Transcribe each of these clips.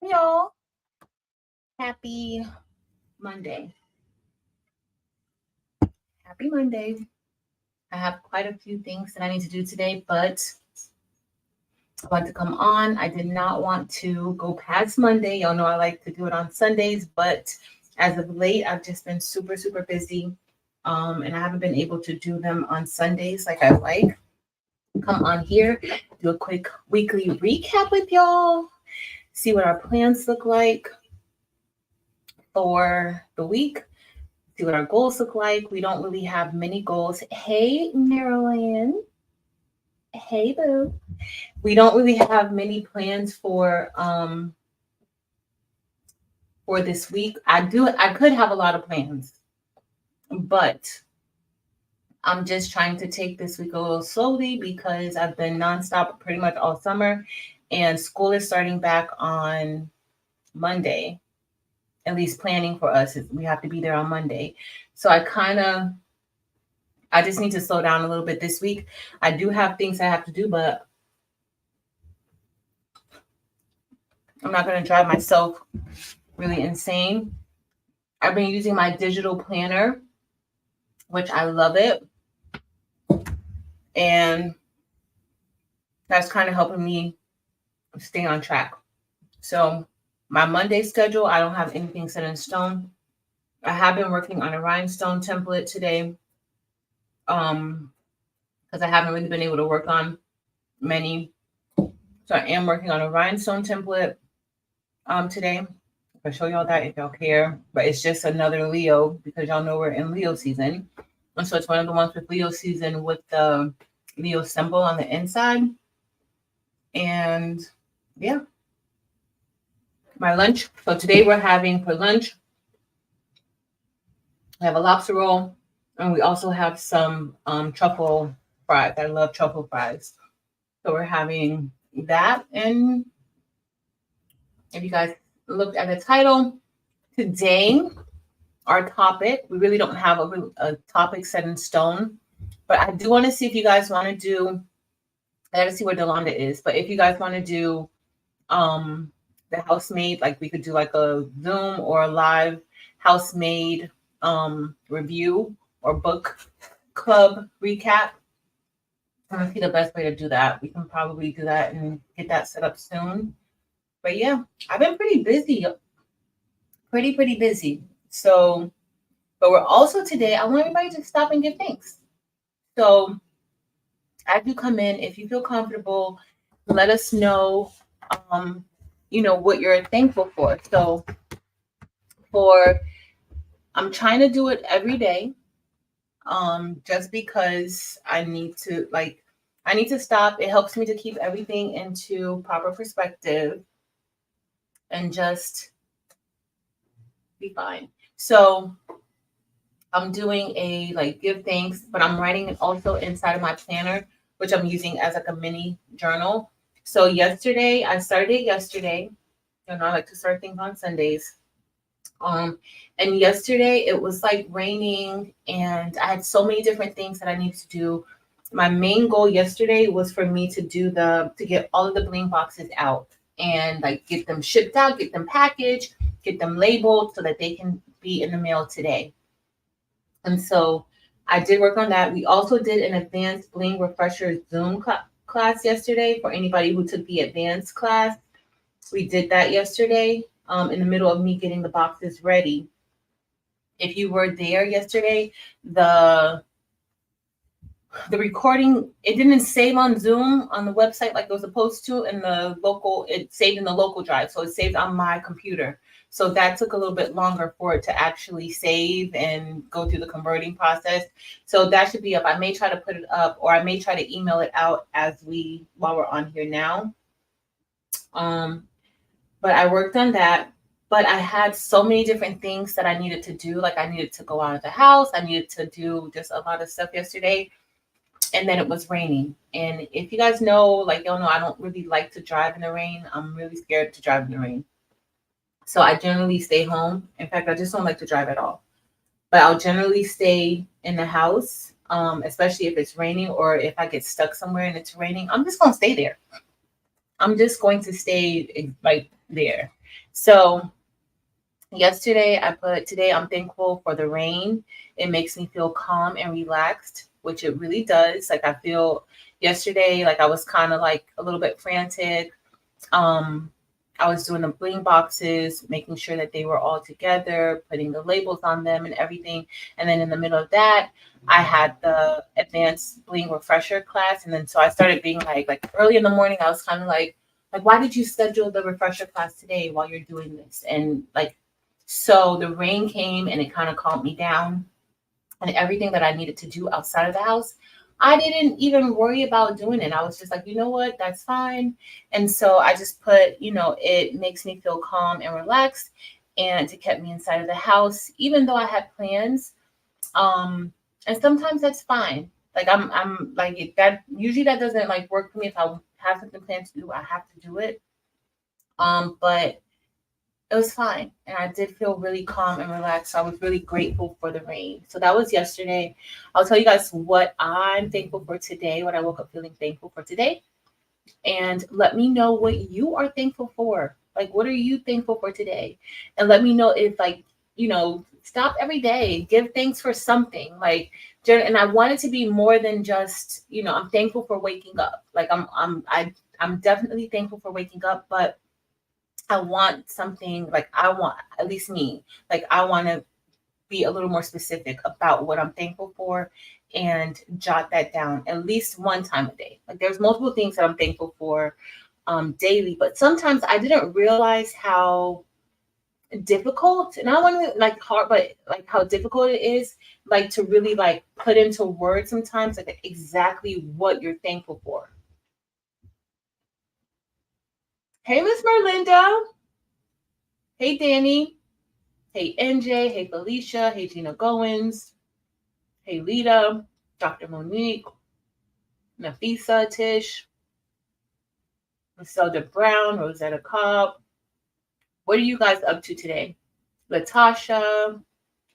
Hey, y'all. Happy Monday. Happy Monday. I have quite a few things that I need to do today, but I want to come on. I did not want to go past Monday. Y'all know I like to do it on Sundays, but as of late, I've just been super, super busy. And I haven't been able to do them on Sundays like I like. Come on here, do a quick weekly recap with y'all, see what our plans look like for the week, see what our goals look like. We don't really have many goals. Hey, Marilyn. Hey, boo. We don't really have many plans for this week. I could have a lot of plans, but I'm just trying to take this week a little slowly because I've been nonstop pretty much all summer, and school is starting back on Monday. At least planning for us is we have to be there on Monday. So I just need to slow down a little bit this week. I do have things I have to do, but I'm not going to drive myself really insane. I've been using my digital planner, which I love it. And that's kind of helping me stay on track. So, my Monday schedule, I don't have anything set in stone. I have been working on a rhinestone template today because I haven't really been able to work on many. So, I am working on a rhinestone template today. I'll show y'all that if y'all care. But it's just another Leo because y'all know we're in Leo season. And so it's one of the ones with Leo season with the Leo symbol on the inside. And yeah, my lunch. So today we're having for lunch, I have a lobster roll and we also have some truffle fries. I love truffle fries. So we're having that. And if you guys looked at the title, today our topic, we really don't have a topic set in stone, but I do want to see if you guys want to do, I gotta see where Delonda is, but if you guys want to do um the housemaid, like we could do like a Zoom or a live housemaid review or book club recap. I'm gonna see the best way to do that. We can probably do that and get that set up soon. But yeah, I've been pretty busy, pretty busy. So, but we're also today, I want everybody to stop and give thanks. So as you come in, if you feel comfortable, let us know, um, what you're thankful for. So for, I'm trying to do it every day, just because I need to stop. It helps me to keep everything into proper perspective and just be fine. So I'm doing a like give thanks, but I'm writing it also inside of my planner, which I'm using as like a mini journal. So yesterday, I started it yesterday. I like to start things on Sundays. Um, and yesterday it was like raining, and I had so many different things that I needed to do. My main goal yesterday was for me to get all of the bling boxes out and like get them shipped out, get them packaged, get them labeled so that they can be in the mail today. And so I did work on that. We also did an advanced bling refresher Zoom class yesterday for anybody who took the advanced class. We did that yesterday in the middle of me getting the boxes ready. If you were there yesterday, the the recording, it didn't save on Zoom on the website like it was supposed to, and it saved in the local drive, so it saved on my computer. So that took a little bit longer for it to actually save and go through the converting process. So that should be up. I may try to put it up, or I may try to email it out while we're on here now. um but I worked on that. But I had so many different things that I needed to do. Like I needed to go out of the house, I needed to do just a lot of stuff yesterday, and then it was raining. And if you guys know, like y'all know, I don't really like to drive in the rain. I'm really scared to drive in the rain. So I generally stay home. In fact, I just don't like to drive at all. But I'll generally stay in the house, especially if it's raining or if I get stuck somewhere and it's raining. I'm just gonna stay there. I'm just going to stay like there. So yesterday I put, today I'm thankful for the rain. It makes me feel calm and relaxed, which it really does. Like I feel yesterday, like I was kind of like a little bit frantic. Um, I was doing the bling boxes, making sure that they were all together, putting the labels on them and everything. And then in the middle of that, I had the advanced bling refresher class. And then so I started being like early in the morning, I was kind of like, why did you schedule the refresher class today while you're doing this? And like, so the rain came and it kind of calmed me down, and everything that I needed to do outside of the house, I didn't even worry about doing it. I was just like, you know what, that's fine. And so I just put, it makes me feel calm and relaxed, and it kept me inside of the house, even though I had plans. And sometimes that's fine. Like I'm like that. Usually that doesn't like work for me. If I have something planned to do, I have to do it. But it was fine. And I did feel really calm and relaxed. So I was really grateful for the rain. So that was yesterday. I'll tell you guys what I'm thankful for today, what I woke up feeling thankful for today. And let me know what you are thankful for. Like, what are you thankful for today? And let me know if, like, stop every day, give thanks for something. Like, and I want it to be more than just, I'm thankful for waking up. Like, I'm definitely thankful for waking up, but I want something, like I want, at least me, like I want to be a little more specific about what I'm thankful for and jot that down at least one time a day. Like there's multiple things that I'm thankful for daily, but sometimes I didn't realize how difficult, and I want to like hard, but like how difficult it is, like to really like put into words sometimes, like exactly what you're thankful for. Hey, Miss Merlinda. Hey, Danny. Hey, NJ. Hey, Felicia. Hey, Gina Goins. Hey, Lita. Dr. Monique. Nafisa, Tish. Maselda Brown. Rosetta Cobb. What are you guys up to today? Latasha,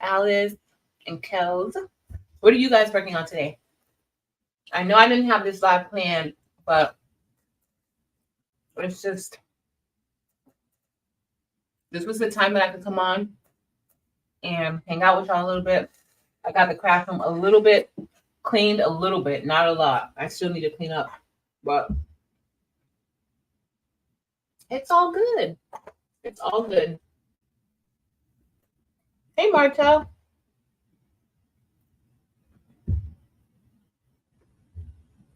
Alice, and Kels. What are you guys working on today? I know I didn't have this live planned, but it's just, this was the time that I could come on and hang out with y'all a little bit. I got the craft room a little bit cleaned, a little bit, not a lot. I still need to clean up, but it's all good. It's all good. Hey, Marta.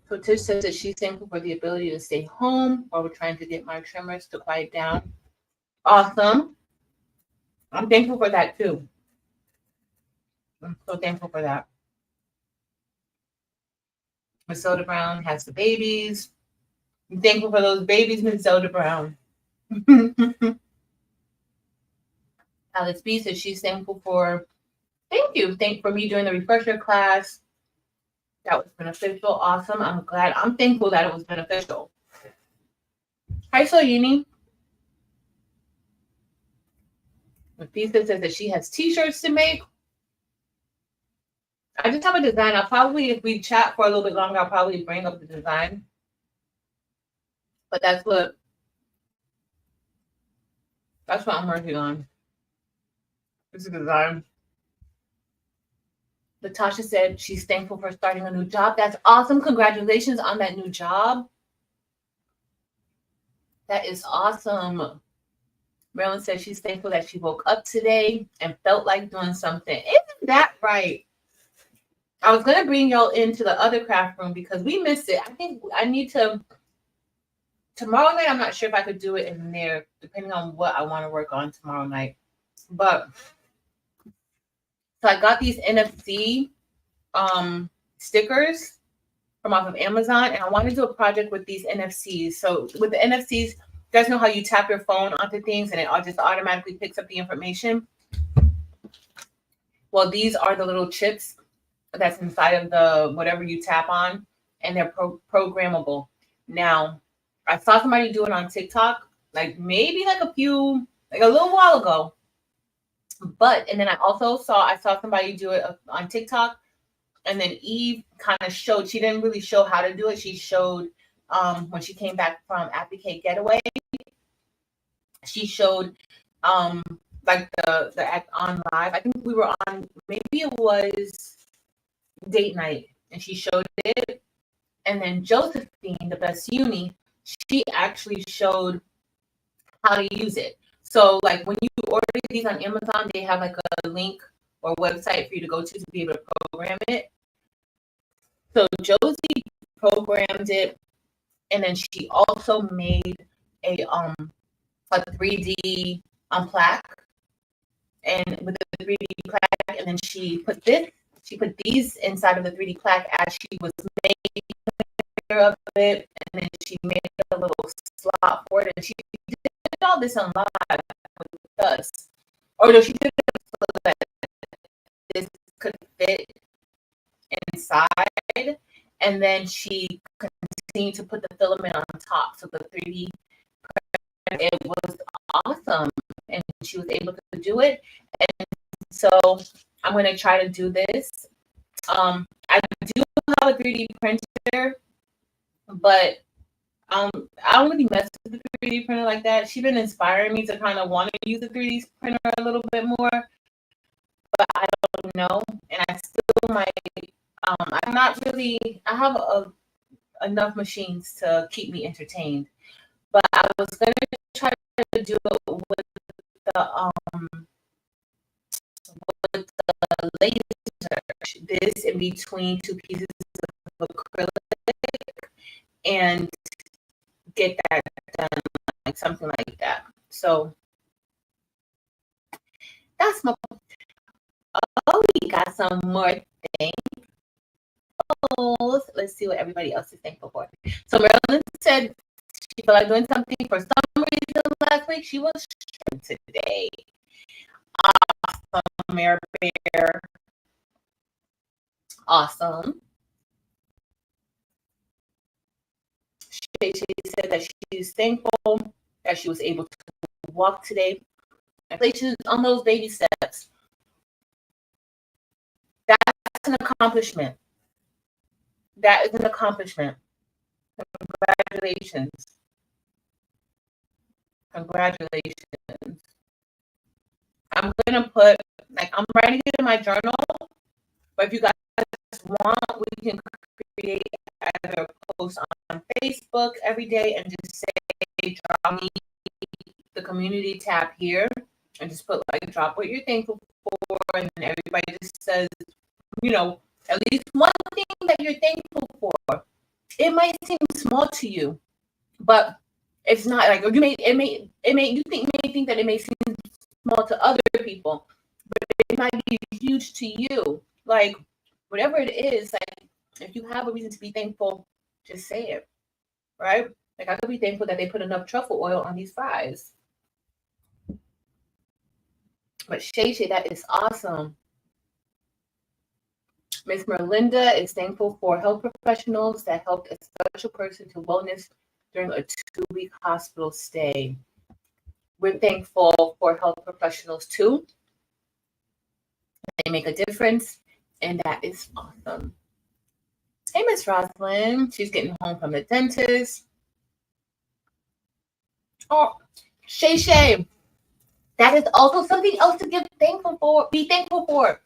So Tish says that she's thankful for the ability to stay home while we're trying to get my tremors to quiet down. Awesome. I'm thankful for that too. I'm so thankful for that. Miss Zelda Brown has the babies. I'm thankful for those babies, Miss Zelda Brown. Alex B says she's thankful for, thank you. Thank for me doing the refresher class. That was beneficial. Awesome. I'm glad. I'm thankful that it was beneficial. Hi, Soyuni. Nafisa says that she has t-shirts to make. I just have a design. I'll probably, if we chat for a little bit longer, I'll probably bring up the design. But that's what I'm working on. This is a design. Latasha said she's thankful for starting a new job. That's awesome. Congratulations on that new job. That is awesome. Marilyn said she's thankful that she woke up today and felt like doing something. Isn't that right? I was going to bring y'all into the other craft room because we missed it. I think I need to, tomorrow night, I'm not sure if I could do it in there, depending on what I want to work on tomorrow night. But, so I got these NFC stickers from off of Amazon, and I want to do a project with these NFCs. So with the NFCs, you guys know how you tap your phone onto things and it just automatically picks up the information? Well, these are the little chips that's inside of the whatever you tap on, and they're programmable. Now, I saw somebody do it on TikTok, like maybe like a little while ago. But, and then I saw somebody do it on TikTok, and then Eve kind of showed, she didn't really show how to do it. She showed when she came back from Appy Cake Getaway, she showed like the act on live. I think we were on, maybe it was date night, and she showed it. And then Josephine, the best uni, she actually showed how to use it. So like when you order these on Amazon, they have like a link or website for you to go to be able to program it. So Josie programmed it, and then she also made a 3D plaque, and with the 3D plaque, and then she put these inside of the 3D plaque as she was making of it, and then she made a little slot for it, and she did all this on live with us. Or no, she did it so that this could fit inside, and then she continued to put the filament on top. So the 3D, it was awesome, and she was able to do it. And so I'm going to try to do this. I do have a 3D printer, but I don't really mess with the 3D printer like that. She's been inspiring me to kind of want to use the 3D printer a little bit more, but I don't know, and I still might. I'm not really. I have enough machines to keep me entertained, but I was gonna try to do it with the laser. This in between two pieces of acrylic and get that done, like something like that. So that's my. Oh, we got some more things. Let's see what everybody else is thankful for. So Marilyn said she felt like doing something for some reason last week. She was today. Awesome, Mary Bear. Awesome. She said that she's thankful that she was able to walk today. Congratulations on those baby steps. That's an accomplishment. That is an accomplishment. Congratulations. Congratulations. I'm going to put, like, I'm writing it in my journal, but if you guys want, we can create either a post on Facebook every day and just say, drop me the community tab here, and just put, like, drop what you're thankful for, and then everybody just says, you know, at least one thing that you're thankful for. It might seem small to you, but it's not. Like, you may think that it may seem small to other people, but it might be huge to you. Like, whatever it is, like, if you have a reason to be thankful, just say it, right? Like, I could be thankful that they put enough truffle oil on these fries. But Shay, that is awesome. Miss Merlinda is thankful for health professionals that helped a special person to wellness during a 2-week hospital stay. We're thankful for health professionals too. They make a difference, and that is awesome. Hey, Miss Rosalind. She's getting home from the dentist. Oh, Shay. That is also something else to be thankful for.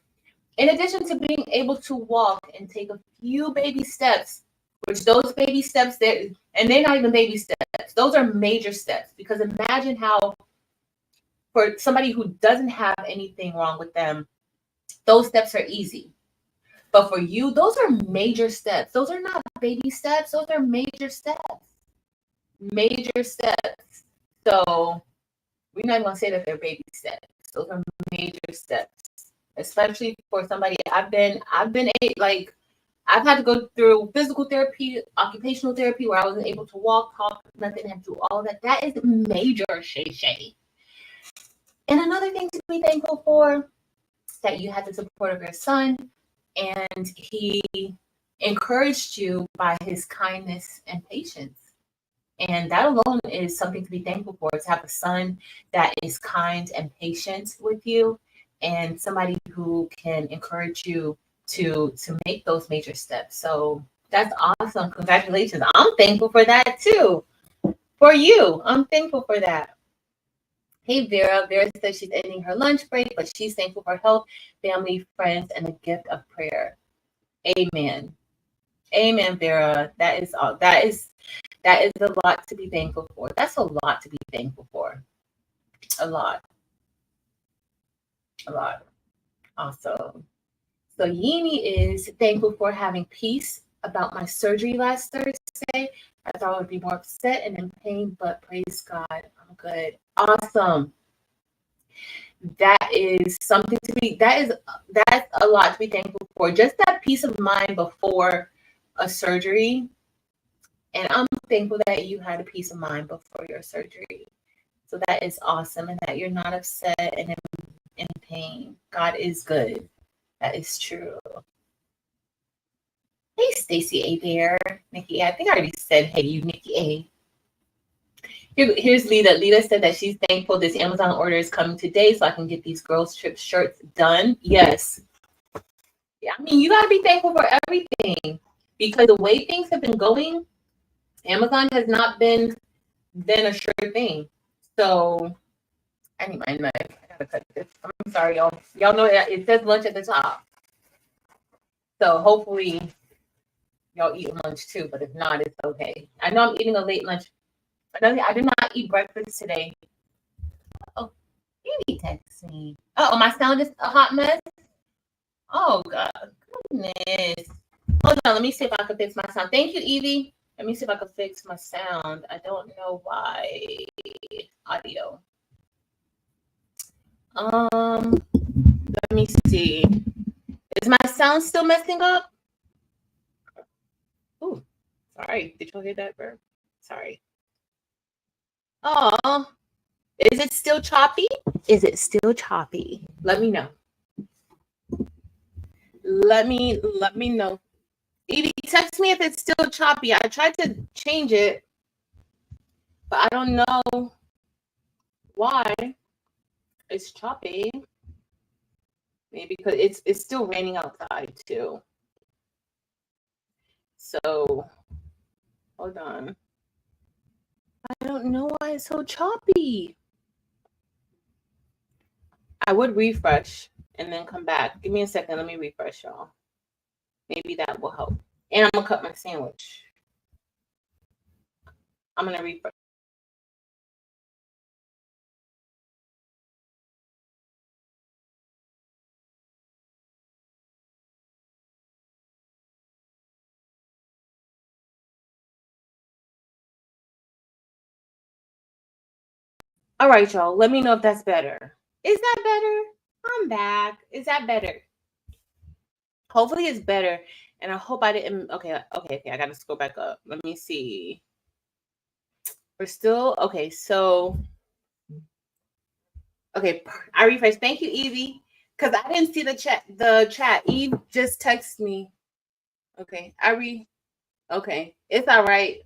In addition to being able to walk and take a few baby steps, which those baby steps there, and they're not even baby steps. Those are major steps, because imagine how, for somebody who doesn't have anything wrong with them, those steps are easy. But for you, those are major steps. Those are not baby steps. Those are major steps. Major steps. So we're not going to say that they're baby steps. Those are major steps. Especially for somebody, I've had to go through physical therapy, occupational therapy, where I wasn't able to walk, talk, nothing, have to do all of that. That is major, Shay. And another thing to be thankful for is that you had the support of your son, and he encouraged you by his kindness and patience. And that alone is something to be thankful for, to have a son that is kind and patient with you, and somebody who can encourage you to make those major steps. So that's awesome. Congratulations. I'm thankful for that too. For you. I'm thankful for that. Hey, Vera. Vera says she's ending her lunch break, but she's thankful for health, family, friends, and the gift of prayer. Amen. Amen, Vera. That is all. That is a lot to be thankful for. That's a lot to be thankful for. A lot. A lot. Awesome. So Yini is thankful for having peace about my surgery last Thursday. I thought I would be more upset and in pain, but praise God, I'm good. Awesome. That is something to be, that's a lot to be thankful for. Just that peace of mind before a surgery. And I'm thankful that you had a peace of mind before your surgery. So that is awesome. And that you're not upset and in pain. God is good. That is true. Hey, Stacy A. there. Nikki A. I think I already said hey, you, Nikki A. Here's Lita. Lita said that she's thankful this Amazon order is coming today so I can get these girls' trip shirts done. Yes. Yeah, I mean, you got to be thankful for everything because the way things have been going, Amazon has not been a sure thing. So, I need my knife. I got to cut this. I'm sorry, y'all. Y'all know it says lunch at the top. So, hopefully, y'all eat lunch too, but if not, it's okay. I know I'm eating a late lunch. I did not eat breakfast today. Oh, Evie texted me. Oh, my sound is a hot mess. Oh God, goodness. Hold on, let me see if I can fix my sound. Thank you, Evie. Let me see if I can fix my sound. I don't know why. Audio. Let me see. Is my sound still messing up? Oh, sorry. Did you hear that, Bird? Sorry. Oh, is it still choppy? Is it still choppy? Let me know. Let me know. Evie, text me if it's still choppy. I tried to change it, but I don't know why it's choppy. Maybe because it's still raining outside too. So hold on. I don't know why it's so choppy. I would refresh and then come back. Give me a second. Let me refresh, y'all. Maybe that will help. And I'm gonna cut my sandwich. I'm gonna refresh. All right, y'all. Let me know if that's better. Is that better? I'm back. Is that better? Hopefully it's better. And I hope I didn't. Okay. I got to scroll back up. Let me see. We're still okay. So, okay. I refreshed. Thank you, Evie. Because I didn't see the chat. Eve just texted me. Okay. Okay. It's all right.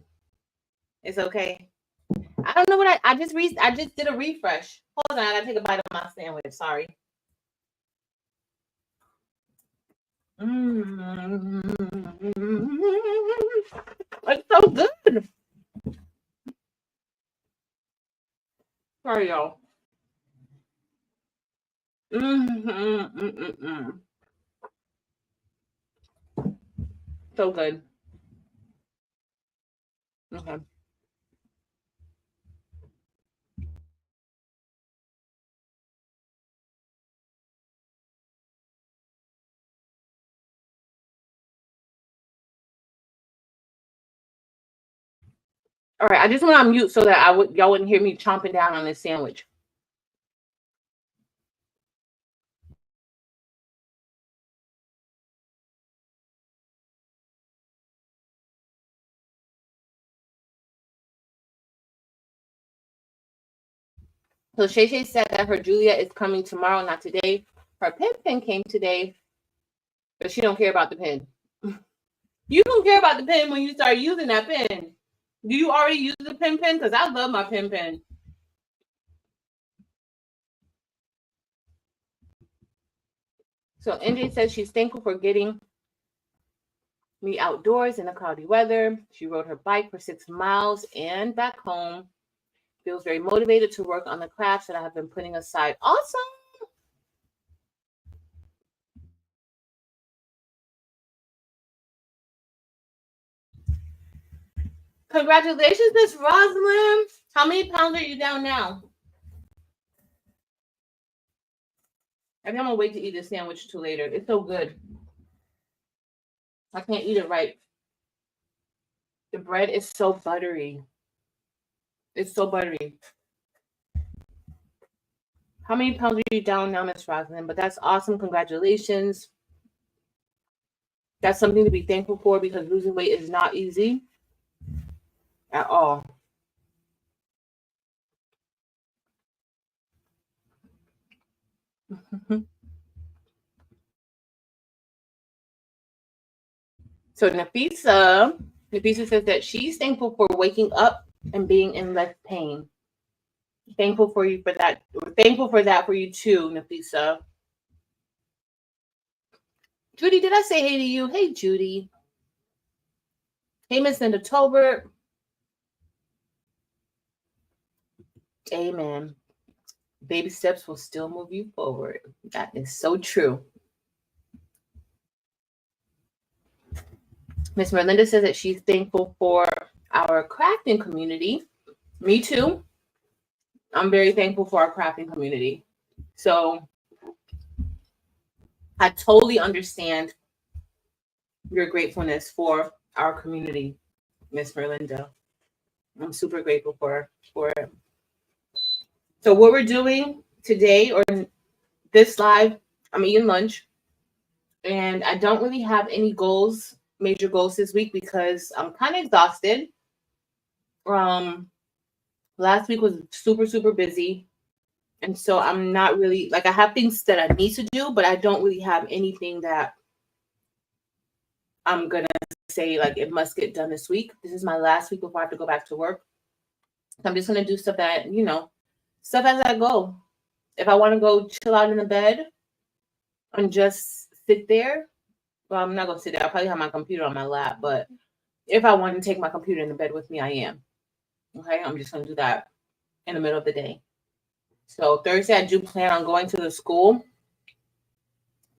It's okay. I don't know what I just did a refresh. Hold on. I got to take a bite of my sandwich. Sorry. It's so good. Sorry, y'all. So good. Okay. All right. I just went on mute so that y'all wouldn't hear me chomping down on this sandwich. So Shay Shay said that her Julia is coming tomorrow, not today. Her pen came today, but she don't care about the pen. You don't care about the pen when you start using that pen. Do you already use the pen? Because I love my pen. So NJ says she's thankful for getting me outdoors in the cloudy weather. She rode her bike for 6 miles and back home. Feels very motivated to work on the crafts that I have been putting aside. Awesome. Congratulations, Miss Rosalind. How many pounds are you down now? I think I'm gonna wait to eat this sandwich till later. It's so good. I can't eat it right. The bread is so buttery. It's so buttery. How many pounds are you down now, Miss Rosalind? But that's awesome. Congratulations. That's something to be thankful for because losing weight is not easy at all. So Nafisa says that she's thankful for waking up and being in less pain. Thankful for you for that. We're thankful for that for you too, Nafisa. Judy, did I say hey to you? Hey, Judy. Hey, Miss Linda Tolbert. Amen. Baby steps will still move you forward. That is so true. Miss Merlinda says that she's thankful for our crafting community. Me too. I'm very thankful for our crafting community. So I totally understand your gratefulness for our community, Miss Merlinda. I'm super grateful for it. So what we're doing today or this live, I'm eating lunch, and I don't really have any goals, major goals this week because I'm kind of exhausted. Last week was super, super busy. And so I'm not really like, I have things that I need to do, but I don't really have anything that I'm going to say like it must get done this week. This is my last week before I have to go back to work. So I'm just going to do stuff that, stuff as I go. If I want to go chill out in the bed and just sit there, well, I'm not going to sit there. I'll probably have my computer on my lap, but if I want to take my computer in the bed with me, I am. Okay, I'm just going to do that in the middle of the day. So Thursday, I do plan on going to the school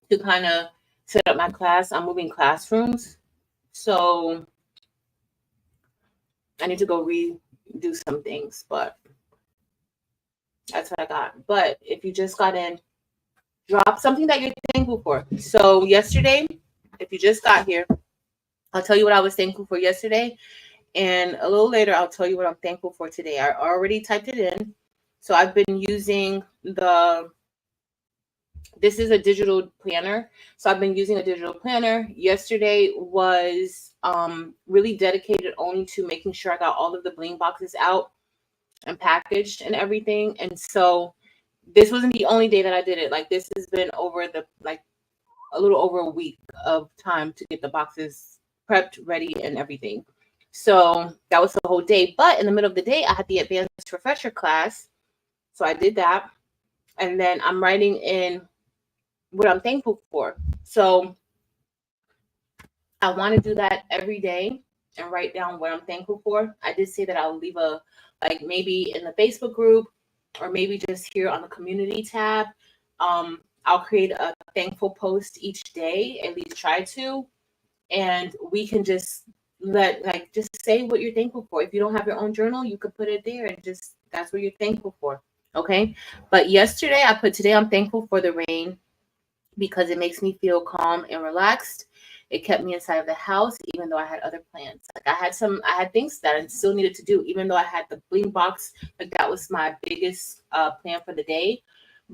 to kind of set up my class. I'm moving classrooms. So I need to go redo some things, but that's what I got. But if you just got in, drop something that you're thankful for. So yesterday, if you just got here, I'll tell you what I was thankful for yesterday. And a little later, I'll tell you what I'm thankful for today. I already typed it in. So I've been using this is a digital planner. So I've been using a digital planner. Yesterday was really dedicated only to making sure I got all of the bling boxes out and packaged and everything. And so this wasn't the only day that I did it. Like this has been over a little over a week of time to get the boxes prepped, ready, and everything. So that was the whole day. But in the middle of the day, I had the advanced refresher class. So I did that. And then I'm writing in what I'm thankful for. So I want to do that every day and write down what I'm thankful for. I did say that I'll leave maybe in the Facebook group or maybe just here on the community tab. I'll create a thankful post each day, at least try to, and we can just just say what you're thankful for. If you don't have your own journal, you could put it there and just, that's what you're thankful for. Okay. But yesterday I put, today I'm thankful for the rain because it makes me feel calm and relaxed. It kept me inside of the house, even though I had other plans. Like I had things that I still needed to do, even though I had the bling box. Like that was my biggest plan for the day.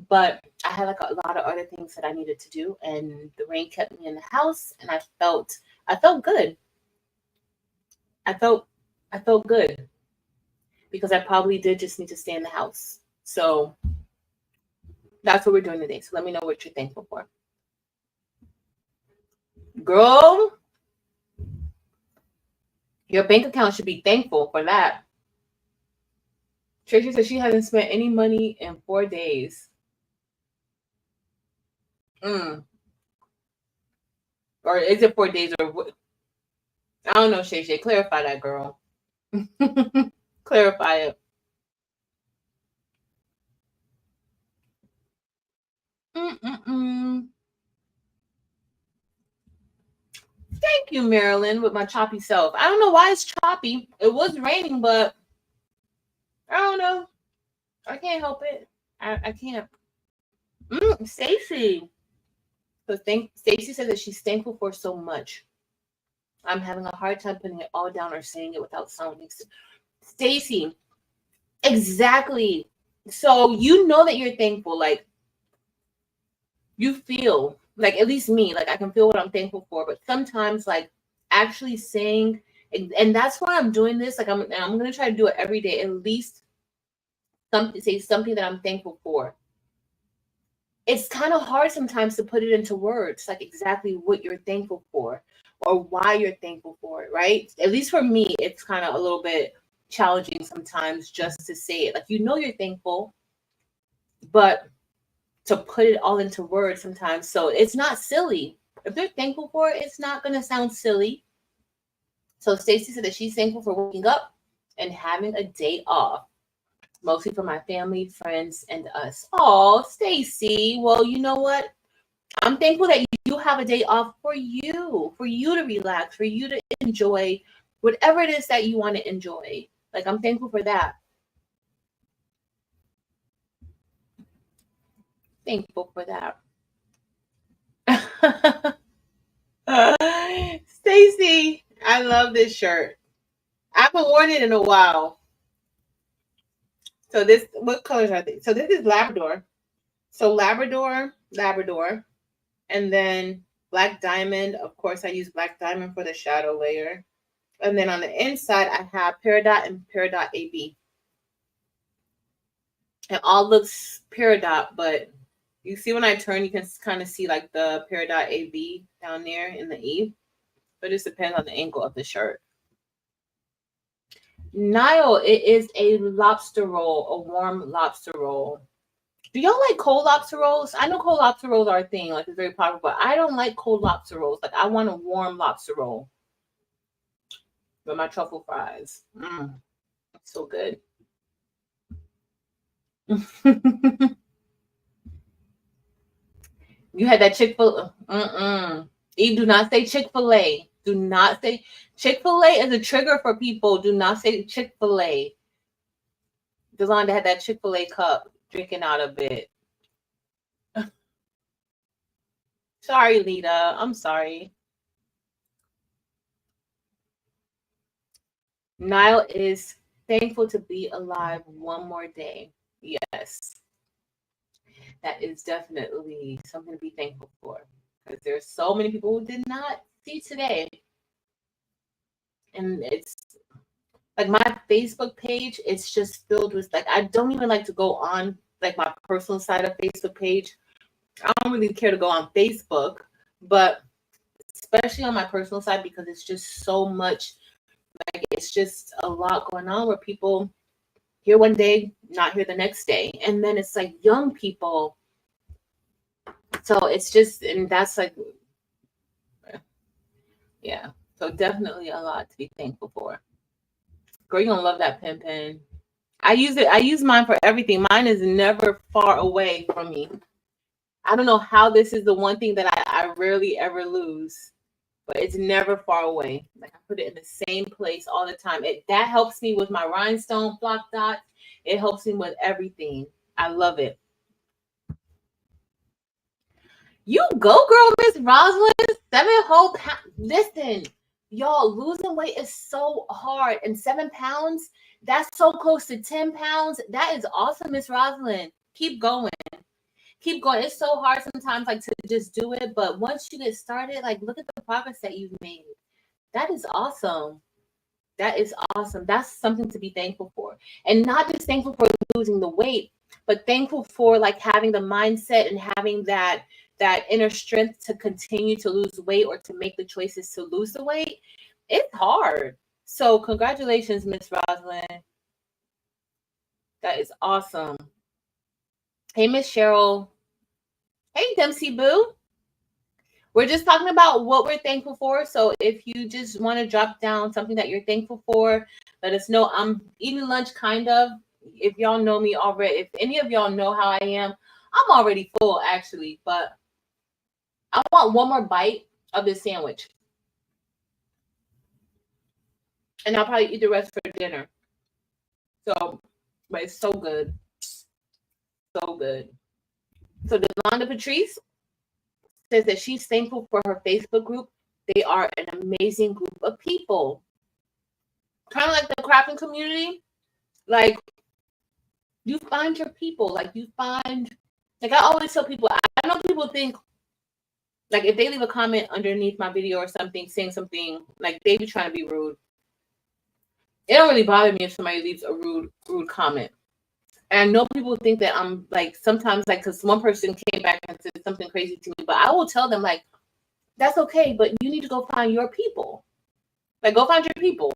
But I had like a lot of other things that I needed to do, and the rain kept me in the house, and I felt good. I felt good because I probably did just need to stay in the house. So that's what we're doing today. So let me know what you're thankful for. Girl, your bank account should be thankful for that. Tracy says she hasn't spent any money in 4 days. Or is it 4 days or what? I don't know, Shay. Clarify that, girl. Clarify it. Thank you, Marilyn, with my choppy self. I don't know why it's choppy. It was raining, but I don't know. I can't help it. I can't. Stacy. So Stacy says that she's thankful for so much. I'm having a hard time putting it all down or saying it without sounding. Stacy, exactly. So you know that you're thankful. Like you feel like, at least me, like I can feel what I'm thankful for. But sometimes like actually saying, and that's why I'm doing this. Like I'm gonna try to do it every day. At least say something that I'm thankful for. It's kind of hard sometimes to put it into words, like exactly what you're thankful for or why you're thankful for it, right? At least for me, it's kind of a little bit challenging sometimes just to say it. Like, you know, you're thankful, but to put it all into words sometimes. So it's not silly. If they're thankful for it, it's not going to sound silly. So Stacy said that she's thankful for waking up and having a day off, mostly for my family, friends, and us. Oh, Stacy. Well, you know what? I'm thankful that you have a day off for you to relax, for you to enjoy whatever it is that you want to enjoy. Like, I'm thankful for that. Thankful for that. Stacy, I love this shirt. I haven't worn it in a while. So this, what colors are these? So this is Labrador. So Labrador, and then Black Diamond. Of course, I use Black Diamond for the shadow layer. And then on the inside, I have Peridot and Peridot AB. It all looks Peridot, but you see when I turn, you can kind of see like the Peridot AB down there in the E. But it just depends on the angle of the shirt. Nile, it is a lobster roll, a warm lobster roll. Do y'all like cold lobster rolls? I know cold lobster rolls are a thing, like it's very popular, but I don't like cold lobster rolls. Like I want a warm lobster roll with my truffle fries. So good. You had that Chick-fil-A. Eve, do not say Chick-fil-A. Do not say Chick-fil-A is a trigger for people. Do not say Chick-fil-A. Delonda had that Chick-fil-A cup drinking out of it. Sorry, Lita. I'm sorry. Nile is thankful to be alive one more day. Yes. That is definitely something to be thankful for. Because there's so many people who did not see today. And it's like my Facebook page, it's just filled with like, I don't even like to go on like my personal side of Facebook page. I don't really care to go on Facebook, but especially on my personal side, because it's just so much, like it's just a lot going on where people here one day, not here the next day. And then it's like young people. So it's just, and that's like, yeah. So definitely a lot to be thankful for. Girl, you're gonna love that pen. I use mine for everything. Mine is never far away from me. I don't know how this is the one thing that I rarely ever lose, but it's never far away. Like I put it in the same place all the time. That helps me with my rhinestone flock dots. It helps me with everything. I love it. You go, girl, Miss Rosalind. 7 whole pounds. Listen, y'all, losing weight is so hard. And 7 pounds, that's so close to 10 pounds. That is awesome, Miss Rosalind. Keep going. Keep going. It's so hard sometimes, like, to just do it. But once you get started, like, look at the progress that you've made. That is awesome. That is awesome. That's something to be thankful for. And not just thankful for losing the weight, but thankful for, like, having the mindset and having that inner strength to continue to lose weight or to make the choices to lose the weight. It's hard. So congratulations, Miss Rosalind. That is awesome. Hey, Miss Cheryl. Hey, Dempsey Boo. We're just talking about what we're thankful for. So if you just want to drop down something that you're thankful for, let us know. I'm eating lunch, kind of. If y'all know me already, if any of y'all know how I am, I'm already full actually, but I want one more bite of this sandwich. And I'll probably eat the rest for dinner. So, but it's so good. So good. So Delonda Patrice says that she's thankful for her Facebook group. They are an amazing group of people. Kind of like the crafting community. Like, you find your people. Like, you find, like, I always tell people, I know people think, like, if they leave a comment underneath my video or something, saying something, like, they be trying to be rude. It don't really bother me if somebody leaves a rude comment. And I know people think that I'm, like, sometimes, like, because one person came back and said something crazy to me, but I will tell them, like, that's okay, but you need to go find your people. Like, go find your people.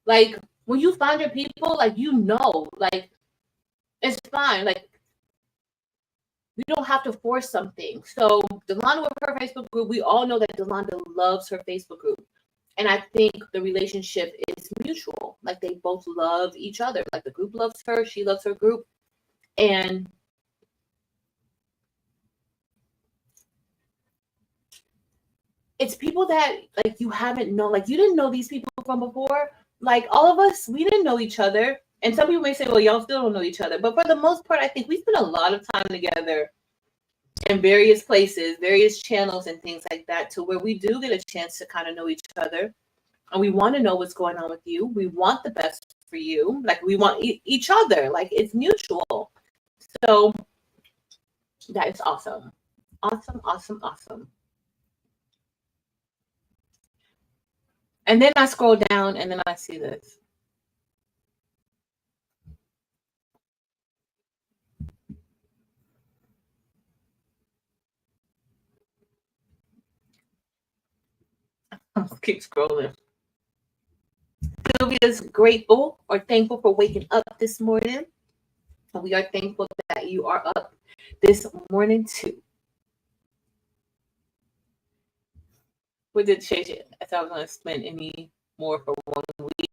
Like, when you find your people, like, you know, like, it's fine. Like, we don't have to force something. So Delonda with her Facebook group, we all know that Delonda loves her Facebook group. And I think the relationship is mutual. Like, they both love each other. Like, the group loves her, she loves her group. And it's people that, like, you haven't known. Like, you didn't know these people from before. Like, all of us, we didn't know each other. And some people may say, well, y'all still don't know each other. But for the most part, I think we spend a lot of time together in various places, various channels and things like that, to where we do get a chance to kind of know each other. And we want to know what's going on with you. We want the best for you. Like, we want each other. Like, it's mutual. So that is awesome. Awesome, awesome, awesome. And then I scroll down and then I see this. I'll keep scrolling. Sylvia's grateful or thankful for waking up this morning. And we are thankful that you are up this morning too. What did Shay Shay? I thought I was going to spend any more for 1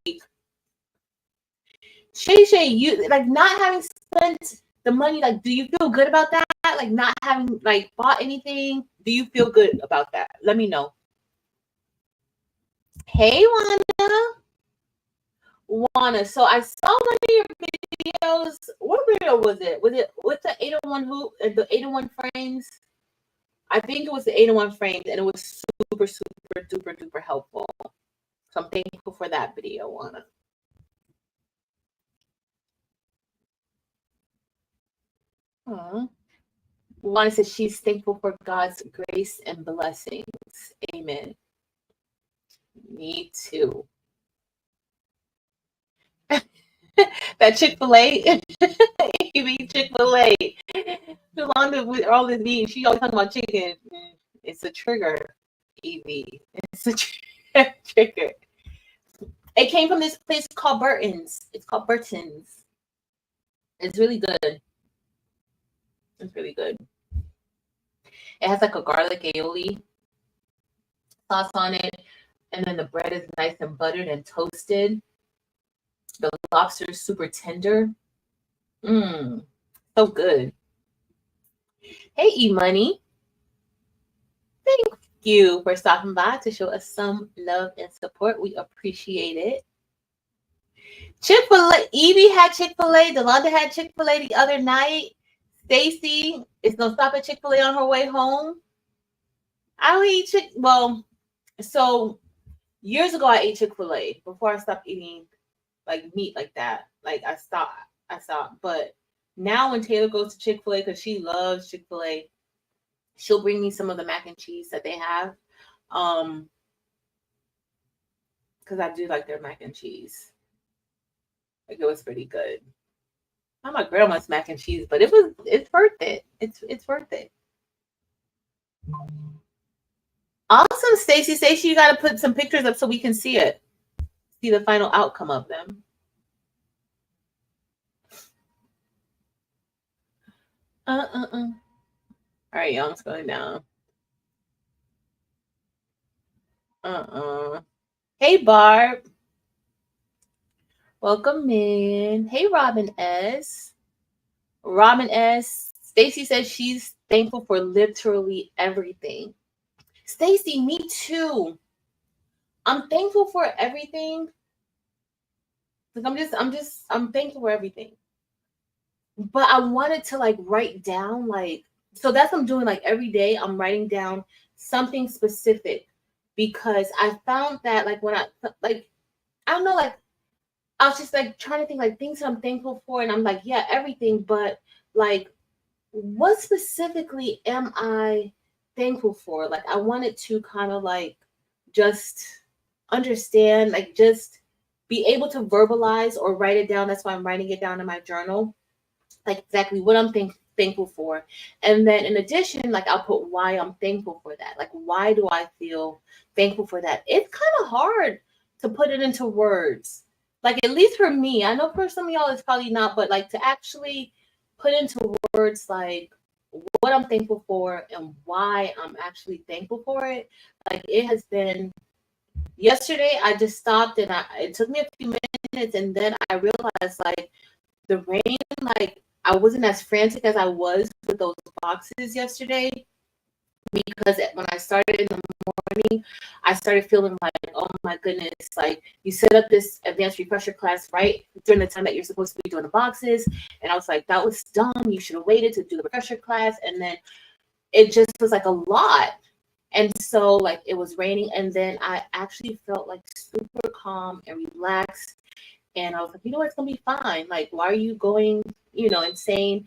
week. Shay Shay, you, like, not having spent the money, like, do you feel good about that? Like, not having, like, bought anything, do you feel good about that? Let me know. Hey, Juana. So I saw one of your videos. What video was it? Was it with the 801 hoop, the 801 frames? I think it was the 801 frames, and it was super, super, duper, duper helpful. So I'm thankful for that video, Juana. Juana says she's thankful for God's grace and blessings. Amen. Me too. That Chick-fil-A, Evie, Chick-fil-A. Delonda with all this meat, she always talking about chicken. It's a trigger, Evie. It's a trigger. It came from this place called Burton's. It's called Burton's. It's really good. It's really good. It has like a garlic aioli sauce on it. And then the bread is nice and buttered and toasted. The lobster is super tender. So good. Hey, E-Money. Thank you for stopping by to show us some love and support. We appreciate it. Chick-fil-A. Evie had Chick-fil-A. Delonda had Chick-fil-A the other night. Stacy is going to stop at Chick-fil-A on her way home. I don't eat well, so years ago I ate Chick-fil-A before I stopped eating like meat like that. Like I stopped. But now when Taylor goes to Chick-fil-A, because she loves Chick-fil-A, she'll bring me some of the mac and cheese that they have. Because I do like their mac and cheese. Like, it was pretty good. Not my grandma's mac and cheese, but it's worth it. It's worth it. Awesome, Stacy. Stacy, you got to put some pictures up so we can see it. See the final outcome of them. All right, y'all, it's going down. Hey, Barb. Welcome in. Hey, Robin S. Robin S. Stacy says she's thankful for literally everything. Stacy, me too. I'm thankful for everything. Like I'm thankful for everything. But I wanted to like write down like, so that's what I'm doing like every day. I'm writing down something specific because I found that like when I like, I don't know, like I was just like trying to think like things I'm thankful for, and I'm like, yeah, everything, but like what specifically am I thankful for? Like I wanted to kind of like just understand, like just be able to verbalize or write it down. That's why I'm writing it down in my journal, like exactly what I'm thankful for. And then in addition, like I'll put why I'm thankful for that. Like why do I feel thankful for that? It's kind of hard to put it into words. Like at least for me, I know for some of y'all it's probably not, but like to actually put into words like what I'm thankful for and why I'm actually thankful for it. Like it has been yesterday I just stopped and it took me a few minutes and then I realized like the rain, like I wasn't as frantic as I was with those boxes yesterday because when I started in the morning, I started feeling like, oh my goodness, like you set up this advanced refresher class right during the time that you're supposed to be doing the boxes. And I was like, that was dumb. You should have waited to do the refresher class. And then it just was like a lot. And so like it was raining and then I actually felt like super calm and relaxed. And I was like, you know what, it's gonna be fine. Like, why are you going, insane?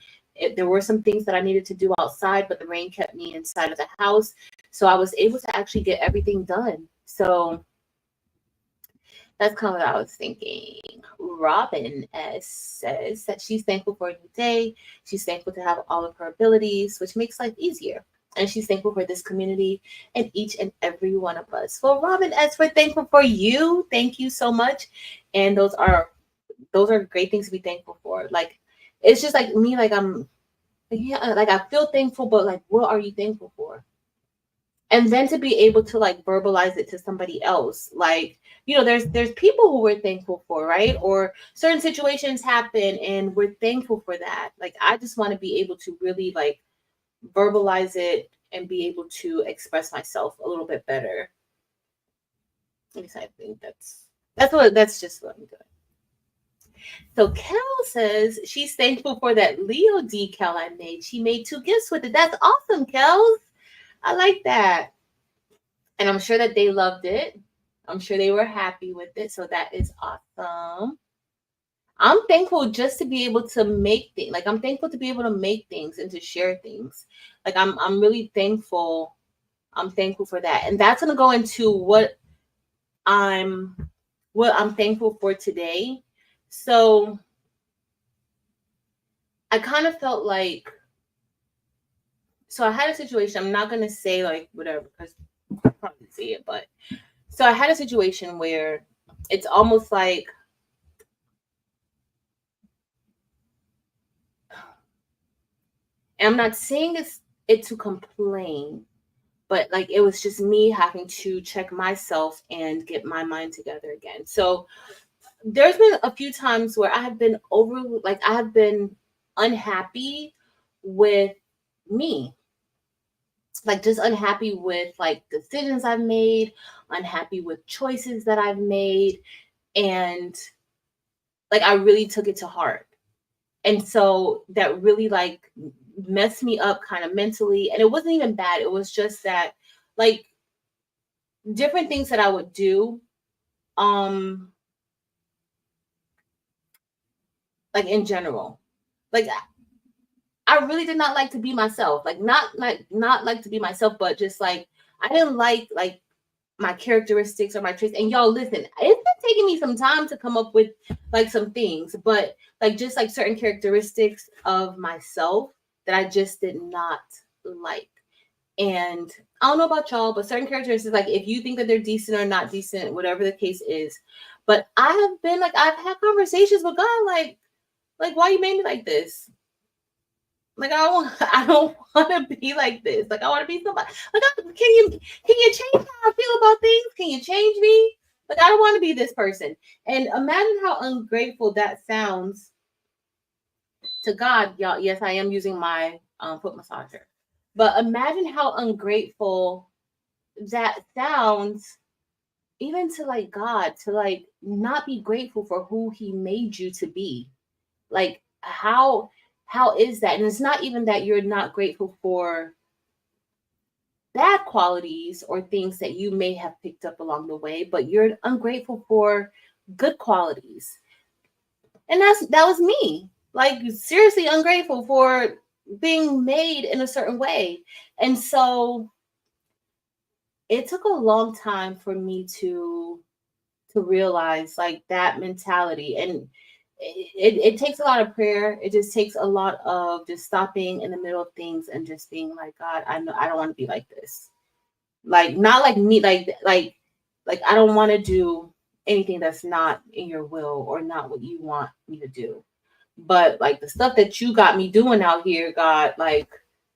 There were some things that I needed to do outside, but the rain kept me inside of the house. So I was able to actually get everything done. So that's kind of what I was thinking. Robin S says that she's thankful for a new day. She's thankful to have all of her abilities, which makes life easier. And she's thankful for this community and each and every one of us. Well, Robin S, we're thankful for you. Thank you so much. And those are great things to be thankful for. Like, it's just like me, like like I feel thankful, but like, what are you thankful for? And then to be able to like verbalize it to somebody else, like, there's people who we're thankful for, right? Or certain situations happen and we're thankful for that. Like, I just want to be able to really like verbalize it and be able to express myself a little bit better. At least I think that's just what I'm doing. So Kel says she's thankful for that Leo decal I made. She made 2 gifts with it. That's awesome, Kels. I like that. And I'm sure that they loved it. I'm sure they were happy with it. So that is awesome. I'm thankful just to be able to make things. Like, I'm thankful to be able to make things and to share things. Like, I'm really thankful. I'm thankful for that. And that's going to go into what I'm thankful for today. So I kind of felt like, so I had a situation, I'm not going to say like whatever, because I'll probably see it, but so I had a situation where it's almost like, and I'm not saying it to complain, but like it was just me having to check myself and get my mind together again. So there's been a few times where I have been unhappy with me, like just unhappy with like decisions I've made, unhappy with choices that I've made, and like I really took it to heart. And so that really like messed me up kind of mentally, and it wasn't even bad. It was just that like different things that I would do like in general. Like I really did not like to be myself. Like not like to be myself, but just like I didn't like my characteristics or my traits. And y'all listen, it's been taking me some time to come up with like some things, but like just like certain characteristics of myself that I just did not like. And I don't know about y'all, but certain characteristics, like if you think that they're decent or not decent, whatever the case is. But I have been like, I've had conversations with God, like why you made me like this? Like I don't want to be like this. Like I want to be somebody. Like can you change how I feel about things? Can you change me? Like I don't want to be this person. And imagine how ungrateful that sounds to God, y'all. Yes, I am using my foot massager. But imagine how ungrateful that sounds, even to like God, to like not be grateful for who He made you to be. Like how is that? And it's not even that you're not grateful for bad qualities or things that you may have picked up along the way, but you're ungrateful for good qualities. And that was me. Like seriously ungrateful for being made in a certain way. And so it took a long time for me to realize like that mentality. And it takes a lot of prayer. It just takes a lot of just stopping in the middle of things and just being like, God, I know I don't want to be like this. Like not like me, like I don't want to do anything that's not in your will or not what you want me to do. But like the stuff that you got me doing out here, God, like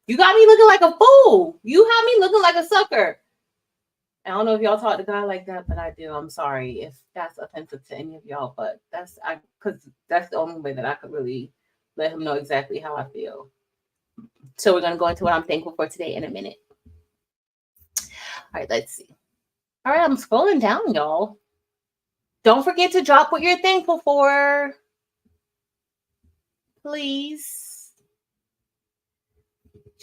you got me looking like a fool. You have me looking like a sucker. I don't know if y'all talk to God like that, but I do. I'm sorry if that's offensive to any of y'all, but because that's the only way that I could really let him know exactly how I feel. So we're gonna go into what I'm thankful for today in a minute. All right, let's see. All right, I'm scrolling down, y'all. Don't forget to drop what you're thankful for, please.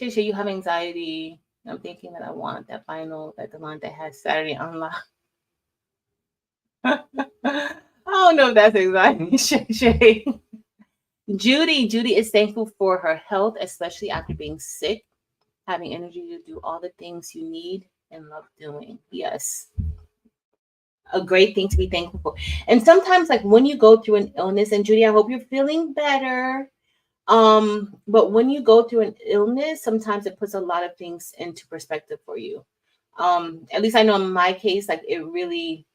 Shisha, you have anxiety. I'm thinking that I want that vinyl that the line that has Saturday unlocked. I don't know if that's anxiety, Shay. Judy is thankful for her health, especially after being sick, having energy to do all the things you need and love doing. Yes. A great thing to be thankful for. And sometimes like when you go through an illness, and Judy, I hope you're feeling better. But when you go through an illness, sometimes it puts a lot of things into perspective for you. At least I know in my case, like it really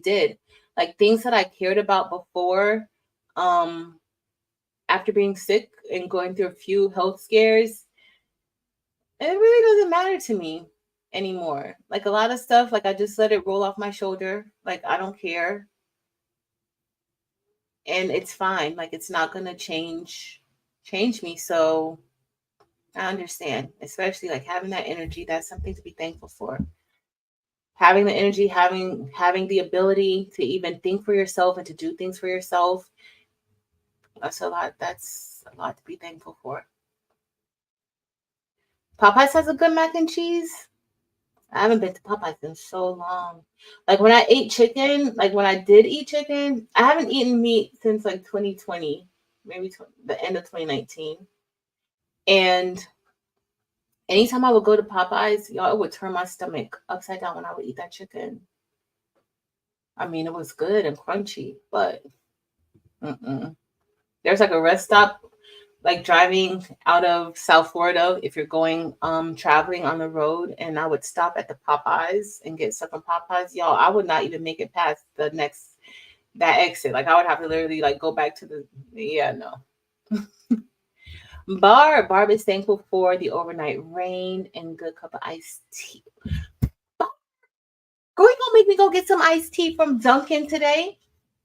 did. Like things that I cared about before, after being sick and going through a few health scares, it really doesn't matter to me anymore. Like a lot of stuff, like I just let it roll off my shoulder. Like I don't care. And it's fine. Like it's not gonna change me. So I understand, especially like having that energy, that's something to be thankful for. Having the energy, having the ability to even think for yourself and to do things for yourself. That's a lot to be thankful for. Popeyes has a good mac and cheese. I haven't been to Popeyes in so long. Like when I ate chicken, like when I did eat chicken, I haven't eaten meat since like 2020, maybe the end of 2019. And anytime I would go to Popeyes, y'all, it would turn my stomach upside down when I would eat that chicken. I mean, it was good and crunchy, but there's like a rest stop, like driving out of South Florida, if you're going traveling on the road, and I would stop at the Popeyes and get stuff from Popeyes, y'all, I would not even make it past that exit. Like I would have to literally like go back to no. Barb is thankful for the overnight rain and good cup of iced tea. Girl, you gonna make me go get some iced tea from Dunkin' today?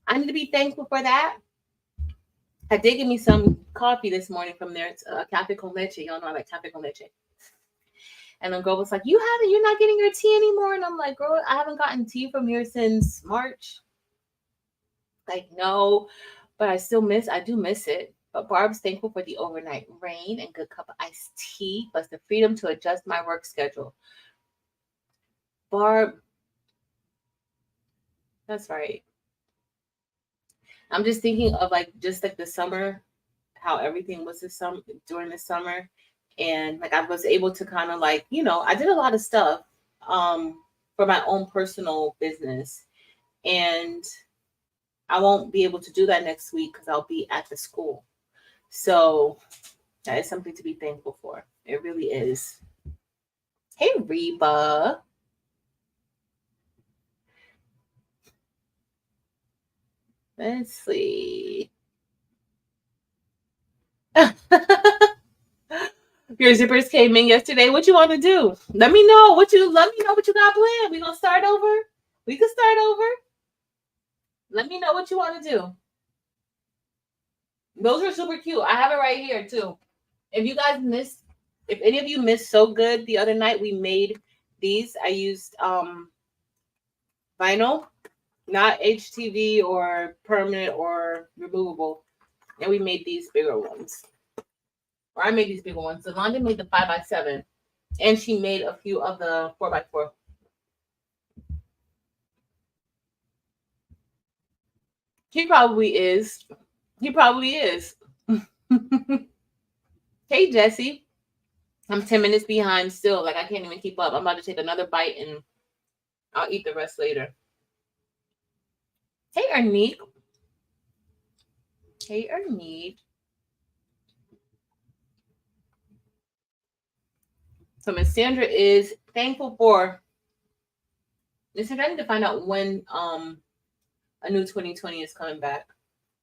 I need to be thankful for that. I did get me some coffee this morning from there. It's Cafe con Leche. Y'all know I like Cafe con Leche. And the girl was like, you're not getting your tea anymore. And I'm like, girl, I haven't gotten tea from here since March. Like, no, but I do miss it. But Barb's thankful for the overnight rain and good cup of iced tea, plus the freedom to adjust my work schedule. Barb, that's right. I'm just thinking of like just like the summer, how everything was during the summer. And like I was able to kind of like, I did a lot of stuff for my own personal business. And I won't be able to do that next week because I'll be at the school. So that is something to be thankful for. It really is. Hey, Reba. Let's see. Your zippers came in yesterday. What you want to do? Let me know what you got planned. We gonna start over. We can start over. Let me know what you want to do. Those are super cute. I have it right here too. If you guys missed, if any of you missed So Good the other night, we made these. I used vinyl, not HTV or permanent or removable. And we made these bigger ones. Or I made these bigger ones. Zalonda made the 5x7. And she made a few of the 4x4. He probably is. He probably is. Hey, Jesse. I'm 10 minutes behind still. Like, I can't even keep up. I'm about to take another bite and I'll eat the rest later. Hey, Ernique. Hey, Ernique. So Miss Sandra is thankful for. Listen, I need to find out when a new 2020 is coming back.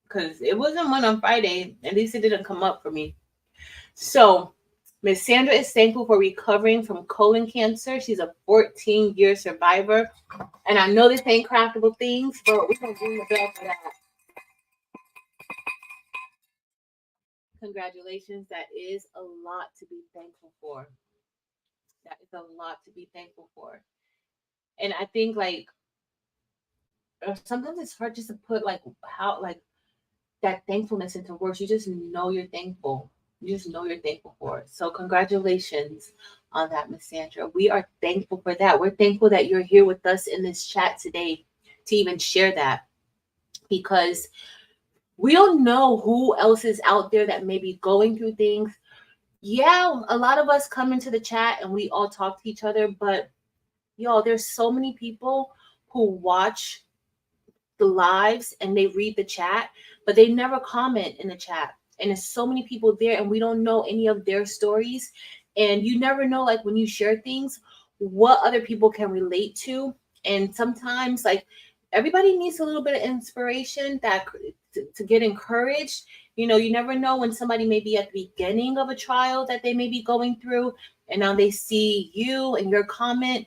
Because it wasn't one on Friday. At least it didn't come up for me. So Miss Sandra is thankful for recovering from colon cancer. She's a 14-year survivor. And I know this ain't craftable things, but we're going to ring the bell for that. Congratulations. That is a lot to be thankful for. That is a lot to be thankful for. And I think, like, sometimes it's hard just to put, like, how, like, that thankfulness into words. You just know you're thankful. You just know you're thankful for it. So congratulations on that, Miss Sandra. We are thankful for that. We're thankful that you're here with us in this chat today to even share that, because we don't know who else is out there that may be going through things. Yeah, a lot of us come into the chat and we all talk to each other, but y'all, there's so many people who watch the lives and they read the chat, but they never comment in the chat. And there's so many people there and we don't know any of their stories. And you never know, like, when you share things, what other people can relate to. And sometimes, like, everybody needs a little bit of inspiration that to get encouraged. You know, you never know when somebody may be at the beginning of a trial that they may be going through, and now they see you and your comment,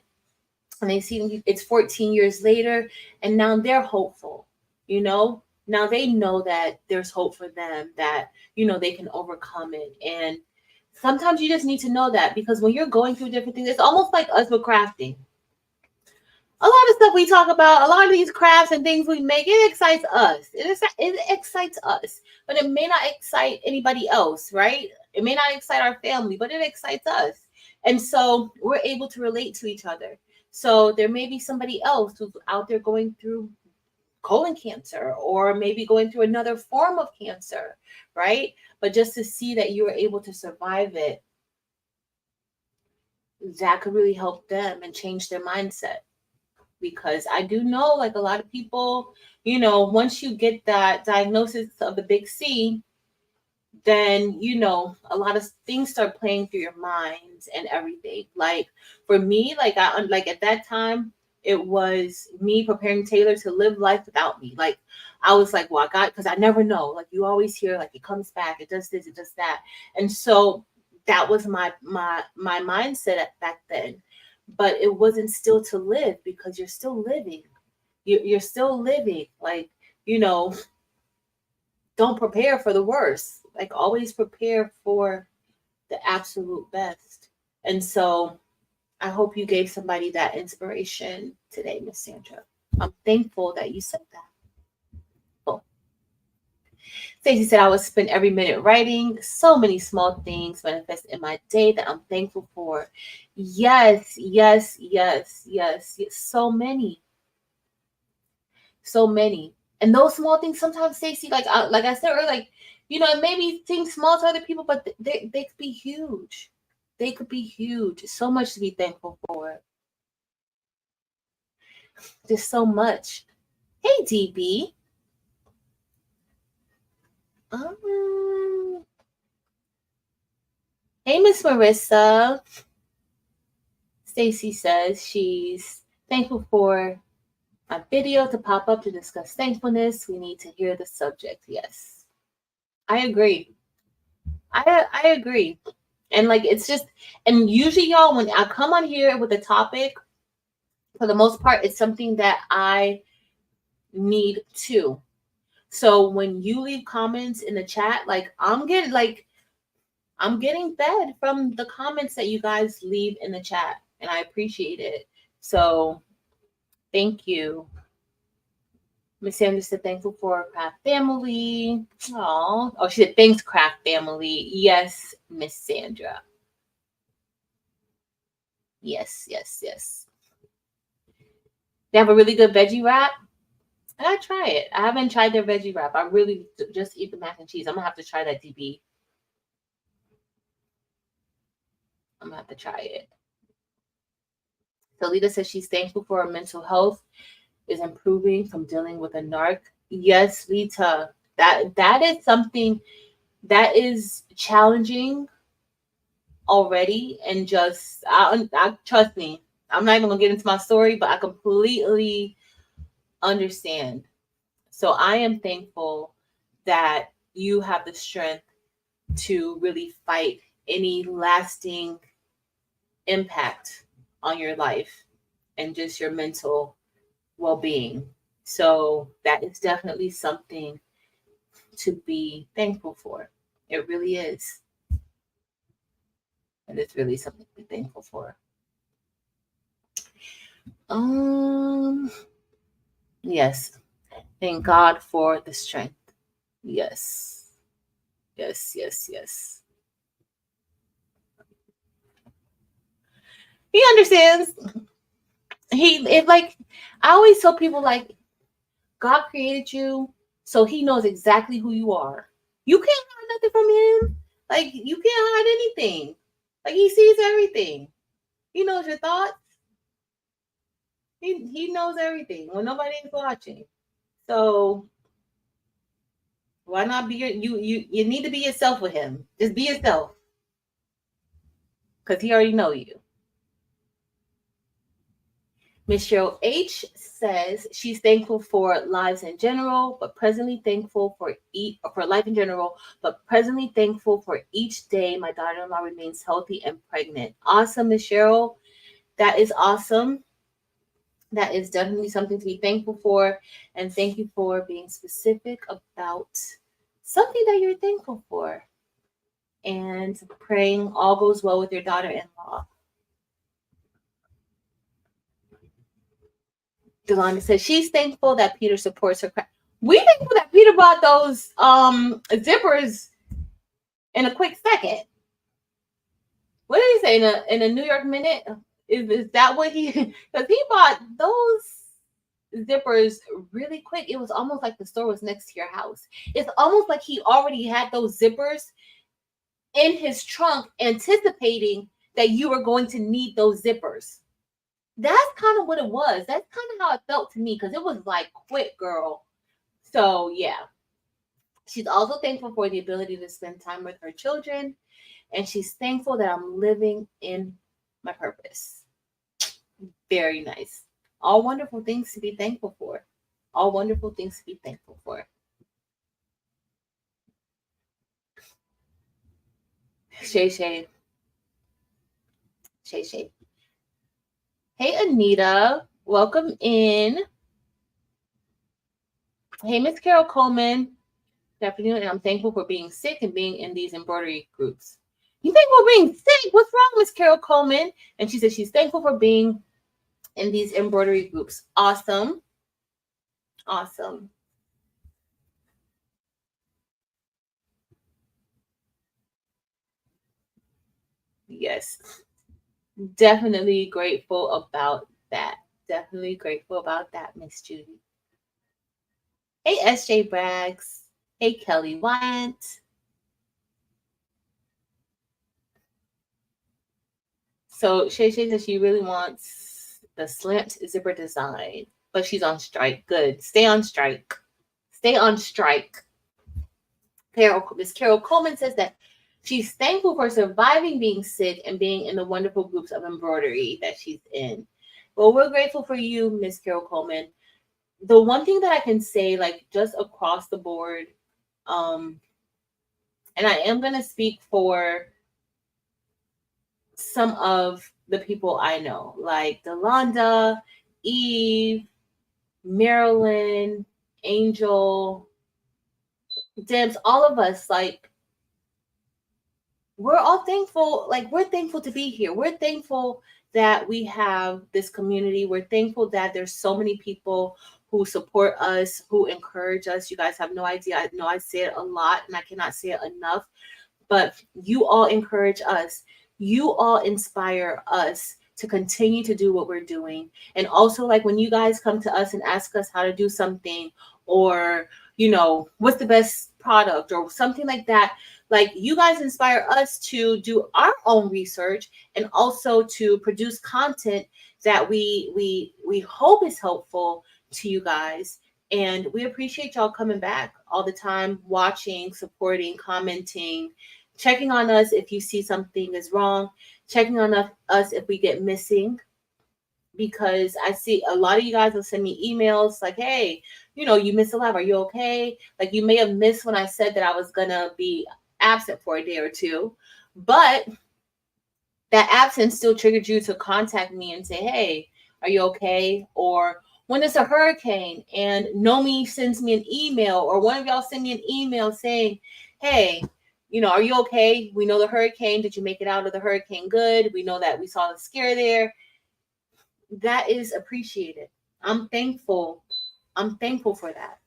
and they see it's 14 years later, and now they're hopeful. You know, now they know that there's hope for them, that, you know, they can overcome it. And sometimes you just need to know that, because when you're going through different things, it's almost like us with crafting. A lot of stuff we talk about, a lot of these crafts and things we make, it excites us. It excites us, but it may not excite anybody else, right? It may not excite our family, but it excites us. And so we're able to relate to each other. So there may be somebody else who's out there going through colon cancer, or maybe going through another form of cancer, right? But just to see that you were able to survive it, that could really help them and change their mindset. Because I do know, like, a lot of people, you know, once you get that diagnosis of the big C, then, you know, a lot of things start playing through your minds and everything. Like, for me, like, at that time, it was me preparing Taylor to live life without me. Like, I was like, well, I got, because I never know. Like, you always hear, like, it comes back, it does this, it does that. And so that was my mindset back then. But it wasn't still to live, because you're still living. You're still living. Like, you know, don't prepare for the worst. Like, always prepare for the absolute best. And so I hope you gave somebody that inspiration today, Miss Sandra. I'm thankful that you said that. Stacey said, I would spend every minute writing. So many small things manifest in my day that I'm thankful for. Yes, yes, yes, yes, yes. So many. So many. And those small things sometimes, Stacey, like I said earlier, like, you know, it may be things small to other people, but they could be huge. They could be huge. So much to be thankful for. There's so much. Hey, DB. Hey, Miss Marissa. Stacey says she's thankful for a video to pop up to discuss thankfulness. We need to hear the subject. Yes, I agree. I agree. And, like, it's just, and usually, y'all, when I come on here with a topic, for the most part, it's something that I need too. So when you leave comments in the chat, like, I'm getting, like, I'm getting fed from the comments that you guys leave in the chat, and I appreciate it. So thank you. Miss Sandra said thankful for Craft Family. Oh, she said thanks, Craft Family. Yes, Miss Sandra. Yes, yes, yes. They have a really good veggie wrap. I gotta try it. I haven't tried their veggie wrap. I really just eat the mac and cheese. I'm gonna have to try that, DB. I'm gonna have to try it. So Lita says she's thankful for her mental health is improving from dealing with a narc. Yes, Lita, that is something that is challenging already, and just I trust me. I'm not even gonna get into my story, but I completely understand. So I am thankful that you have the strength to really fight any lasting impact on your life and just your mental well-being. So that is definitely something to be thankful for. It really is. And it's really something to be thankful for. Yes. Thank God for the strength. Yes. Yes, yes, yes. He understands. It like I always tell people like God created you, so he knows exactly who you are. You can't hide nothing from him. Like you can't hide anything. Like he sees everything. He knows your thoughts. He knows everything when nobody's watching. So why not be you need to be yourself with him. Just be yourself. Because he already know you. Miss Cheryl H says she's thankful for lives in general, but presently thankful for life in general, but presently thankful for each day my daughter-in-law remains healthy and pregnant. Awesome, Miss Cheryl. That is awesome. That is definitely something to be thankful for. And thank you for being specific about something that you're thankful for. And praying all goes well with your daughter-in-law. Delana says she's thankful that Peter supports her. We thankful that Peter bought those zippers in a quick second. What did he say in a New York minute? Is that what he? Because he bought those zippers really quick. It was almost like the store was next to your house. It's almost like he already had those zippers in his trunk, anticipating that you were going to need those zippers. That's kind of what it was. That's kind of how it felt to me because it was like, quick, girl. So, yeah. She's also thankful for the ability to spend time with her children. And she's thankful that I'm living in my purpose. Very nice. All wonderful things to be thankful for. All wonderful things to be thankful for. Shay Shay. Shay Shay. Hey, Anita. Welcome in. Hey, Miss Carol Coleman. Good afternoon, and I'm thankful for being sick and being in these embroidery groups. You thankful for being sick? What's wrong, Miss Carol Coleman? And she said she's thankful for being in these embroidery groups. Awesome. Awesome. Yes. Definitely grateful about that. Definitely grateful about that, Miss Judy. Hey, SJ Braggs. Hey, Kelly Wyatt. So Shay Shay says she really wants the slant zipper design, but she's on strike. Good. Stay on strike. Stay on strike. Miss Carol Coleman says that she's thankful for surviving being sick and being in the wonderful groups of embroidery that she's in. Well, we're grateful for you, Miss Carol Coleman. The one thing that I can say, like just across the board, and I am going to speak for some of the people I know, like Delonda, Eve, Marilyn, Angel, Debs, all of us, like we're all thankful. Like, we're thankful to be here. We're thankful that we have this community. We're thankful that there's so many people who support us, who encourage us. You guys have no idea. I know I say it a lot and I cannot say it enough, but you all encourage us. You all inspire us to continue to do what we're doing. And also, like, when you guys come to us and ask us how to do something, or, what's the best product or something like that, like, you guys inspire us to do our own research and also to produce content that we hope is helpful to you guys. And we appreciate y'all coming back all the time, watching, supporting, commenting, checking on us if you see something is wrong, checking on us if we get missing. Because I see a lot of you guys will send me emails like, hey, you missed a live. Are you okay? Like, you may have missed when I said that I was going to be absent for a day or two, but that absence still triggered you to contact me and say, hey, are you okay? Or when it's a hurricane and Nomi sends me an email, or one of y'all send me an email saying, hey, are you okay? We know the hurricane. Did you make it out of the hurricane good? We know that we saw the scare there. That is appreciated. I'm thankful. I'm thankful for that,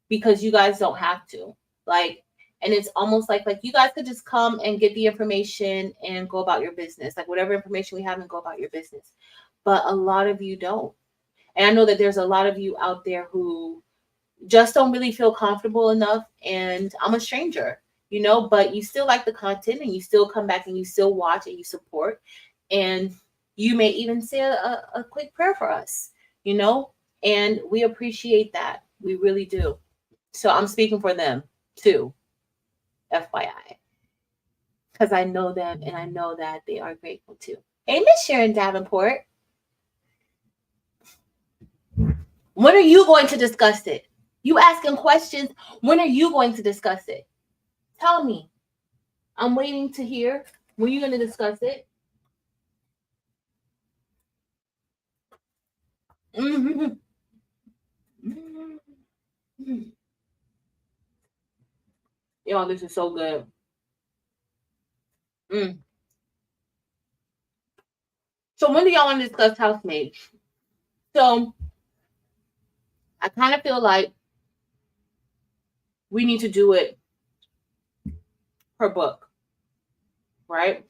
because you guys don't have to. Like, and it's almost like you guys could just come and get the information and go about your business, like whatever information we have, and go about your business. But a lot of you don't. And I know that there's a lot of you out there who just don't really feel comfortable enough. And I'm a stranger, but you still like the content, and you still come back, and you still watch, and you support. And you may even say a quick prayer for us, and we appreciate that. We really do. So I'm speaking for them too, FYI, because I know them and I know that they are grateful too. Hey, Miss Sharon Davenport, when are you going to discuss it? You asking questions. When are you going to discuss it? Tell me. I'm waiting to hear. When are you going to discuss it? Mm-hmm. Mm-hmm. Yo, this is so good. Mm. So when do y'all want to discuss housemaids? So I kind of feel like we need to do it per book, right?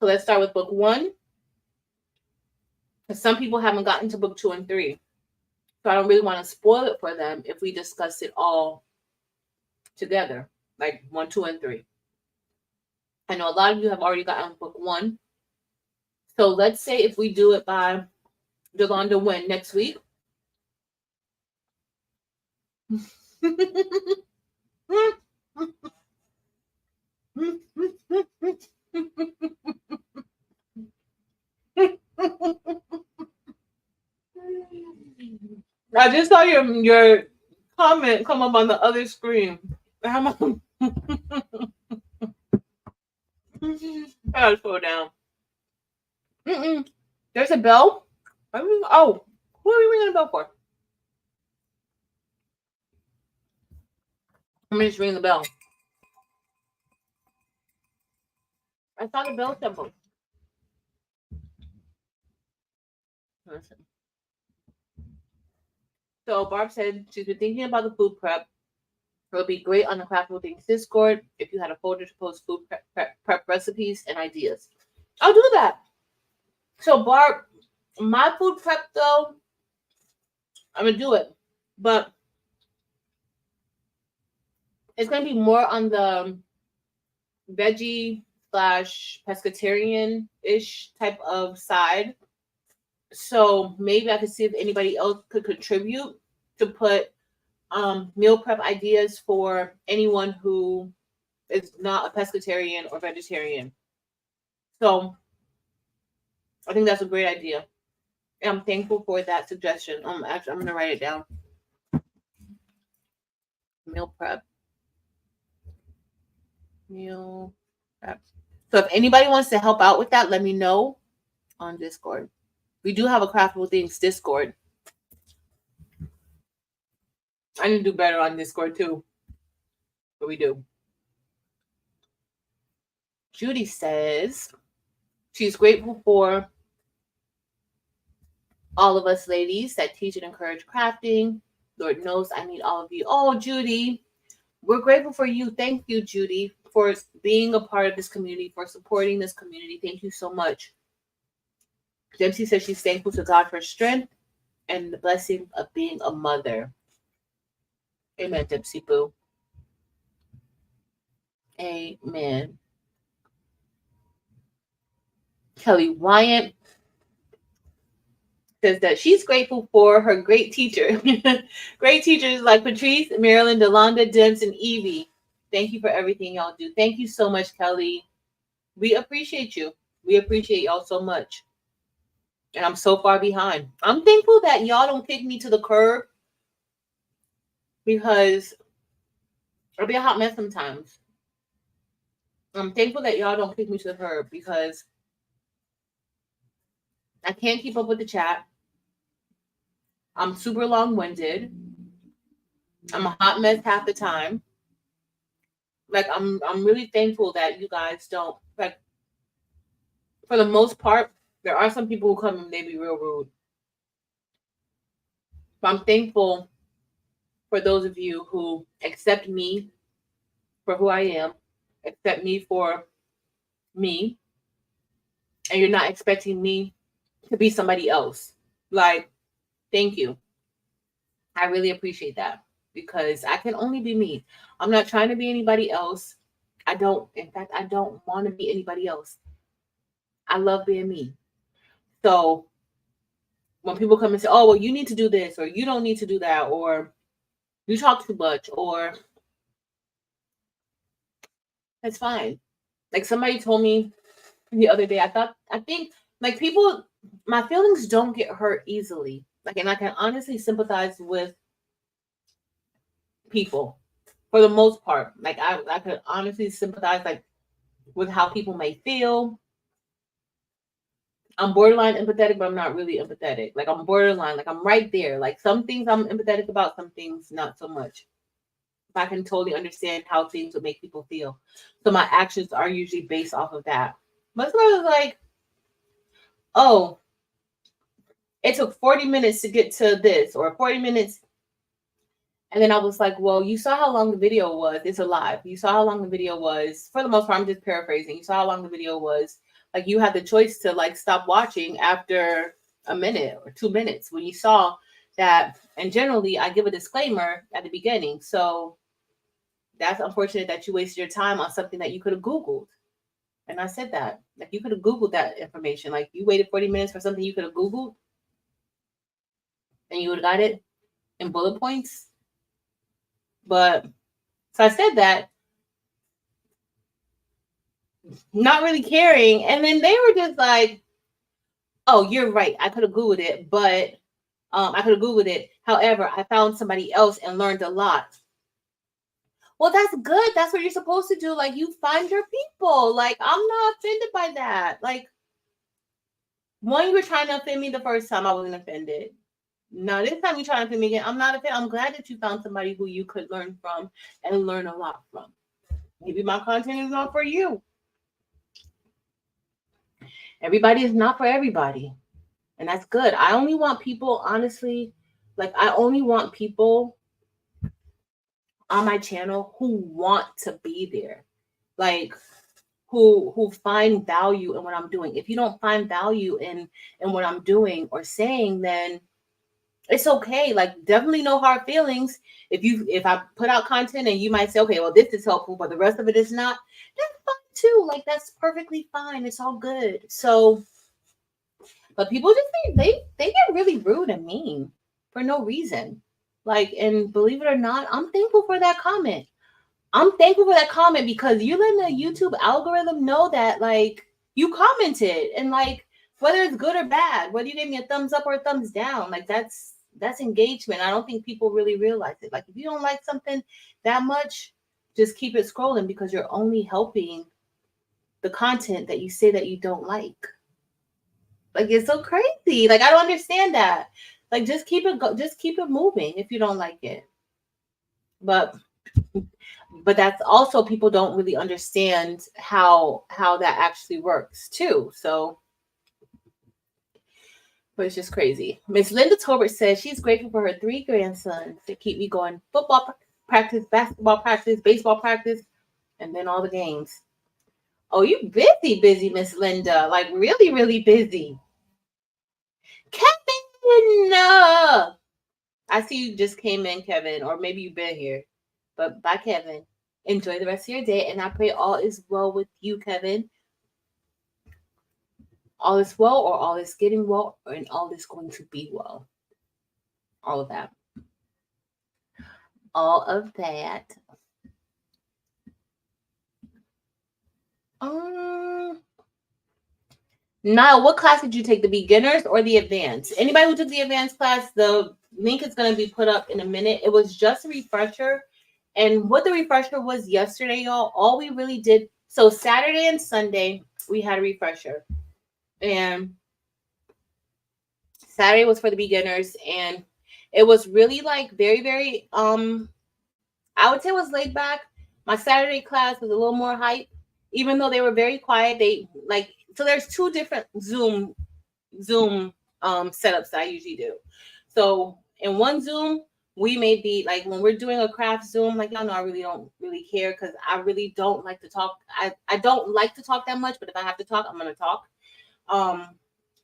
So let's start with book 1, because some people haven't gotten to book 2 and 3. So I don't really want to spoil it for them if we discuss it all together, like 1, 2, and 3. I know a lot of you have already gotten book 1. So let's say if we do it by Yolanda when next week. I just saw your comment come up on the other screen. I gotta slow down. There's a bell. Oh, who are we ringing a bell for? Let me just ring the bell. I saw the bell symbol. Listen. So Barb said she's been thinking about the food prep. It would be great on the Craftable Things Discord if you had a folder to post food prep recipes and ideas. I'll do that. So Barb, my food prep though, I'm gonna do it, but it's gonna be more on the veggie / pescatarian ish type of side. So maybe I could see if anybody else could contribute to put meal prep ideas for anyone who is not a pescatarian or vegetarian. So I think that's a great idea. And I'm thankful for that suggestion. Actually, I'm gonna write it down. Meal prep. Meal prep. So if anybody wants to help out with that, let me know on Discord. We do have a Craftable Things Discord. I need to do better on Discord too. But we do. Judy says she's grateful for all of us ladies that teach and encourage crafting. Lord knows I need all of you. Oh, Judy, we're grateful for you. Thank you, Judy, for being a part of this community, for supporting this community. Thank you so much. Dempsey says she's thankful to God for strength and the blessing of being a mother. Amen, Dempsey Boo. Amen. Kelly Wyatt says that she's grateful for her great teacher. Great teachers like Patrice, Marilyn, Delonda, Dems, and Evie. Thank you for everything y'all do. Thank you so much, Kelly. We appreciate you. We appreciate y'all so much. And I'm so far behind. I'm thankful that y'all don't kick me to the curb because I'll be a hot mess sometimes. I'm thankful that y'all don't kick me to the curb because I can't keep up with the chat. I'm super long-winded. I'm a hot mess half the time. Like I'm really thankful that you guys don't, like, for the most part, there are some people who come and they be real rude. But I'm thankful for those of you who accept me for who I am, accept me for me, and you're not expecting me to be somebody else. Like, thank you. I really appreciate that because I can only be me. I'm not trying to be anybody else. I don't want to be anybody else. I love being me. So when people come and say, oh, well, you need to do this, or you don't need to do that, or you talk too much, or that's fine. Like somebody told me the other day, I think like people, my feelings don't get hurt easily. Like, and I can honestly sympathize with people for the most part. Like I could honestly sympathize like with how people may feel. I'm borderline empathetic, but I'm not really empathetic. Like I'm borderline, like I'm right there. Like some things I'm empathetic about, some things not so much. I can totally understand how things would make people feel. So my actions are usually based off of that. But somebody was like, oh, it took 40 minutes to get to this, or 40 minutes. And then I was like, well, you saw how long the video was. It's alive. You saw how long the video was. For the most part, I'm just paraphrasing. You saw how long the video was. Like you had the choice to like stop watching after a minute or 2 minutes when you saw that. And generally, I give a disclaimer at the beginning. So that's unfortunate that you wasted your time on something that you could have Googled. And I said that. Like you could have Googled that information. Like you waited 40 minutes for something you could have Googled and you would have got it in bullet points. But so I said that, not really caring. And then they were just like, oh, you're right. I could have Googled it, but I could have Googled it. However, I found somebody else and learned a lot. Well, that's good. That's what you're supposed to do. Like, you find your people. Like, I'm not offended by that. Like, one, you were trying to offend me the first time. I wasn't offended. No, this time you're trying to offend me again. I'm not offended. I'm glad that you found somebody who you could learn from and learn a lot from. Maybe my content is not for you. Everybody is not for everybody. And that's good. I only want people, honestly, like, I only want people on my channel who want to be there. Like, who find value in what I'm doing. If you don't find value in what I'm doing or saying, then it's okay. Like, definitely no hard feelings. If I put out content and you might say, okay, well, this is helpful, but the rest of it is not, that's fine too. Like, that's perfectly fine. It's all good. So, but people just they get really rude and mean for no reason. Like, and believe it or not, I'm thankful for that comment. I'm thankful for that comment because you're letting the YouTube algorithm know that, like, you commented, and like, whether it's good or bad, whether you gave me a thumbs up or a thumbs down, like that's engagement. I don't think people really realize it. Like, if you don't like something that much, just keep it scrolling because you're only helping the content that you say that you don't like. Like, it's so crazy. Like, I don't understand that. Like, just keep it moving if you don't like it. But but that's also people don't really understand how that actually works too. So, but it's just crazy. Miss Linda Tolbert says she's grateful for her 3 grandsons to keep me going. Football practice, basketball practice, baseball practice, and then all the games. Oh, you busy, Miss Linda. Like really, really busy. Kevin, I see you just came in, Kevin, or maybe you've been here. But bye, Kevin. Enjoy the rest of your day, and I pray all is well with you, Kevin. All is well, or all is getting well, and all is going to be well. All of that. All of that. Niall, what class did you take? The beginners or the advanced? Anybody who took the advanced class, the link is going to be put up in a minute. It was just a refresher. And what the refresher was yesterday, y'all, all we really did. So Saturday and Sunday, we had a refresher. And Saturday was for the beginners. And it was really like very, very, I would say it was laid back. My Saturday class was a little more hype, even though they were very quiet. They like, so there's 2 different Zoom setups that I usually do. So in one Zoom, we may be like when we're doing a craft Zoom, like y'all know I really don't really care because I really don't like to talk. I don't like to talk that much, but if I have to talk, I'm gonna talk.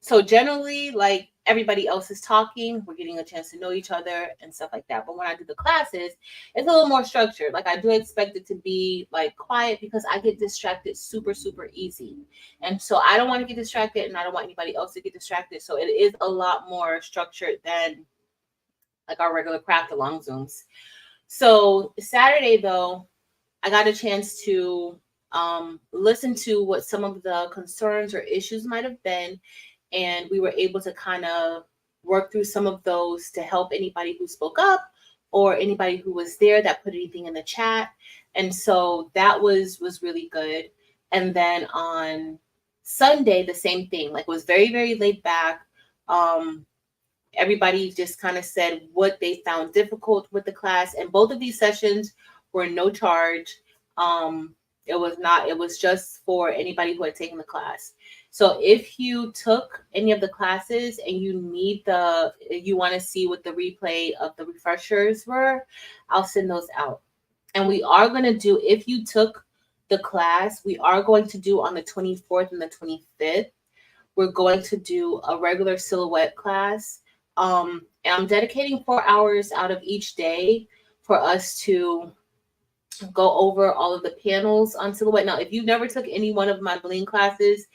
So generally, like everybody else is talking, we're getting a chance to know each other and stuff like that. But when I do the classes, it's a little more structured. Like I do expect it to be like quiet because I get distracted super, super easy. And so I don't want to get distracted and I don't want anybody else to get distracted. So it is a lot more structured than like our regular craft along Zooms. So Saturday though, I got a chance to listen to what some of the concerns or issues might have been. And we were able to kind of work through some of those to help anybody who spoke up or anybody who was there that put anything in the chat. And so that was really good. And then on Sunday, the same thing, like was very, very laid back. Everybody just kind of said what they found difficult with the class. And both of these sessions were no charge. It was just for anybody who had taken the class. So if you took any of the classes and you want to see what the replay of the refreshers were, I'll send those out. And we are going to do, if you took the class, we are going to do on the 24th and the 25th, we're going to do a regular silhouette class. And I'm dedicating 4 hours out of each day for us to go over all of the panels on silhouette. Now, if you never took any one of my bling classes,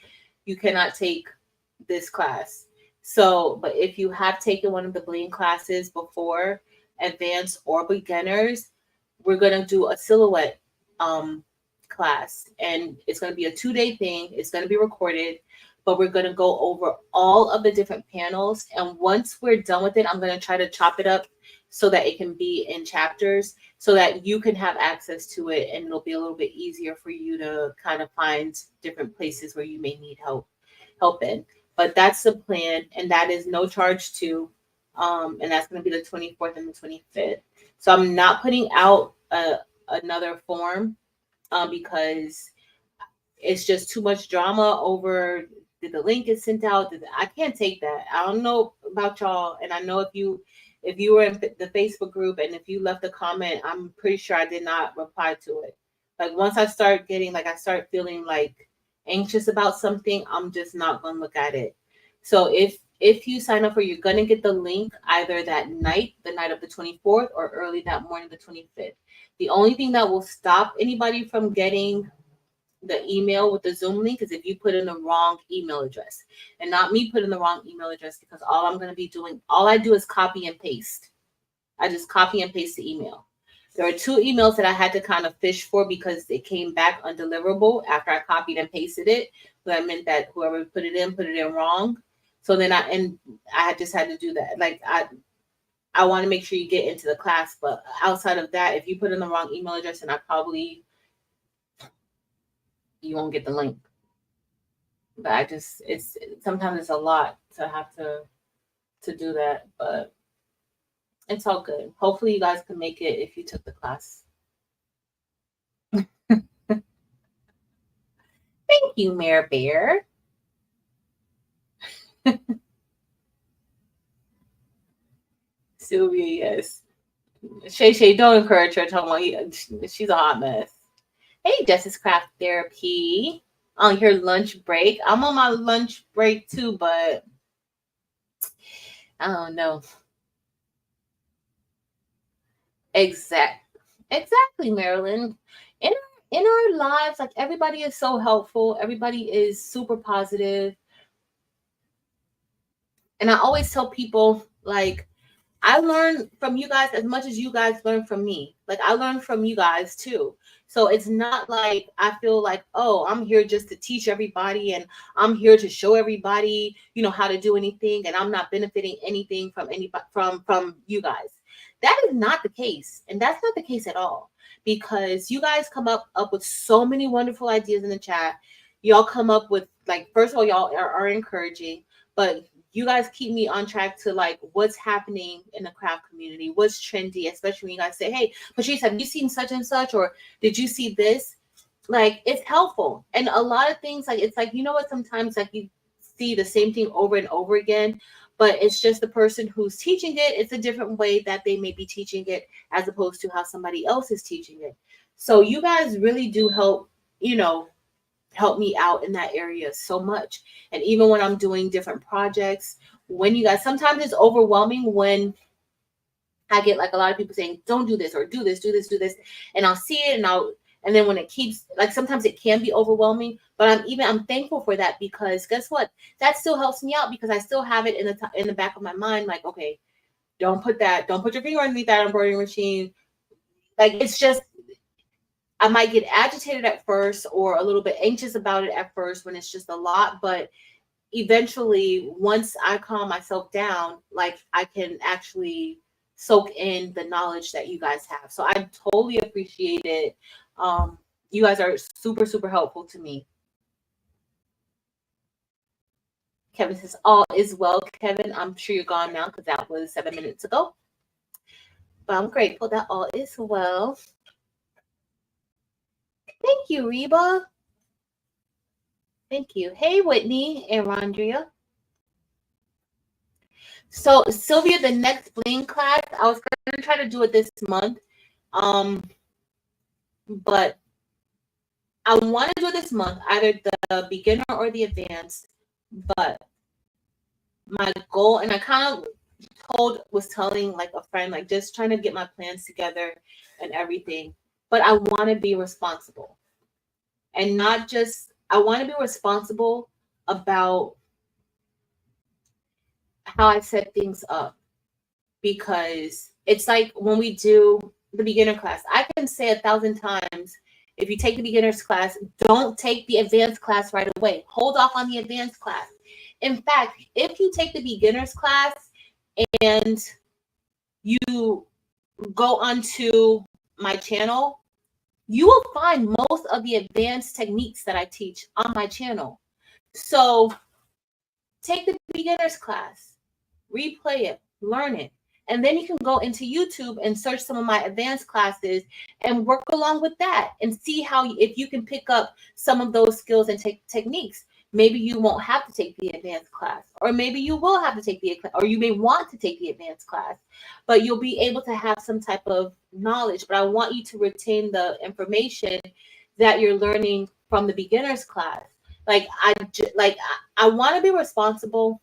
you cannot take this class. So, but if you have taken one of the bling classes before, advanced or beginners, we're going to do a silhouette class. And it's going to be a 2-day thing. It's going to be recorded, but we're going to go over all of the different panels. And once we're done with it, I'm going to try to chop it up so that it can be in chapters so that you can have access to it and it'll be a little bit easier for you to kind of find different places where you may need help in. But that's the plan, and that is no charge too. And that's going to be the 24th and the 25th. So I'm not putting out another form because it's just too much drama over did the link get sent out? I can't take that. I don't know about y'all, and I know if you were in the Facebook group and if you left a comment, I'm pretty sure I did not reply to it. Like once I start feeling like anxious about something, I'm just not going to look at it. So if you sign up for, you're going to get the link either that night, the night of the 24th, or early that morning, the 25th. The only thing that will stop anybody from getting the email with the Zoom link is if you put in the wrong email address, and not me putting the wrong email address, because all I'm going to be doing, all I do is copy and paste. I just copy and paste the email. There are 2 emails that I had to kind of fish for because it came back undeliverable after I copied and pasted it. So that meant that whoever put it in wrong. So then I just had to do that. Like I want to make sure you get into the class, but outside of that, if you put in the wrong email address, and you won't get the link. But sometimes it's a lot to have to do that, but it's all good. Hopefully you guys can make it if you took the class. you, Mayor Bear. Sylvia, yes. Shay, don't encourage her. Tell me she's a hot mess. Hey, Justice Craft Therapy. On your lunch break. I'm on my lunch break too, but I don't know. Exactly, Marilyn. In our lives, like, everybody is so helpful. Everybody is super positive. And I always tell people, like, I learn from you guys as much as you guys learn from me. Like, I learn from you guys too. So it's not like I feel like, oh, I'm here just to teach everybody and I'm here to show everybody, how to do anything, and I'm not benefiting anything from anybody from you guys. That is not the case. And that's not the case at all, because you guys come up with so many wonderful ideas in the chat. Y'all come up with, like, first of all, y'all are encouraging, but you guys keep me on track to, like, what's happening in the craft community, what's trendy, especially when you guys say, hey, Patrice, have you seen such and such, or did you see this? Like, it's helpful. And a lot of things, like, it's like, what, sometimes, like, you see the same thing over and over again, but it's just the person who's teaching it. It's a different way that they may be teaching it as opposed to how somebody else is teaching it. So you guys really do help me out in that area so much. And even when I'm doing different projects, when you guys, sometimes it's overwhelming when I get, like, a lot of people saying, don't do this, or do this, and I'll see it, and then when it keeps, like, sometimes it can be overwhelming, but I'm thankful for that, because guess what? That still helps me out, because I still have it in the back of my mind, like, okay, don't put your finger underneath that embroidery machine. Like, it's just, I might get agitated at first, or a little bit anxious about it at first when it's just a lot, but eventually, once I calm myself down, like, I can actually soak in the knowledge that you guys have. So I totally appreciate it. You guys are super, super helpful to me. Kevin says, all is well, Kevin. I'm sure you're gone now, because that was 7 minutes ago. But I'm grateful that all is well. Thank you, Reba. Thank you. Hey, Whitney and Rondria. So, Sylvia, the next bling class, I was going to try to do it this month. But I want to do it this month, either the beginner or the advanced. But my goal, and I kind of was telling, like, a friend, like, just trying to get my plans together and everything. But I want to be responsible. And not just, I want to be responsible about how I set things up. Because it's like when we do the beginner class, I can say 1,000 times, if you take the beginner's class, don't take the advanced class right away. Hold off on the advanced class. In fact, if you take the beginner's class and you go onto my channel, you will find most of the advanced techniques that I teach on my channel. So take the beginner's class, replay it, learn it. And then you can go into YouTube and search some of my advanced classes and work along with that and see if you can pick up some of those skills and techniques. Maybe you won't have to take the advanced class, or maybe you will have to take or you may want to take the advanced class, but you'll be able to have some type of knowledge. But I want you to retain the information that you're learning from the beginner's class. Like, I want to be responsible.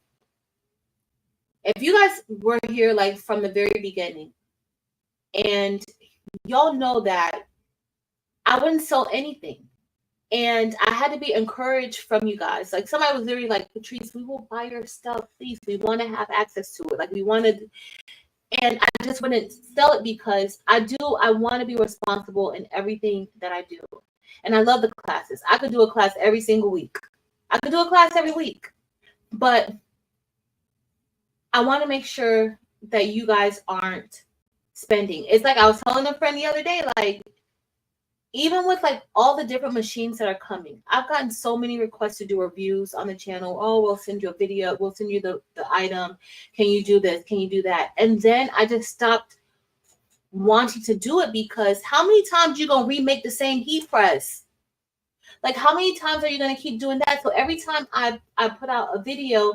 If you guys were here, like, from the very beginning, and y'all know that I wouldn't sell anything, and I had to be encouraged from you guys. Like, somebody was literally like, Patrice, we will buy your stuff, please. We want to have access to it. Like, we wanted, and I just wouldn't sell it, because I want to be responsible in everything that I do. And I love the classes. I could do a class every single week. I could do a class every week, but I want to make sure that you guys aren't spending. It's like I was telling a friend the other day, like, even with, like, all the different machines that are coming, I've gotten so many requests to do reviews on the channel. Oh, we'll send you a video. We'll send you the item. Can you do this? Can you do that? And then I just stopped wanting to do it, because how many times you going to remake the same heat press? Like, how many times are you going to keep doing that? So every time I put out a video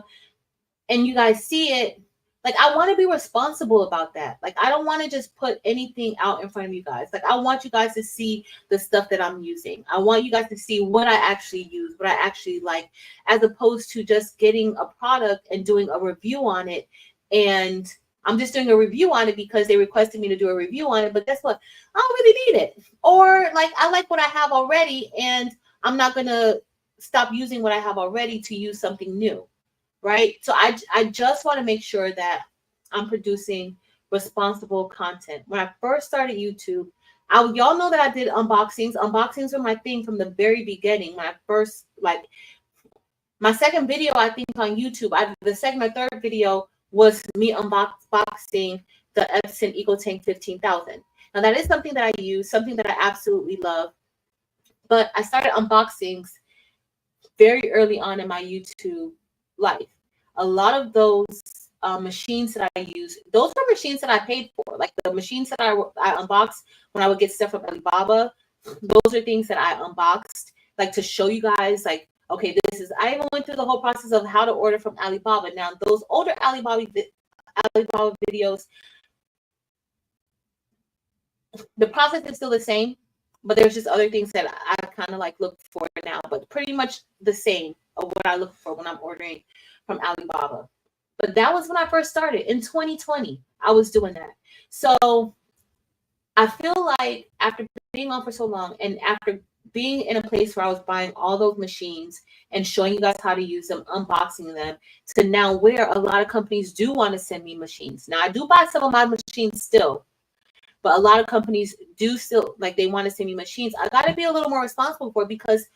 and you guys see it, like, I want to be responsible about that. Like, I don't want to just put anything out in front of you guys. Like, I want you guys to see the stuff that I'm using. I want you guys to see what I actually use, what I actually like, as opposed to just getting a product and doing a review on it. And I'm just doing a review on it because they requested me to do a review on it. But guess what? I don't really need it. Or, like, I like what I have already, and I'm not going to stop using what I have already to use something new. Right? So I just want to make sure that I'm producing responsible content. When I first started YouTube, y'all know that I did unboxings. Unboxings were my thing from the very beginning. When I first, like, my second video, I think, on YouTube, the second or third video was me unboxing the Epson EcoTank 15,000. Now, that is something that I use, something that I absolutely love. But I started unboxings very early on in my YouTube life. A lot of those machines that I use, those were machines that I paid for. Like, the machines that I unboxed when I would get stuff from Alibaba, those are things that I unboxed, like, to show you guys, like, okay, this is, I even went through the whole process of how to order from Alibaba. Now, those older Alibaba videos, the process is still the same, but there's just other things that I kind of, like, look for now, but pretty much the same of what I look for when I'm ordering from Alibaba. But that was when I first started in 2020. I was doing that. So I feel like after being on for so long, and after being in a place where I was buying all those machines and showing you guys how to use them, unboxing them, to now where a lot of companies do want to send me machines. Now, I do buy some of my machines still, but a lot of companies do still, like, they want to send me machines. I got to be a little more responsible for it, because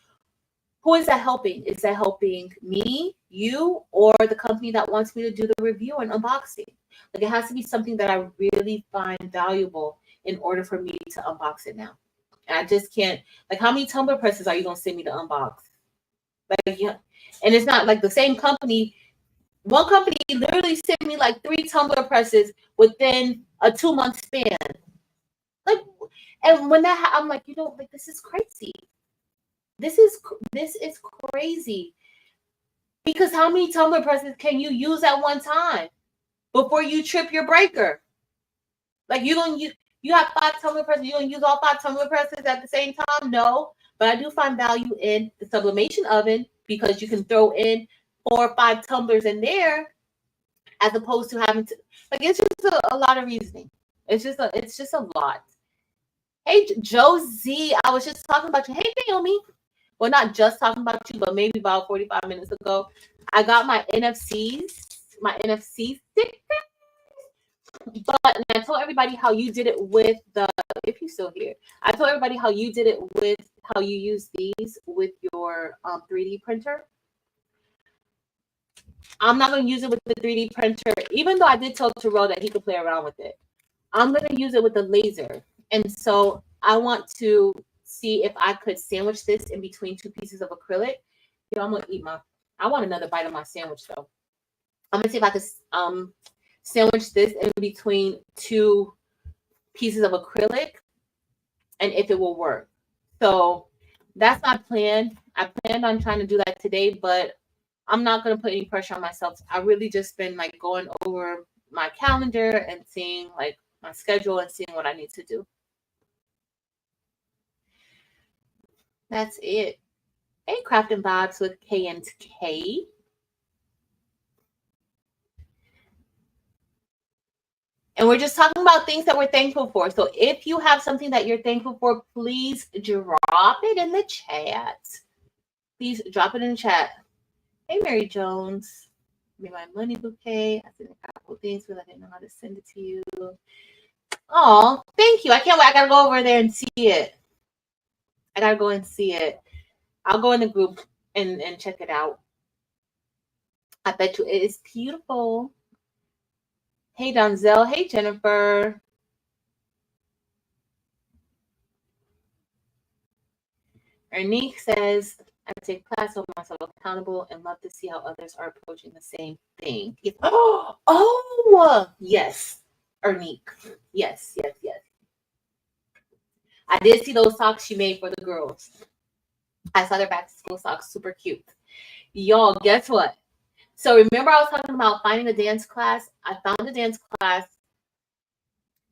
who is that helping? Is that helping me, you, or the company that wants me to do the review and unboxing? Like, it has to be something that I really find valuable in order for me to unbox it now. And I just can't, like, how many tumbler presses are you going to send me to unbox? Like, yeah. And it's not like the same company. One company literally sent me like 3 tumbler presses within a 2-month span. Like, and when that, I'm like, like, this is crazy. This is crazy. Because how many tumbler presses can you use at one time before you trip your breaker? Like, you have 5 tumbler presses. You don't use all 5 tumbler presses at the same time? No. But I do find value in the sublimation oven, because you can throw in 4 or 5 tumblers in there, as opposed to having to, like, it's just a lot of reasoning. It's just a lot. Hey, Josie, I was just talking about you. Hey, Naomi. Well, not just talking about you, but maybe about 45 minutes ago, I got my NFC sticker. But I told everybody how you did it with the, if you're still here, I told everybody how you did it with, how you use these with your 3D printer. I'm not going to use it with the 3D printer, even though I did tell Terrell that he could play around with it. I'm going to use it with the laser. And so I want to see if I could sandwich this in between 2 pieces of acrylic. I'm going to eat I want another bite of my sandwich, though. I'm going to see if I could sandwich this in between 2 pieces of acrylic, and if it will work. So that's my plan. I planned on trying to do that today, but I'm not going to put any pressure on myself. I really just been, like, going over my calendar and seeing, like, my schedule and seeing what I need to do. That's it. Hey, Crafting Vibes with K and K. And we're just talking about things that we're thankful for. So if you have something that you're thankful for, please drop it in the chat. Please drop it in the chat. Hey, Mary Jones. My money bouquet. I sent a couple things, but I didn't know how to send it to you. Oh, thank you. I can't wait. I got to go over there and see it. I got to go and see it. I'll go in the group and check it out. I bet you it is beautiful. Hey, Donzel. Hey, Jennifer. Ernique says, I take class, hold myself accountable, and love to see how others are approaching the same thing. Oh, yes, Ernique. Yes. I did see those socks she made for the girls. I saw their back to school socks, super cute. Y'all, guess what? So remember I was talking about finding a dance class? I found a dance class.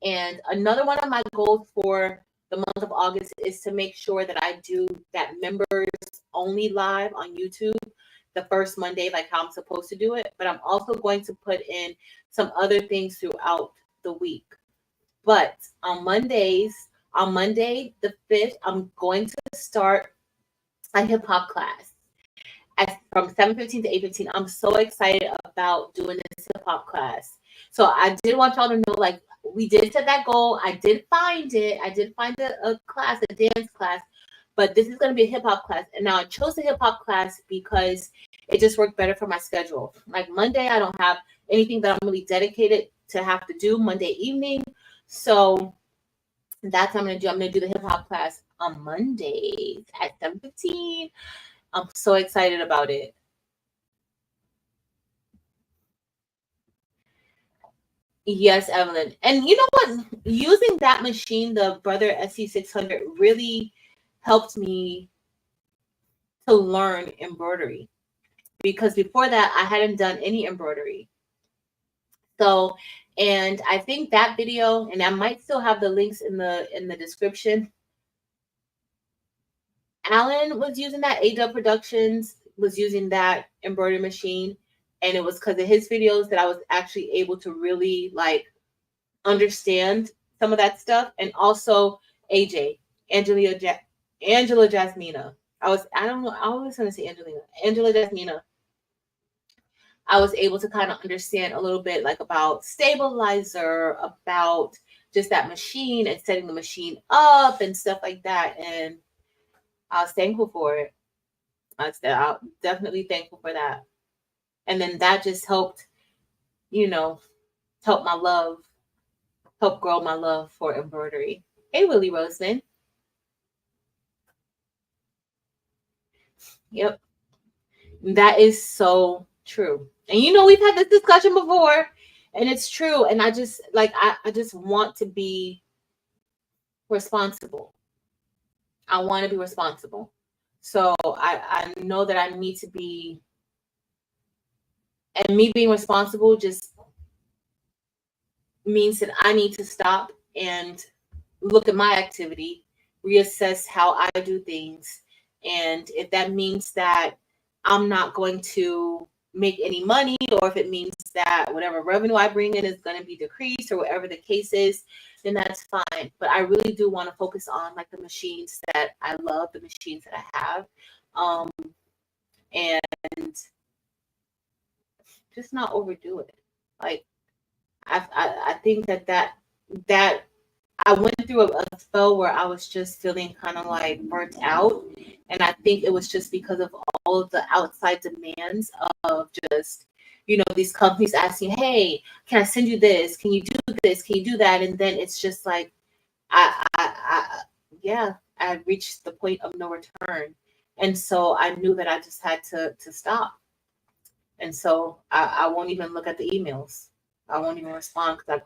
And another one of my goals for the month of August is to make sure that I do that members only live on YouTube the first Monday, like how I'm supposed to do it. But I'm also going to put in some other things throughout the week. But on Monday, the 5th, I'm going to start a hip hop class from 7:15 to 8:15. I'm so excited about doing this hip hop class. So I did want y'all to know, like, we did set that goal. I did find it. I did find a class, a dance class, but this is going to be a hip hop class. And now I chose the hip hop class because it just worked better for my schedule. Like Monday, I don't have anything that I'm really dedicated to have to do Monday evening. So that's what I'm going to do. I'm going to do the hip hop class on Mondays at 7:15. I'm so excited about it. Yes, Evelyn. And you know what? Using that machine, the Brother SC600, really helped me to learn embroidery, because before that I hadn't done any embroidery. So, and I think that video, and I might still have the links in the description. Alan was using that. AW Productions was using that embroidery machine, and it was because of his videos that I was actually able to really like understand some of that stuff. And also AJ, Angela Jasmina. I don't know, I always want to say Angela Jasmina. I was able to kind of understand a little bit like about stabilizer, about just that machine and setting the machine up and stuff like that. And I was thankful for it. I'm definitely thankful for that. And then that just helped, you know, help grow my love for embroidery. Hey, Willie Roseman. Yep. That is so true. And you know, we've had this discussion before, and it's true. And I just like I just want to be responsible. I want to be responsible. So I know that I need to be, and me being responsible just means that I need to stop and look at my activity, reassess how I do things. And if that means that I'm not going to make any money, or if it means that whatever revenue I bring in is going to be decreased, or whatever the case is, then that's fine. But I really do want to focus on like the machines that I love, the machines that I have, and just not overdo it. Like I think that I went through a spell where I was just feeling kind of like burnt out. And I think it was just because of all of the outside demands of just, these companies asking, hey, can I send you this? Can you do this? Can you do that? And then it's just like, yeah, I reached the point of no return. And so I knew that I just had to stop. And so I won't even look at the emails. I won't even respond, because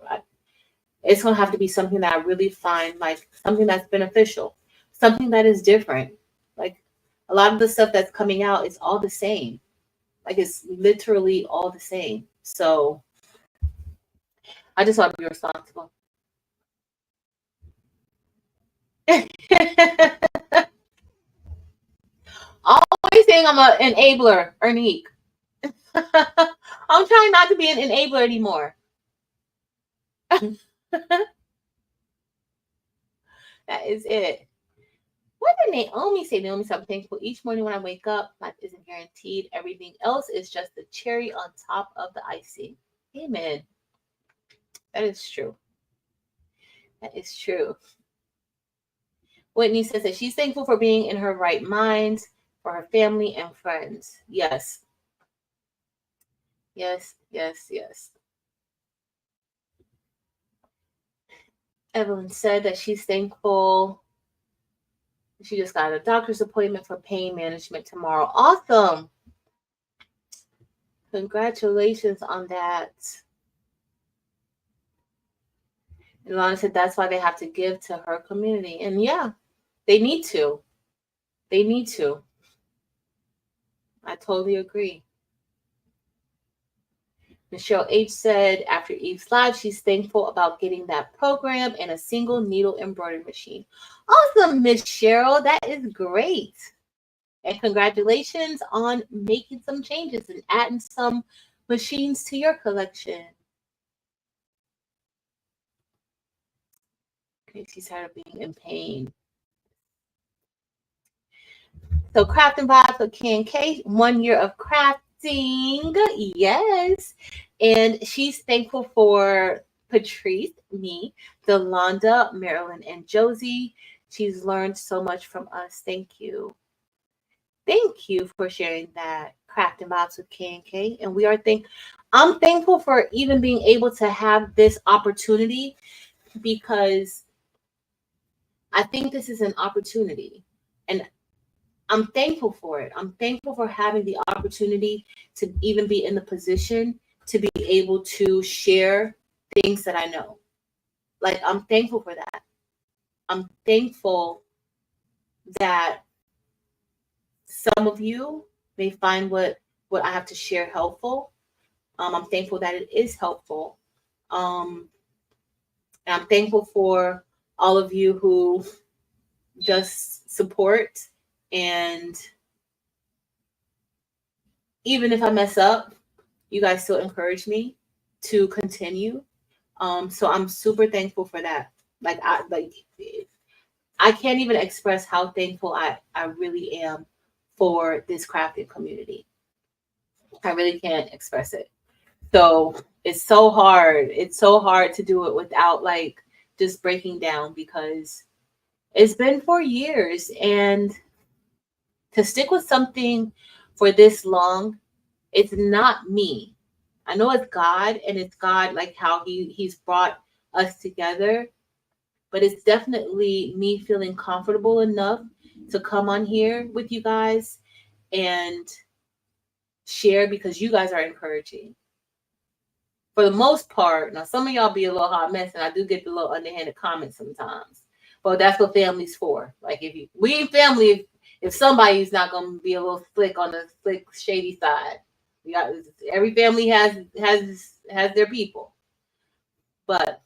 it's going to have to be something that I really find like something that's beneficial, something that is different. Like a lot of the stuff that's coming out is all the same. Like it's literally all the same. So I just want to be responsible. Always saying I'm an enabler, Ernique. I'm trying not to be an enabler anymore. That is it. What did Naomi say? Naomi said, I'm thankful each morning when I wake up. Life isn't guaranteed. Everything else is just the cherry on top of the icing. Amen. That is true. That is true. Whitney says that she's thankful for being in her right mind, for her family and friends. Yes. Yes, yes, yes. Evelyn said that she's thankful. She just got a doctor's appointment for pain management tomorrow. Awesome. Congratulations on that. And Lana said that's why they have to give to her community. And yeah, they need to. They need to. I totally agree. Michelle H said after Eve's live, she's thankful about getting that program and a single needle embroidery machine. Awesome, Miss Cheryl. That is great. And congratulations on making some changes and adding some machines to your collection. Okay, she's tired of being in pain. So crafting vibes with Ken K, 1 year of crafting. Yes. And she's thankful for Patrice, me, Delonda, Marilyn, and Josie. She's learned so much from us. Thank you. Thank you for sharing that crafting vibes with K. And I'm thankful for even being able to have this opportunity, because I think this is an opportunity. And I'm thankful for it. I'm thankful for having the opportunity to even be in the position to be able to share things that I know. Like, I'm thankful for that. I'm thankful that some of you may find what I have to share helpful. I'm thankful that it is helpful. And I'm thankful for all of you who just support, and even if I mess up, you guys still encourage me to continue. So I'm super thankful for that. I can't even express how thankful I really am for this crafting community. I really can't express it. So it's so hard. It's so hard to do it without like just breaking down, because it's been 4 years, and to stick with something for this long, it's not me. I know it's God, and it's God, like how he's brought us together, but it's definitely me feeling comfortable enough to come on here with you guys and share, because you guys are encouraging. For the most part, now some of y'all be a little hot mess, and I do get the little underhanded comments sometimes. But that's what family's for. Like, we in family, if somebody's not gonna be a little slick on the slick, shady side, we got, every family has their people. But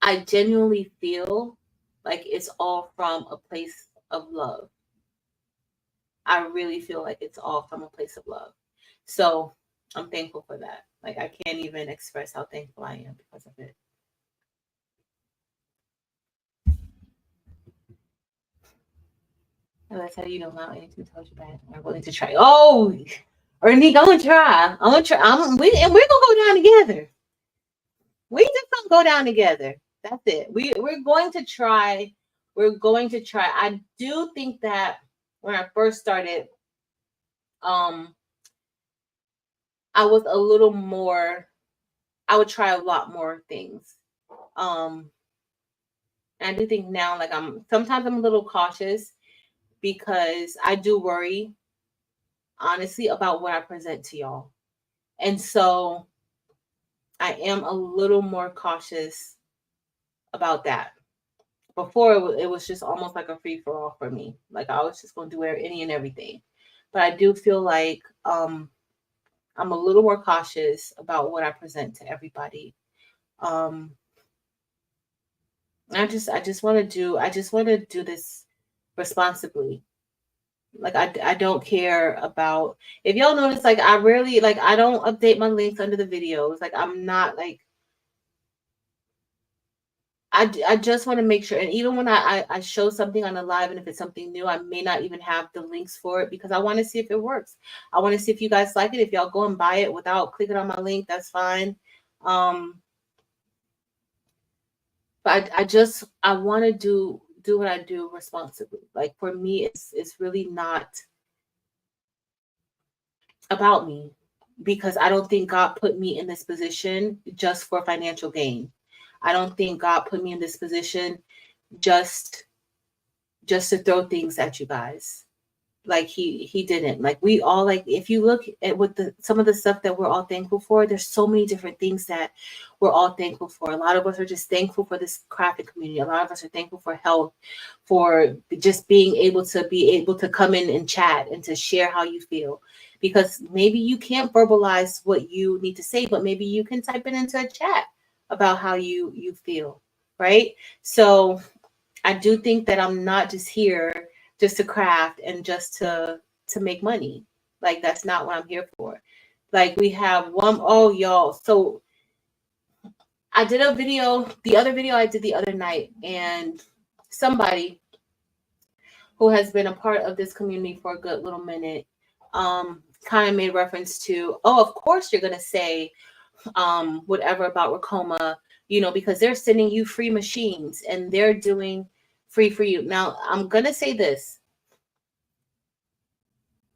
I genuinely feel like it's all from a place of love. I really feel like it's all from a place of love. So I'm thankful for that. Like, I can't even express how thankful I am because of it. And that's how you don't allow anything to hold you back. I'm willing to try. Oh, Ernie, I'm gonna try. And we're gonna go down together. We just gonna go down together. That's it. We're going to try. We're going to try. I do think that when I first started, I was a little more. I would try a lot more things. And I do think now, like, sometimes I'm a little cautious, because I do worry, honestly, about what I present to y'all. And so I am a little more cautious about that. Before, it was just almost like a free for all for me. Like, I was just going to do any and everything. But I do feel like I'm a little more cautious about what I present to everybody. I just want to do this responsibly. Like, I don't care about, if y'all notice, like, I rarely, like, I don't update my links under the videos. Like, I'm not like, I just want to make sure. And even when I show something on a live, and if it's something new, I may not even have the links for it, because I want to see if it works. I want to see if you guys like it. If y'all go and buy it without clicking on my link, that's fine. But I want to do what I do responsibly. Like, for me, it's really not about me, because I don't think God put me in this position just for financial gain. I don't think God put me in this position just to throw things at you guys. Like he didn't. Like we all, like if you look at what some of the stuff that we're all thankful for, there's so many different things that we're all thankful for. A lot of us are just thankful for this crafting community. A lot of us are thankful for health, for just being able to come in and chat and to share how you feel. Because maybe you can't verbalize what you need to say, but maybe you can type it into a chat about how you feel, right? So I do think that I'm not just here just to craft and just to make money. Like that's not what I'm here for. Like we have one, oh y'all. So I did a video, the other video I did the other night, and somebody who has been a part of this community for a good little minute kind of made reference to, oh, of course you're gonna say whatever about Racoma, because they're sending you free machines and they're doing free for you. Now, I'm going to say this.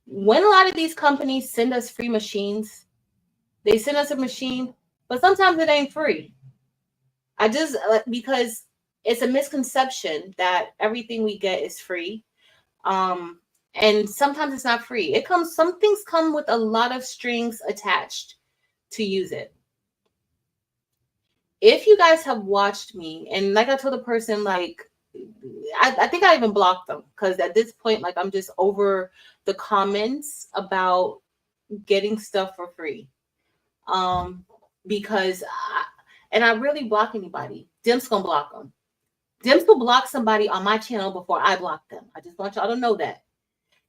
When a lot of these companies send us free machines, they send us a machine, but sometimes it ain't free. Because it's a misconception that everything we get is free. And sometimes it's not free. Some things come with a lot of strings attached to use it. If you guys have watched me, and like I told the person, like, I think I even blocked them because at this point, like, I'm just over the comments about getting stuff for free. Because I really block anybody. Dim's gonna block them. Dims will block somebody on my channel before I block them. I just want y'all to know that.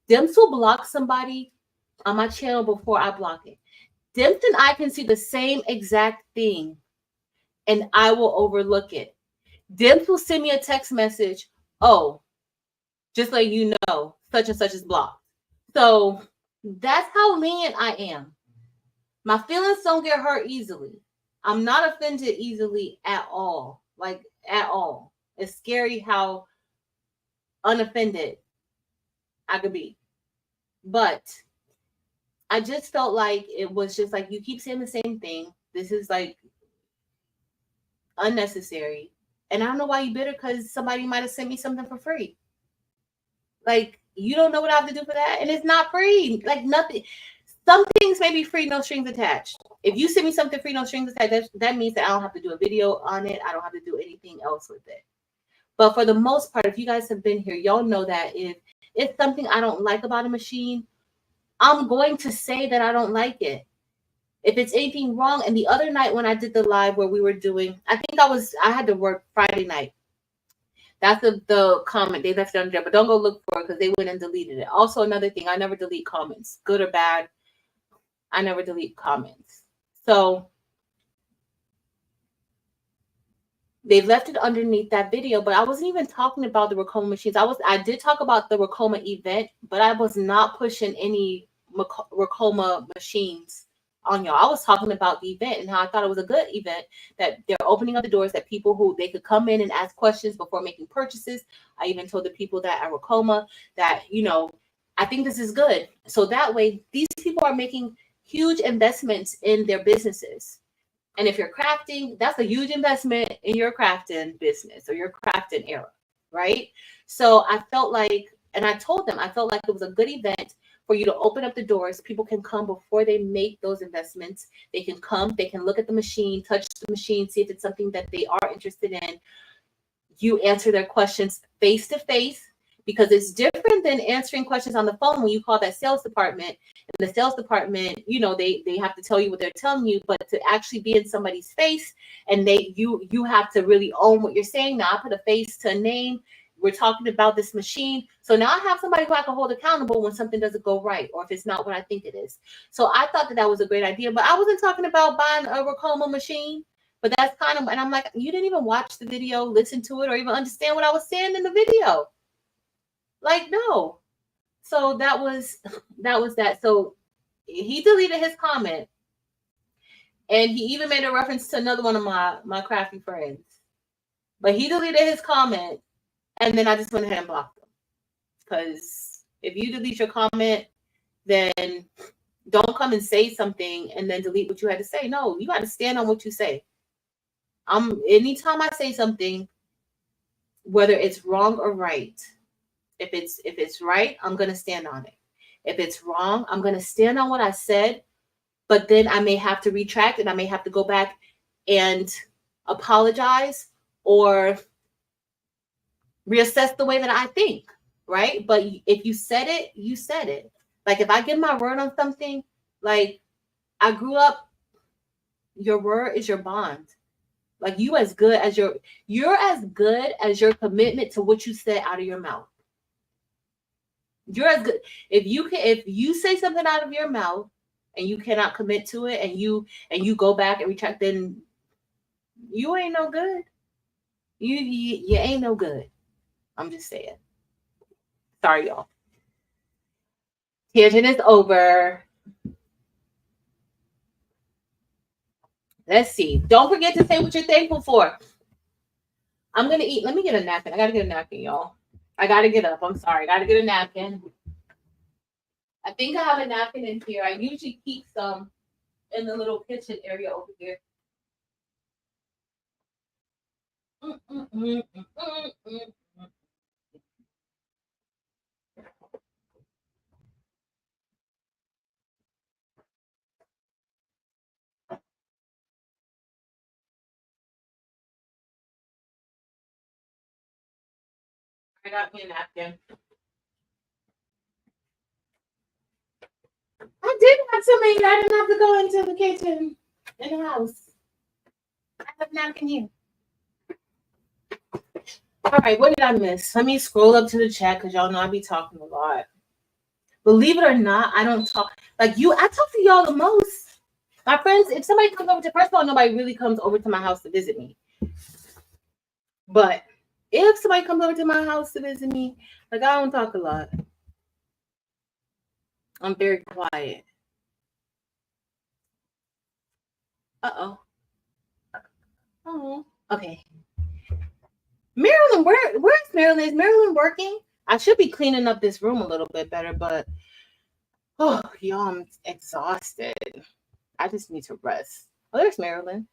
Dims will block somebody on my channel before I block it. Dims and I can see the same exact thing, and I will overlook it. Dims will send me a text message, oh, just let you know, such and such is blocked. So that's how lenient I am. My feelings don't get hurt easily. I'm not offended easily at all. Like, at all. It's scary how unoffended I could be. But I just felt like it was just like, you keep saying the same thing. This is like unnecessary. And I don't know why you bitter, because somebody might have sent me something for free. Like, you don't know what I have to do for that? And it's not free. Like, nothing. Some things may be free, no strings attached. If you send me something free, no strings attached, that means that I don't have to do a video on it. I don't have to do anything else with it. But for the most part, if you guys have been here, y'all know that if it's something I don't like about a machine, I'm going to say that I don't like it. If it's anything wrong, and the other night when I did the live where we were doing, I think I had to work Friday night. That's the comment. They left it under there, but don't go look for it because they went and deleted it. Also, another thing, I never delete comments, good or bad. I never delete comments. So they left it underneath that video, but I wasn't even talking about the Racoma machines. I did talk about the Racoma event, but I was not pushing any Racoma machines on y'all. I was talking about the event and how I thought it was a good event, that they're opening up the doors, that people who they could come in and ask questions before making purchases. I even told the people that at Racoma that, I think this is good. So that way, these people are making huge investments in their businesses. And if you're crafting, that's a huge investment in your crafting business or your crafting era, right? So I felt like, and I told them, I felt like it was a good event for you to open up the doors. People can come before they make those investments. They can come, they can look at the machine, touch the machine, see if it's something that they are interested in. You answer their questions face to face, because it's different than answering questions on the phone when you call that sales department. And the sales department, they have to tell you what they're telling you, but to actually be in somebody's face and you have to really own what you're saying. Now I put a face to a name. We're talking about this machine. So now I have somebody who I can hold accountable when something doesn't go right or if it's not what I think it is. So I thought that was a great idea, but I wasn't talking about buying a Racoma machine. But that's kind of, and I'm like, you didn't even watch the video, listen to it, or even understand what I was saying in the video. Like, no. So that was that. So he deleted his comment, and he even made a reference to another one of my crafty friends. But he deleted his comment, and then I just went ahead and blocked him. Because if you delete your comment, then don't come and say something and then delete what you had to say. No, you got to stand on what you say. Anytime I say something, whether it's wrong or right, If it's right, I'm gonna stand on it. If it's wrong, I'm gonna stand on what I said, but then I may have to retract and I may have to go back and apologize or reassess the way that I think, right? But if you said it, you said it. Like if I give my word on something, like I grew up, your word is your bond. Like you're as good as your commitment to what you said out of your mouth. You're as good if you say something out of your mouth and you cannot commit to it and you go back and retract, then you ain't no good. You ain't no good. I'm just saying. Sorry, y'all. Tangent is over. Let's see. Don't forget to say what you're thankful for. I'm gonna eat. Let me get a napkin. I gotta get a napkin, y'all. I gotta get up. I'm sorry. I gotta get a napkin. I think I have a napkin in here. I usually keep some in the little kitchen area over here. I got me a napkin. I did have somebody. I didn't have to go into the kitchen in the house. I have a napkin here. All right, what did I miss? Let me scroll up to the chat because y'all know I be talking a lot. Believe it or not, I don't talk like you. I talk to y'all the most. My friends, if somebody comes over to, first of all, nobody really comes over to my house to visit me. But if somebody comes over to my house to visit me, like I don't talk a lot. I'm very quiet. Uh-oh. Oh, okay. Marilyn, where's Marilyn? Is Marilyn working? I should be cleaning up this room a little bit better, but oh, y'all, I'm exhausted. I just need to rest. Oh, there's Marilyn.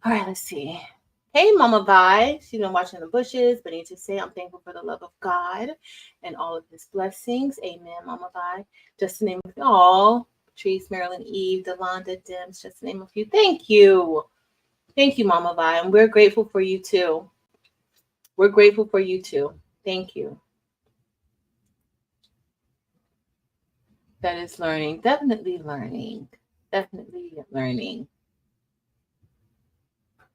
All right, let's see. Hey, Mama Vi. She's been watching the bushes, but need to say I'm thankful for the love of God and all of his blessings. Amen, Mama Vi. Just to name a few. Oh, Patrice, Marilyn, Eve, Delonda, Dims, just to name a few. Thank you. Thank you, Mama Vi. And we're grateful for you too. We're grateful for you too. Thank you. That is learning. Definitely learning. Definitely learning.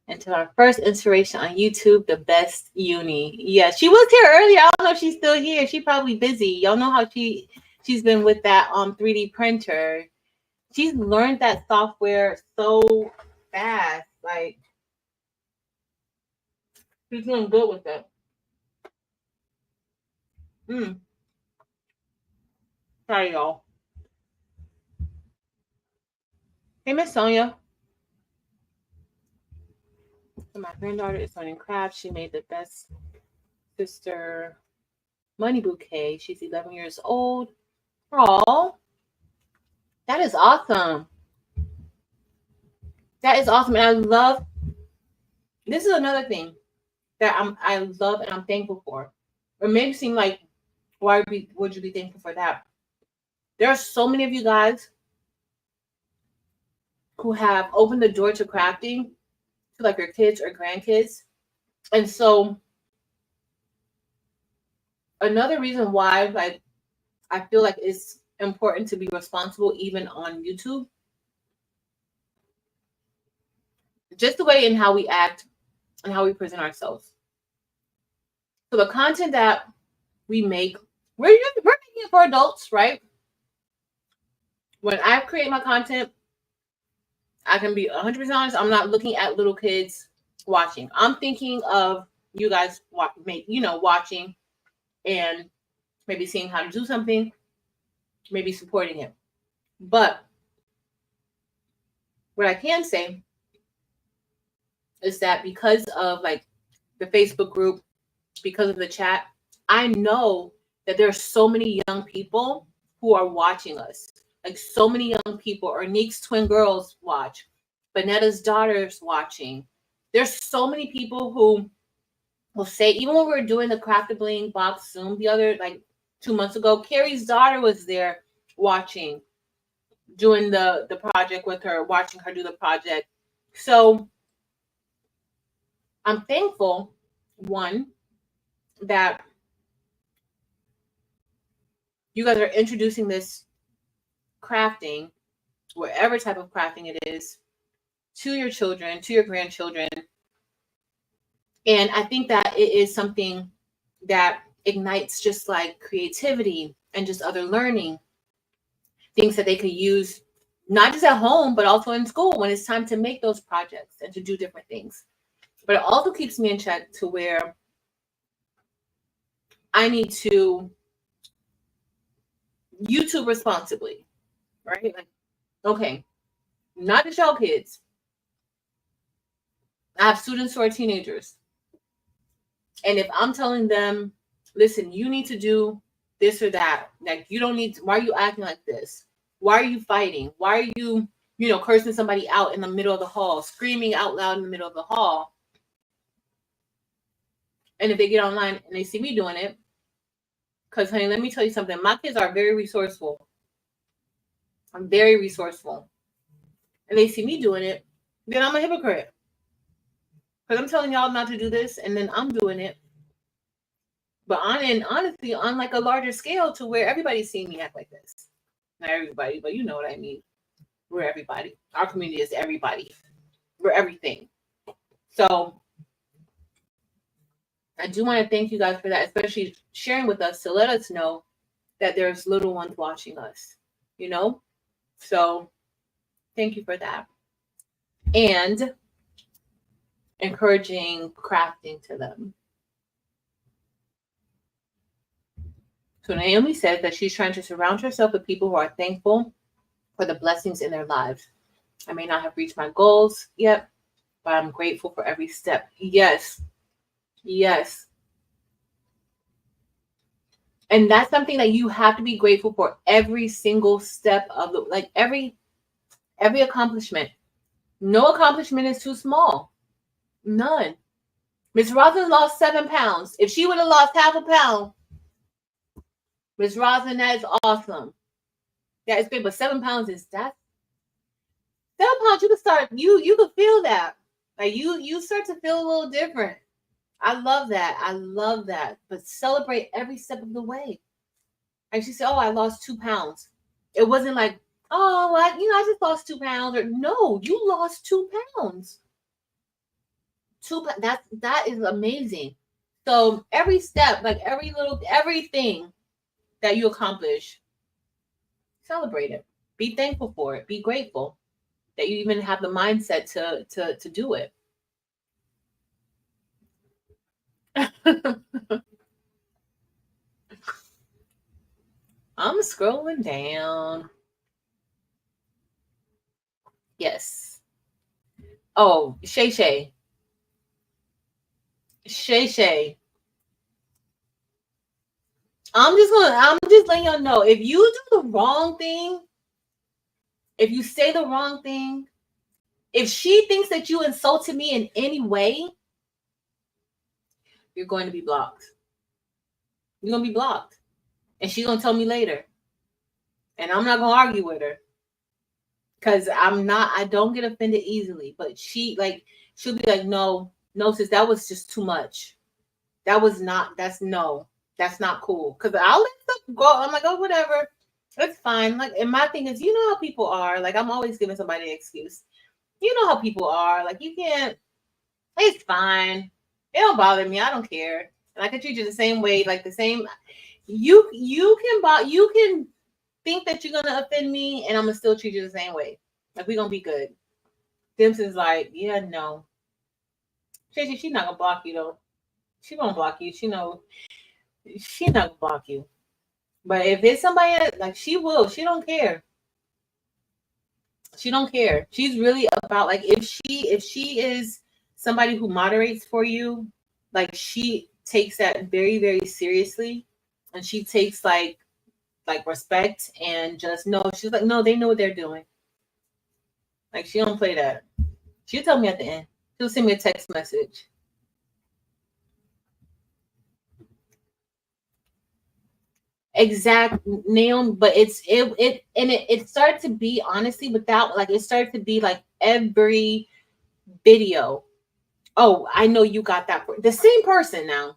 And to our first inspiration on YouTube, the best uni. Yeah, she was here earlier. I don't know if she's still here. She's probably busy. Y'all know how she's been with that 3D printer. She's learned that software so fast. Like she's doing good with it. Sorry, y'all. Hey, Miss Sonia. So my granddaughter is learning crafts. She made the best sister money bouquet. She's 11 years old. Oh, that is awesome. That is awesome. And I love, this is another thing that I love and I'm thankful for. It may seem like, why would you be thankful for that? There are so many of you guys who have opened the door to crafting to like your kids or grandkids. And so another reason why like I feel like it's important to be responsible even on YouTube, just the way in how we act and how we present ourselves. So the content that we make, we're making it for adults, right? When I create my content, I can be 100% honest. I'm not looking at little kids watching. I'm thinking of you guys watching and maybe seeing how to do something, maybe supporting it. But what I can say is that because of like the Facebook group, because of the chat, I know that there are so many young people who are watching us. Like so many young people, or Neek's twin girls watch, Bonetta's daughters watching. There's so many people who will say, even when we were doing the Craft the Bling box Zoom the other, like 2 months ago, Carrie's daughter was there watching, doing the project with her, watching her do the project. So I'm thankful, one, that you guys are introducing this crafting, whatever type of crafting it is, to your children, to your grandchildren. And I think that it is something that ignites just like creativity and just other learning, things that they could use not just at home, but also in school when it's time to make those projects and to do different things. But it also keeps me in check to where I need to YouTube responsibly, right? Like, okay, not just y'all kids. I have students who are teenagers. And if I'm telling them, listen, you need to do this or that, like you don't need to, why are you acting like this? Why are you fighting? Why are you, cursing somebody out in the middle of the hall, screaming out loud in the middle of the hall? And if they get online and they see me doing it, because honey, let me tell you something, my kids are very resourceful. I'm very resourceful. And they see me doing it, then I'm a hypocrite. Because I'm telling y'all not to do this, and then I'm doing it. But honestly, on like a larger scale to where everybody's seeing me act like this. Not everybody, but you know what I mean. We're everybody. Our community is everybody. We're everything. So I do want to thank you guys for that, especially sharing with us to let us know that there's little ones watching us, So thank you for that. And encouraging crafting to them. So Naomi says that she's trying to surround herself with people who are thankful for the blessings in their lives. I may not have reached my goals yet, but I'm grateful for every step. Yes. Yes. And that's something that you have to be grateful for every single step of the, like every accomplishment. No accomplishment is too small. None. Miss Roslyn lost 7 pounds. If she would have lost half a pound, Miss Roslyn, that is awesome. That is great, but 7 pounds is that. 7 pounds, you can start. You can feel that. Like you start to feel a little different. I love that. I love that. But celebrate every step of the way. And she said, "Oh, I lost 2 pounds." It wasn't like, "Oh, I just lost 2 pounds." Or no, you lost 2 pounds. That is amazing. So every step, like everything that you accomplish, celebrate it. Be thankful for it. Be grateful that you even have the mindset to do it. I'm scrolling down. Yes. Oh, Shay Shay. I'm just letting y'all know, if you do the wrong thing, if you say the wrong thing, if she thinks that you insulted me in any way, you're going to be blocked. You're going to be blocked. And she's going to tell me later. And I'm not going to argue with her. Because I don't get offended easily. But she'll be like, no, sis, that was just too much. That's not cool. Because I'll let stuff go. I'm like, oh, whatever. It's fine. Like, and my thing is, you know how people are. Like, I'm always giving somebody an excuse. You know how people are. Like, you can't, it's fine. It don't bother me. I don't care. And I can treat you the same way, like the same. You can think that you're gonna offend me, and I'm gonna still treat you the same way. Like, we're gonna be good. Dempsey's like, yeah, no. She's not gonna block you though. She won't block you. She's not gonna block you. But if it's somebody else, like, she will. She don't care. She don't care. She's really about, like, if she is somebody who moderates for you, like, she takes that very, very seriously, and she takes like respect, and just no, she's like, no, they know what they're doing. Like, she don't play that. She'll tell me at the end. She'll send me a text message. exact Naomi, but it started to be, honestly, without, like, it started to be like every video. Oh, I know you got that for the same person now.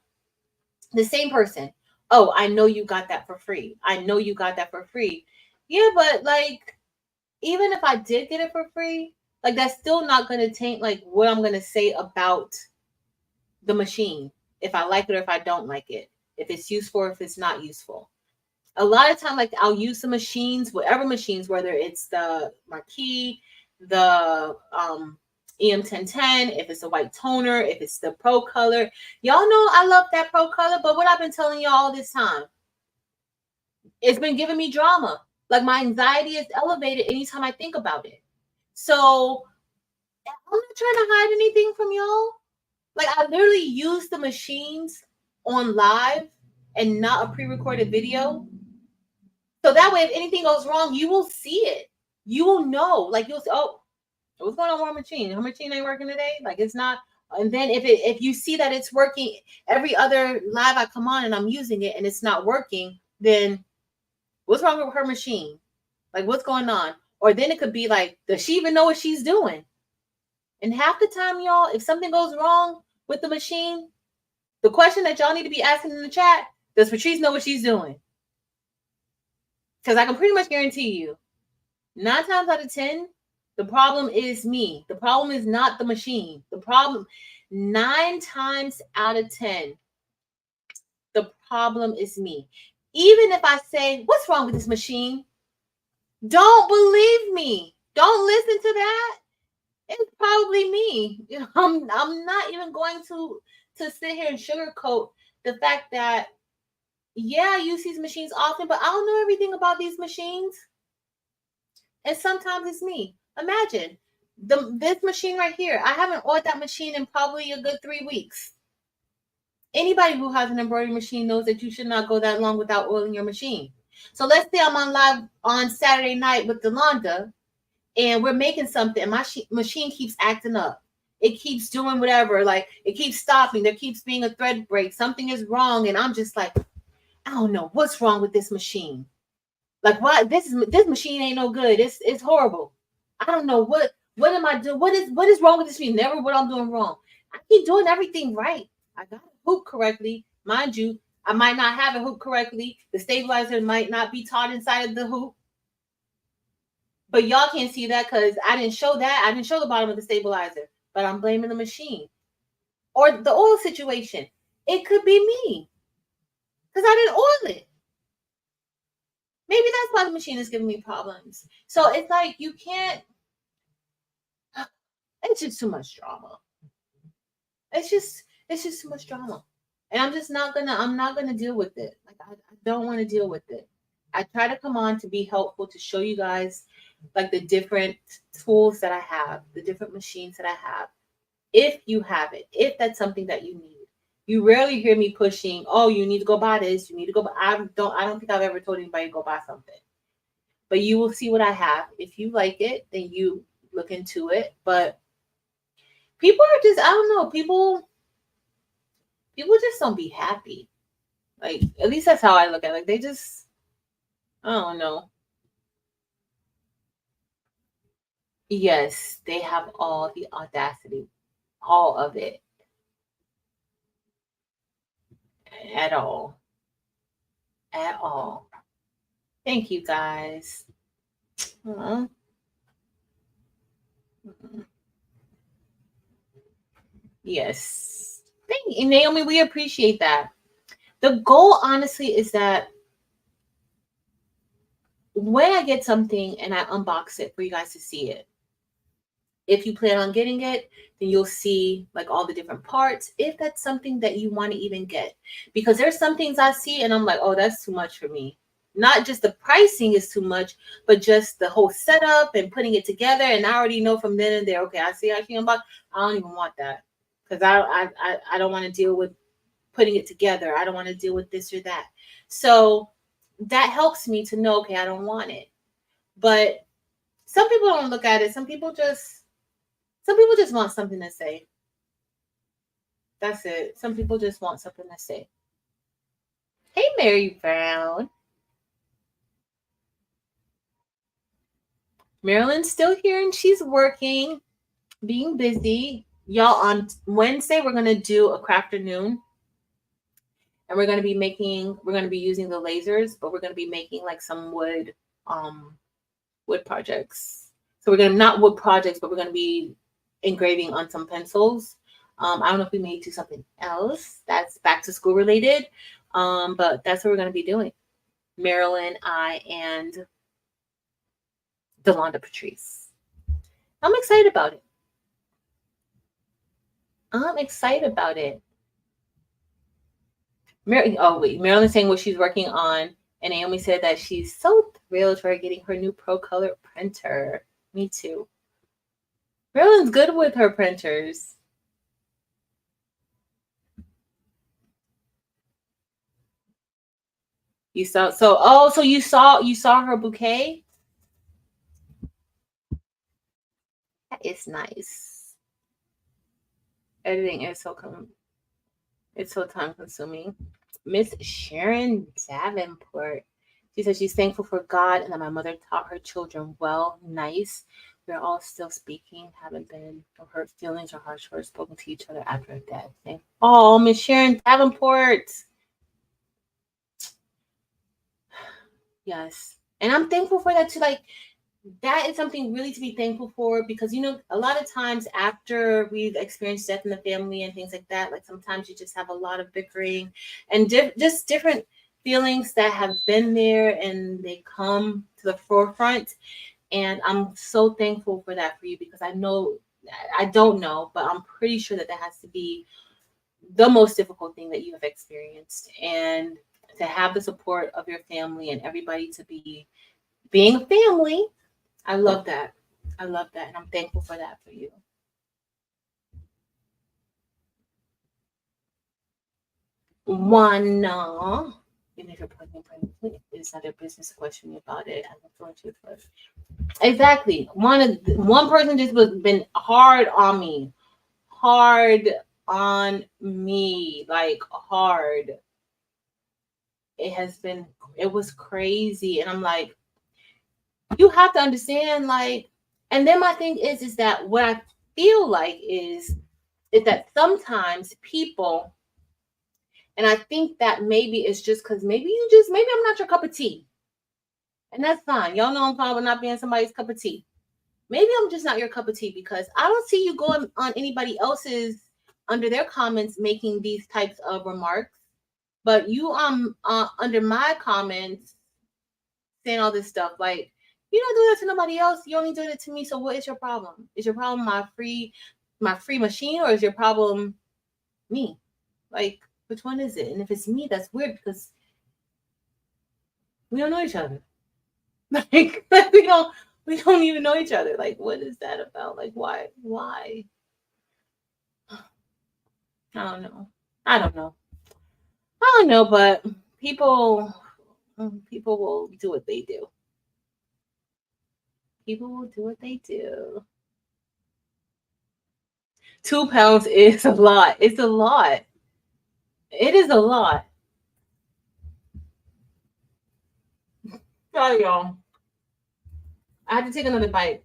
The same person. Oh, I know you got that for free. I know you got that for free. Yeah, but like, even if I did get it for free, like, that's still not going to taint like what I'm going to say about the machine, if I like it or if I don't like it, if it's useful or if it's not useful. A lot of time, like, I'll use the machines, whatever machines, whether it's the Marquee, the EM1010, if it's a white toner, if it's the Pro Color. Y'all know I love that Pro Color, but what I've been telling y'all all this time, it's been giving me drama. Like, my anxiety is elevated anytime I think about it. So I'm not trying to hide anything from y'all. Like, I literally use the machines on live and not a pre-recorded video. So that way, if anything goes wrong, you will see it. You will know. Like, you'll say, oh, what's going on with our machine? Her machine ain't working today. Like, it's not. And then if you see that it's working, every other live I come on and I'm using it and it's not working, then what's wrong with her machine? Like, what's going on? Or then it could be like, does she even know what she's doing? And half the time, y'all, if something goes wrong with the machine, the question that y'all need to be asking in the chat, does Patrice know what she's doing? Because I can pretty much guarantee you, 9 times out of 10, the problem is me. The problem is not the machine. The problem, 9 times out of 10, the problem is me. Even if I say, what's wrong with this machine? Don't believe me. Don't listen to that. It's probably me. I'm not even going to sit here and sugarcoat the fact that, yeah, I use these machines often, but I don't know everything about these machines. And sometimes it's me. Imagine this machine right here. I haven't oiled that machine in probably a good 3 weeks. Anybody who has an embroidery machine knows that you should not go that long without oiling your machine. So let's say I'm on live on Saturday night with Delonda, and we're making something, and my machine keeps acting up. It keeps doing whatever, like, it keeps stopping. There keeps being a thread break. Something is wrong, and I'm just like, I don't know what's wrong with this machine. Like, why this machine ain't no good. It's horrible. I don't know what am I doing? What is wrong with this machine? Never what I'm doing wrong. I keep doing everything right. I got it hooked correctly, mind you. I might not have it hooked correctly. The stabilizer might not be taut inside of the hoop. But y'all can't see that because I didn't show that. I didn't show the bottom of the stabilizer. But I'm blaming the machine. Or the oil situation. It could be me. Because I didn't oil it. Maybe that's why the machine is giving me problems. So it's like, you can't. It's just too much drama. It's just too much drama. And I'm not gonna deal with it. Like, I don't want to deal with it. I try to come on to be helpful, to show you guys like the different tools that I have, the different machines that I have. If you have it, if that's something that you need. You rarely hear me pushing, oh, you need to go buy this, you need to go buy. I don't think I've ever told anybody to go buy something. But you will see what I have. If you like it, then you look into it. But people are just, I don't know, people just don't be happy. Like, at least that's how I look at it. Like, they just, I don't know. Yes, they have all the audacity, all of it. At all. At all. Thank you, guys. Yes. Thank you, Naomi. We appreciate that. The goal, honestly, is that when I get something and I unbox it for you guys to see it, if you plan on getting it, then you'll see like all the different parts, if that's something that you want to even get. Because there's some things I see and I'm like, oh, that's too much for me. Not just the pricing is too much, but just the whole setup and putting it together. And I already know from then and there, okay, I see how she unbox. I don't even want that. Because I don't want to deal with putting it together. I don't want to deal with this or that. So that helps me to know, okay, I don't want it. But some people don't look at it. Some people just want something to say. That's it. Some people just want something to say. Hey, Mary Brown. Marilyn's still here and she's working, being busy. Y'all, on Wednesday, we're going to do a crafternoon. And we're going to be using the lasers, but we're going to be making like some wood projects. So we're going to, not wood projects, but we're going to be engraving on some pencils. I don't know if we may do something else that's back to school related. But that's what we're going to be doing. Marilyn, I, and Delonda Patrice. I'm excited about it. Marilyn's saying what she's working on. And Naomi said that she's so thrilled for getting her new Pro Color printer. Me too. Marilyn's good with her printers. You saw so you saw her bouquet? That is nice. Editing is so time consuming. Miss Sharon Davenport. She says she's thankful for God and that my mother taught her children well. Nice. We're all still speaking, haven't been hurt feelings or harsh words spoken to each other after her death. Oh, Miss Sharon Davenport. Yes. And I'm thankful for that too. Like, that is something really to be thankful for, because, you know, a lot of times after we've experienced death in the family and things like that, like sometimes you just have a lot of bickering and just different feelings that have been there and they come to the forefront. And I'm so thankful for that for you, because I don't know, but I'm pretty sure that has to be the most difficult thing that you have experienced. And to have the support of your family and everybody to be being a family, I love that. And I'm thankful for that for you. One, even if you're pregnant, it's not their business to question you about it. I look forward to it first. Exactly. One person just been hard on me, like hard. It was crazy, and I'm like, you have to understand, like, and then my thing is that what I feel like is that sometimes people, and I think that maybe it's just because maybe I'm not your cup of tea. And that's fine. Y'all know I'm fine with not being somebody's cup of tea. Maybe I'm just not your cup of tea, because I don't see you going on anybody else's under their comments making these types of remarks. But you under my comments saying all this stuff, like, you don't do that to nobody else. You only did it to me. So what is your problem? Is your problem my free machine, or is your problem me? Like, which one is it? And if it's me, that's weird, because we don't know each other. Like we don't even know each other. Like, what is that about? Like, why? I don't know, but people will do what they do. People will do what they do. 2 pounds is a lot. It's a lot. It is a lot. Sorry, y'all. I have to take another bite.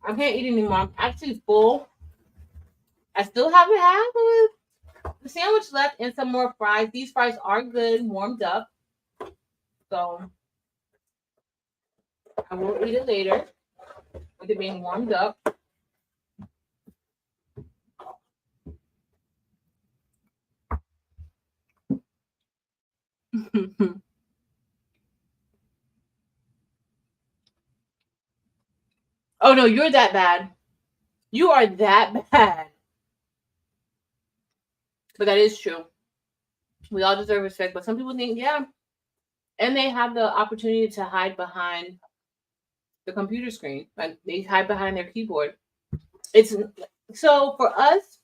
I can't eat anymore. I'm actually full. I still have half of the sandwich left and some more fries. These fries are good, warmed up. So I will eat it later with it being warmed up. Oh no, you're that bad. You are that bad. But that is true. We all deserve respect, but some people think, yeah. And they have the opportunity to hide behind the computer screen. Like, they hide behind their keyboard. It's so for us,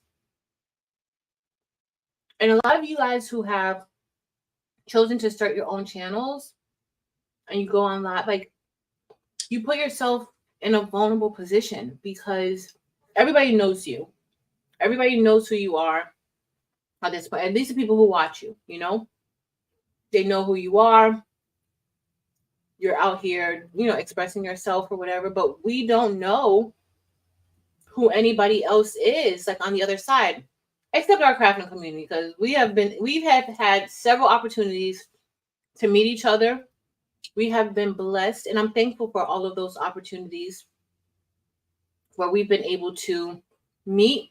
and a lot of you guys who have chosen to start your own channels and you go on live, like, you put yourself in a vulnerable position, because everybody knows you. Everybody knows who you are at this point. At least the people who watch you, you know, they know who you are. you're out here, expressing yourself or whatever, but we don't know who anybody else is like on the other side, except our crafting community, because we've had several opportunities to meet each other. We have been blessed, and I'm thankful for all of those opportunities where we've been able to meet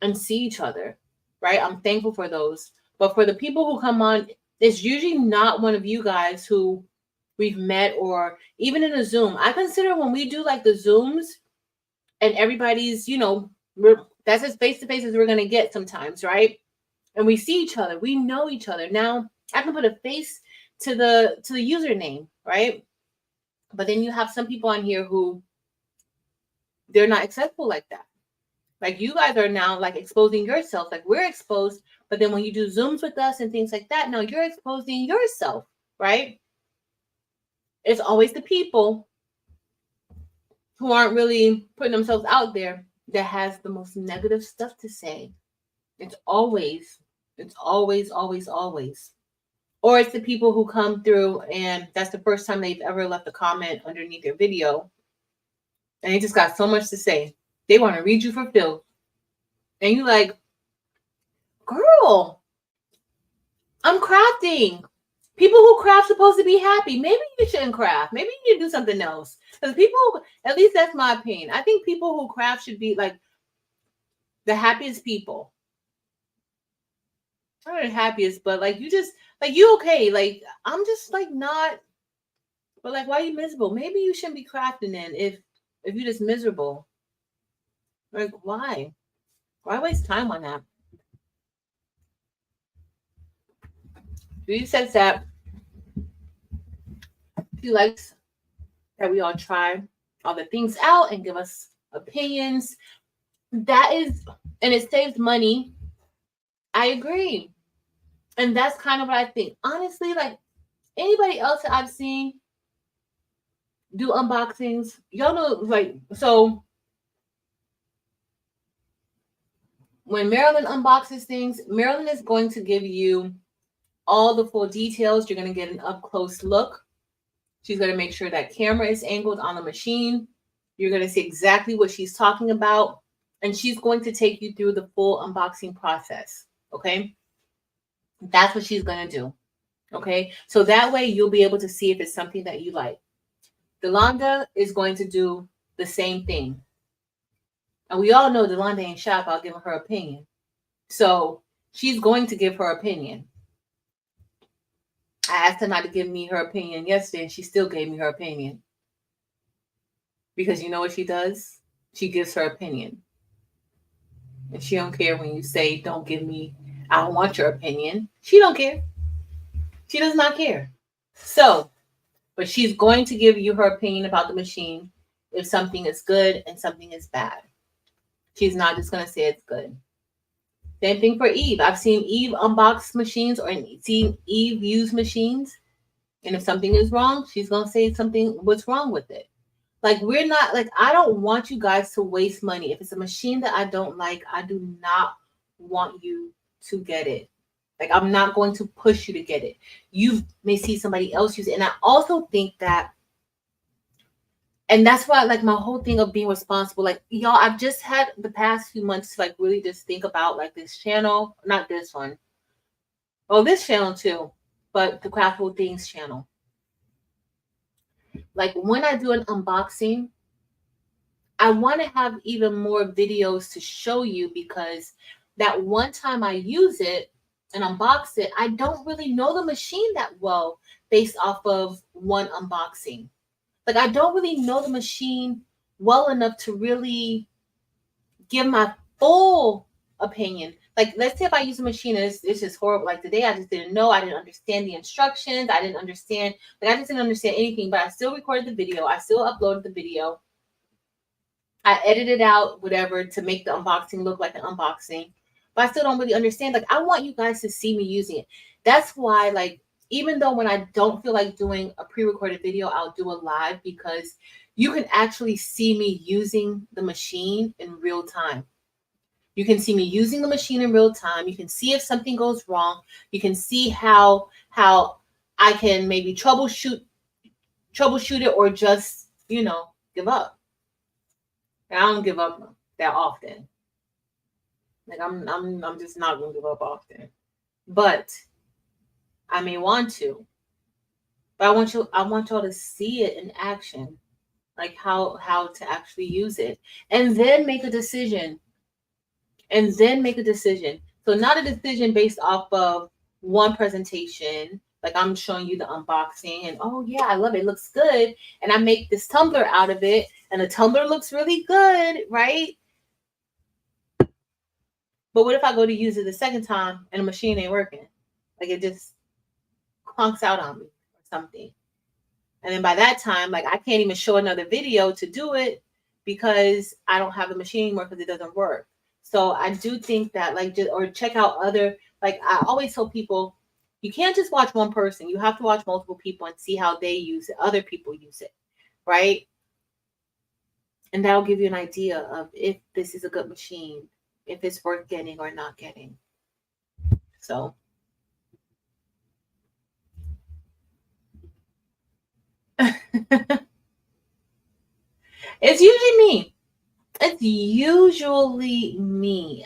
and see each other, right? I'm thankful for those. But for the people who come on, it's usually not one of you guys who we've met, or even in a Zoom. I consider when we do like the Zooms and everybody's, that's as face-to-face as we're going to get sometimes, right? And we see each other. We know each other. Now, I can put a face to the username, right? But then you have some people on here who they're not accessible like that. Like you guys are now like exposing yourself, like we're exposed, but then when you do Zooms with us and things like that, now you're exposing yourself, right? It's always the people who aren't really putting themselves out there that has the most negative stuff to say. It's always. Or it's the people who come through and that's the first time they've ever left a comment underneath their video. And they just got so much to say. They want to read you for filth. And you like, girl, I'm crafting. People who craft supposed to be happy. Maybe you shouldn't craft. Maybe you need to do something else. Because people, at least that's my opinion. I think people who craft should be like the happiest people. Not the happiest, but like you just, like you okay. Like I'm just like not, but like why are you miserable? Maybe you shouldn't be crafting then if you're just miserable. Like why? Why waste time on that? Judy says that she likes that we all try all the things out and give us opinions. That is, and it saves money. I agree. And that's kind of what I think. Honestly, like anybody else that I've seen do unboxings, y'all know, like, so when Marilyn unboxes things, Marilyn is going to give you all the full details. You're going to get an up close look. She's going to make sure that camera is angled on the machine. You're going to see exactly what she's talking about. And she's going to take you through the full unboxing process. Okay. That's what she's going to do. Okay. So that way you'll be able to see if it's something that you like. Delonda is going to do the same thing. And we all know Delonda ain't shy about giving her opinion. So she's going to give her opinion. I asked her not to give me her opinion yesterday, and she still gave me her opinion. Because you know what she does? She gives her opinion. And she don't care when you say, don't give me, I don't want your opinion. She don't care. She does not care. So, but she's going to give you her opinion about the machine if something is good and something is bad. She's not just going to say it's good. Same thing for Eve. I've seen Eve unbox machines or seen Eve use machines. And if something is wrong, she's going to say something, what's wrong with it. Like, we're not, like, I don't want you guys to waste money. If it's a machine that I don't like, I do not want you to get it. Like, I'm not going to push you to get it. You may see somebody else use it. And I also think that, and that's why, like, my whole thing of being responsible, like, y'all, I've just had the past few months to, like, really just think about, like, this channel, not this one. Well, this channel, too, but the Craftful Things channel. Like, when I do an unboxing, I want to have even more videos to show you because that one time I use it and unbox it, I don't really know the machine that well based off of one unboxing. Like, I don't really know the machine well enough to really give my full opinion. Like, let's say if I use a machine and it's just horrible. Like today, I just didn't know. I didn't understand the instructions. I didn't understand. Like, I just didn't understand anything, but I still recorded the video. I still uploaded the video. I edited out whatever to make the unboxing look like an unboxing. But I still don't really understand. Like, I want you guys to see me using it. That's why, like, even though when I don't feel like doing a pre-recorded video, I'll do a live because you can actually see me using the machine in real time. You can see me using the machine in real time. You can see if something goes wrong. You can see how I can maybe troubleshoot troubleshoot it or just, give up. And I don't give up that often. Like I'm just not gonna give up often. But I may want to. But I want y'all to see it in action. Like how to actually use it. And then make a decision. So not a decision based off of one presentation. Like I'm showing you the unboxing and oh yeah, I love it. It looks good. And I make this tumbler out of it and the tumbler looks really good, right? But what if I go to use it the second time and the machine ain't working? Like it just clunks out on me or something. And then by that time, like I can't even show another video to do it because I don't have the machine anymore because it doesn't work. So I do think that or check out other, like I always tell people, you can't just watch one person. You have to watch multiple people and see how they use it. Other people use it, right? And that'll give you an idea of if this is a good machine, if it's worth getting or not getting. So. It's usually me.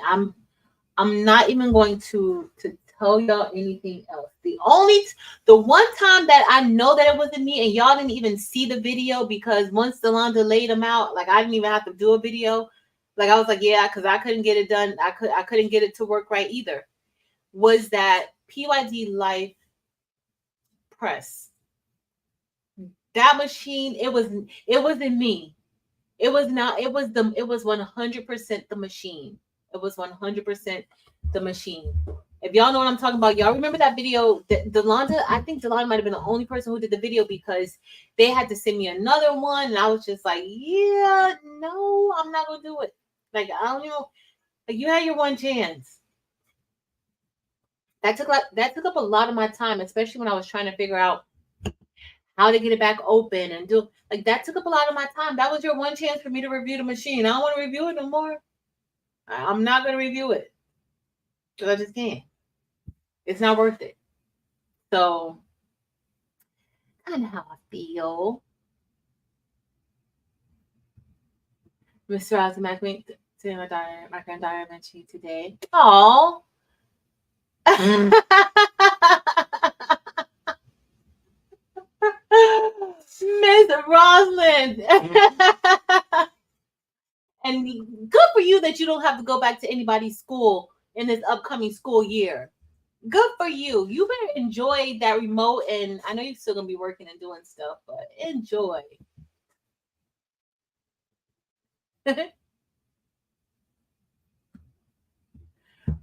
I'm not even going to tell y'all anything else. The one time that I know that it wasn't me and y'all didn't even see the video because once Delonda laid them out, like I didn't even have to do a video. Like I was like, yeah, because I couldn't get it done. I couldn't get it to work right either. Was that PYD Life press? That machine, it wasn't me. It was not, it was 100% the machine. It was 100% the machine. If y'all know what I'm talking about, y'all remember that video? Delonda, I think Delonda might have been the only person who did the video because they had to send me another one. And I was just like, yeah, no, I'm not going to do it. Like, I don't know. Like, you had your one chance. That took up a lot of my time, especially when I was trying to figure out how to get it back open and do like that took up a lot of my time. That was your one chance for me to review the machine. I don't want to review it no more. I'm not going to review it because I just can't. It's not worth it. So, kind of how I feel. Mr. Azimak went to my granddaughter mentioned today. Oh. Miss Rosalind. And good for you that you don't have to go back to anybody's school in this upcoming school year. Good for you. You better enjoy that remote. And I know you're still going to be working and doing stuff, but enjoy.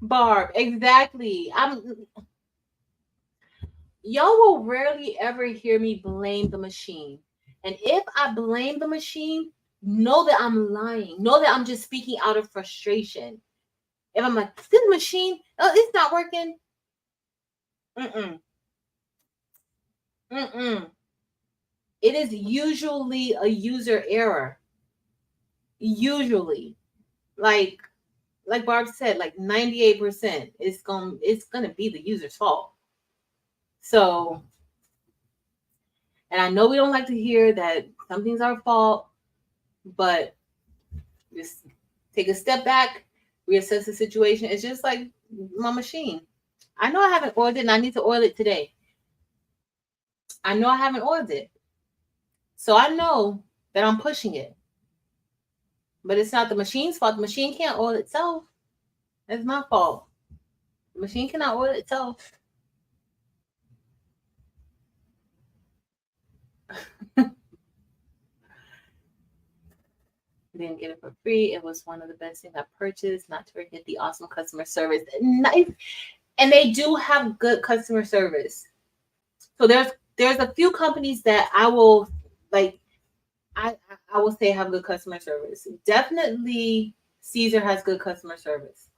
Barb, exactly. Y'all will rarely ever hear me blame the machine. And if I blame the machine, know that I'm lying. Know that I'm just speaking out of frustration. If I'm like, this machine, oh, it's not working. It is usually a user error. Usually. Like Barb said, like 98%, it's gonna be the user's fault. So, and I know we don't like to hear that something's our fault, but just take a step back, reassess the situation. It's just like my machine. I know I haven't oiled it and I need to oil it today. I know I haven't oiled it. So I know that I'm pushing it. But it's not the machine's fault. The machine can't oil itself. It's my fault. The machine cannot oil itself. Didn't get it for free. It was one of the best things I purchased. Not to forget the awesome customer service. Nice. And they do have good customer service. So there's a few companies that I will like. I will say have good customer service. Definitely, Caesar has good customer service.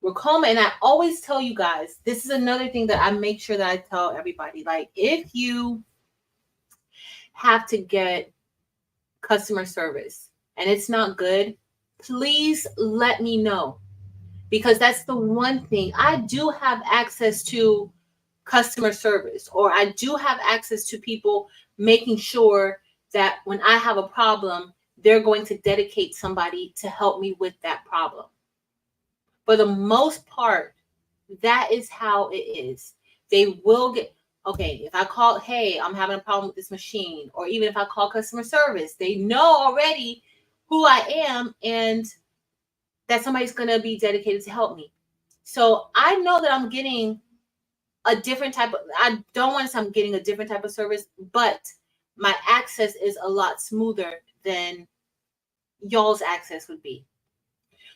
Ricoma, and I always tell you guys, this is another thing that I make sure that I tell everybody. Like, if you have to get customer service and it's not good, please let me know. Because that's the one thing. I do have access to customer service, or I do have access to people making sure that when I have a problem, they're going to dedicate somebody to help me with that problem. For the most part, that is how it is. They will get, okay, if I call, hey, I'm having a problem with this machine, or even if I call customer service, they know already who I am and that somebody's going to be dedicated to help me. So I know that I'm getting a different type of, I don't want to say I'm getting a different type of service, but my access is a lot smoother than y'all's access would be.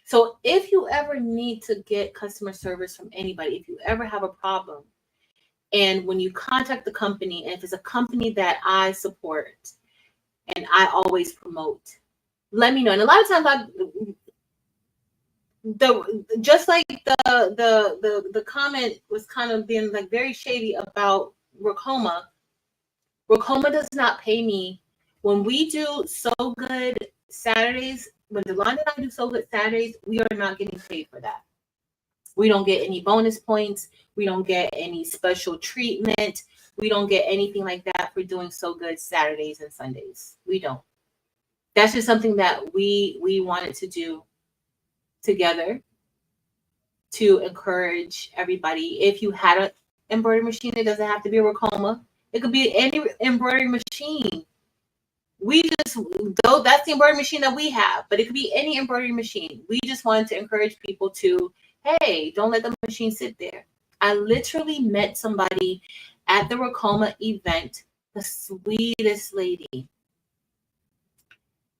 So if you ever need to get customer service from anybody, if you ever have a problem, and when you contact the company, and if it's a company that I support and I always promote, let me know. And a lot of times just like the comment was kind of being like very shady about Rokoma. Rokoma does not pay me. When we do So Good Saturdays, when Delonda and I do So Good Saturdays, we are not getting paid for that. We don't get any bonus points. We don't get any special treatment. We don't get anything like that for doing So Good Saturdays and Sundays. We don't. That's just something that we wanted to do together to encourage everybody. If you had an embroidery machine, it doesn't have to be a Rokoma. It could be any embroidery machine. Though that's the embroidery machine that we have, but it could be any embroidery machine. We just wanted to encourage people to, hey, don't let the machine sit there. I literally met somebody at the Rokoma event, the sweetest lady.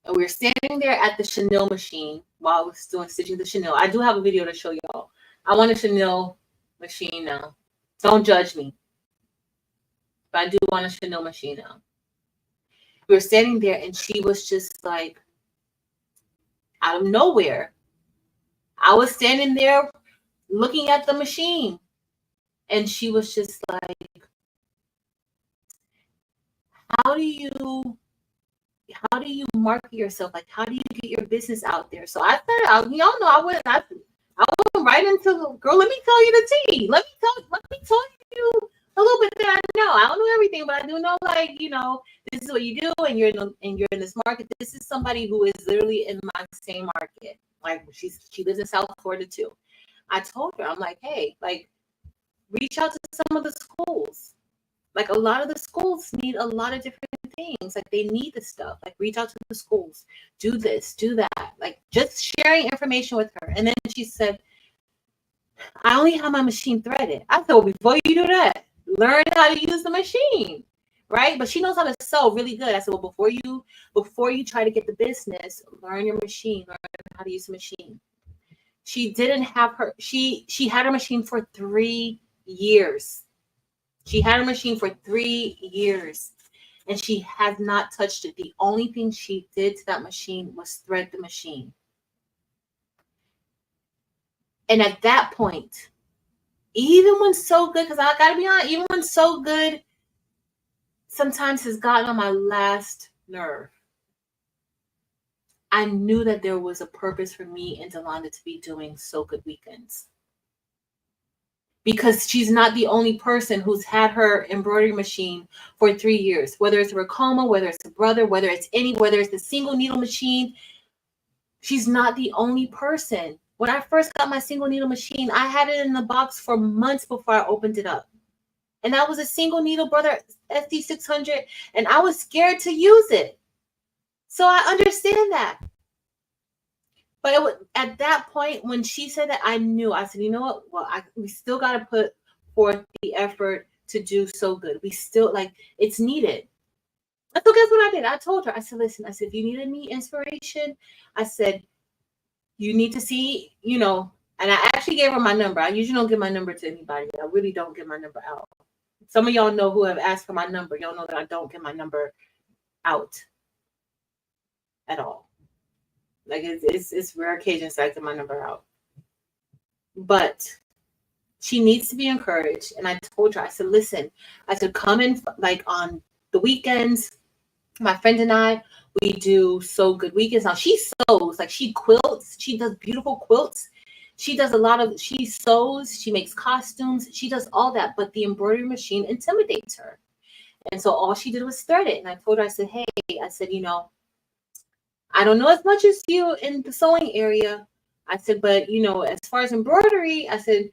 And we were standing there at the chenille machine while I was doing stitching the chenille. I do have a video to show y'all. I want a chenille machine now. Don't judge me. But I do want a chenille machine now. We were standing there and she was just like, out of nowhere. I was standing there looking at the machine. And she was just like, how do you market yourself? Like, how do you get your business out there? So I said, y'all know I went right into, girl, let me tell you the tea. Let me tell you a little bit that I know. I don't know everything, but I do know, like, you know, this is what you do, and you're in this market. This is somebody who is literally in my same market. Like, she lives in South Florida too. I told her, I'm like, hey, like, reach out to some of the schools. Like, a lot of the schools need a lot of different things. Like, they need this stuff. Like, reach out to the schools. Do this, do that. Like, just sharing information with her. And then she said, I only have my machine threaded. I said, well, before you do that, learn how to use the machine, right? But she knows how to sew really good. I said, well, before you try to get the business, learn your machine, learn how to use the machine. She didn't have her, she had her machine for 3 years. She had her machine for 3 years and she has not touched it. The only thing she did to that machine was thread the machine. And at that point, even when So Good, because I gotta be honest, even when So Good sometimes has gotten on my last nerve, I knew that there was a purpose for me and Delonda to be doing So Good weekends. Because she's not the only person who's had her embroidery machine for 3 years. Whether it's a Rokoma, whether it's a Brother, whether it's the single needle machine, she's not the only person. When I first got my single needle machine, I had it in the box for months before I opened it up. And that was a single needle Brother SD600, and I was scared to use it. So I understand that. But at that point, when she said that, I knew. I said, you know what? Well, we still got to put forth the effort to do So Good. We still, like, it's needed. So guess what I did? I told her, I said, listen, I said, if you need any inspiration, I said, you need to see, you know, and I actually gave her my number. I usually don't give my number to anybody. I really don't give my number out. Some of y'all know who have asked for my number. Y'all know that I don't give my number out at all. Like, it's rare occasions that I give my number out. But she needs to be encouraged. And I told her, I said, listen, I said, come in, like, on the weekends. My friend and I, we do So Good weekends. Now, she sews, like, she quilts. She does beautiful quilts. She does she sews, she makes costumes, she does all that, but the embroidery machine intimidates her. And so all she did was thread it. And I told her, I said, hey, I said, I don't know as much as you in the sewing area. I said, but as far as embroidery, I said,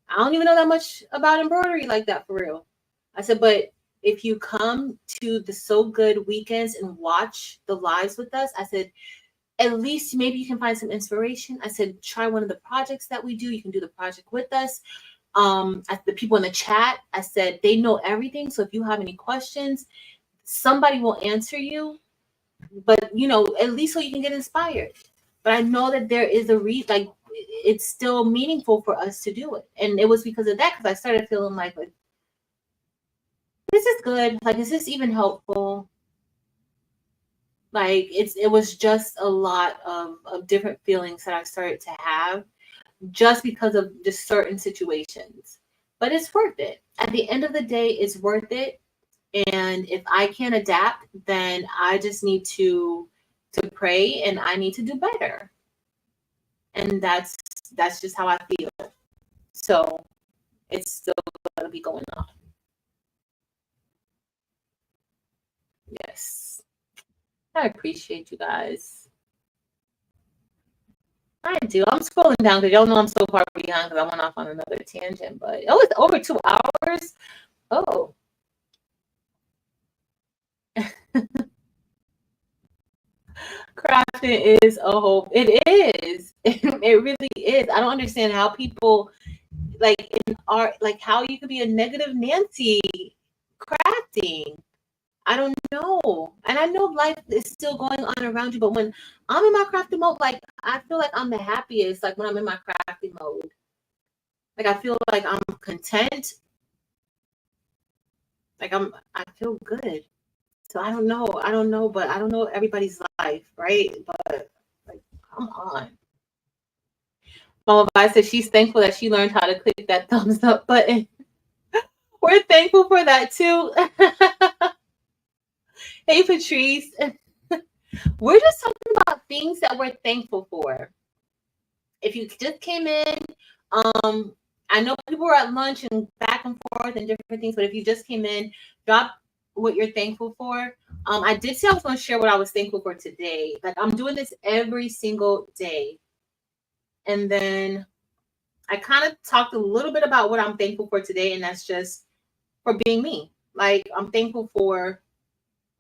I don't even know that much about embroidery like that for real. I said, but if you come to the So Good weekends and watch the lives with us, I said, at least maybe you can find some inspiration. I said, try one of the projects that we do. You can do the project with us. The people in the chat, I said, they know everything. So if you have any questions, somebody will answer you. But, at least so you can get inspired. But I know that there is a reason, like, it's still meaningful for us to do it. And it was because of that, because I started feeling like, this is good. Like, is this even helpful? Like, it was just a lot of different feelings that I started to have just because of just certain situations. But it's worth it. At the end of the day, it's worth it. And if I can't adapt, then I just need to pray and I need to do better. And that's just how I feel. So it's still going to be going on. Yes. I appreciate you guys. I do. I'm scrolling down because y'all know I'm so far behind because I went off on another tangent. But it's over 2 hours. Oh. Crafting is a hope. It is. It really is. I don't understand how people like in art, like how you could be a negative Nancy crafting. I don't know. And I know life is still going on around you, but when I'm in my crafting mode, like I feel like I'm the happiest, like when I'm in my crafting mode. Like I feel like I'm content. Like I feel good. So I don't know, but I don't know everybody's life, right? But like, come on. Mama Vi says she's thankful that she learned how to click that thumbs up button. We're thankful for that too. Hey, Patrice. We're just talking about things that we're thankful for. If you just came in, I know people were at lunch and back and forth and different things, but if you just came in, drop what you're thankful for. I did say I was going to share what I was thankful for today. Like I'm doing this every single day. And then I kind of talked a little bit about what I'm thankful for today, and that's just for being me. Like I'm thankful for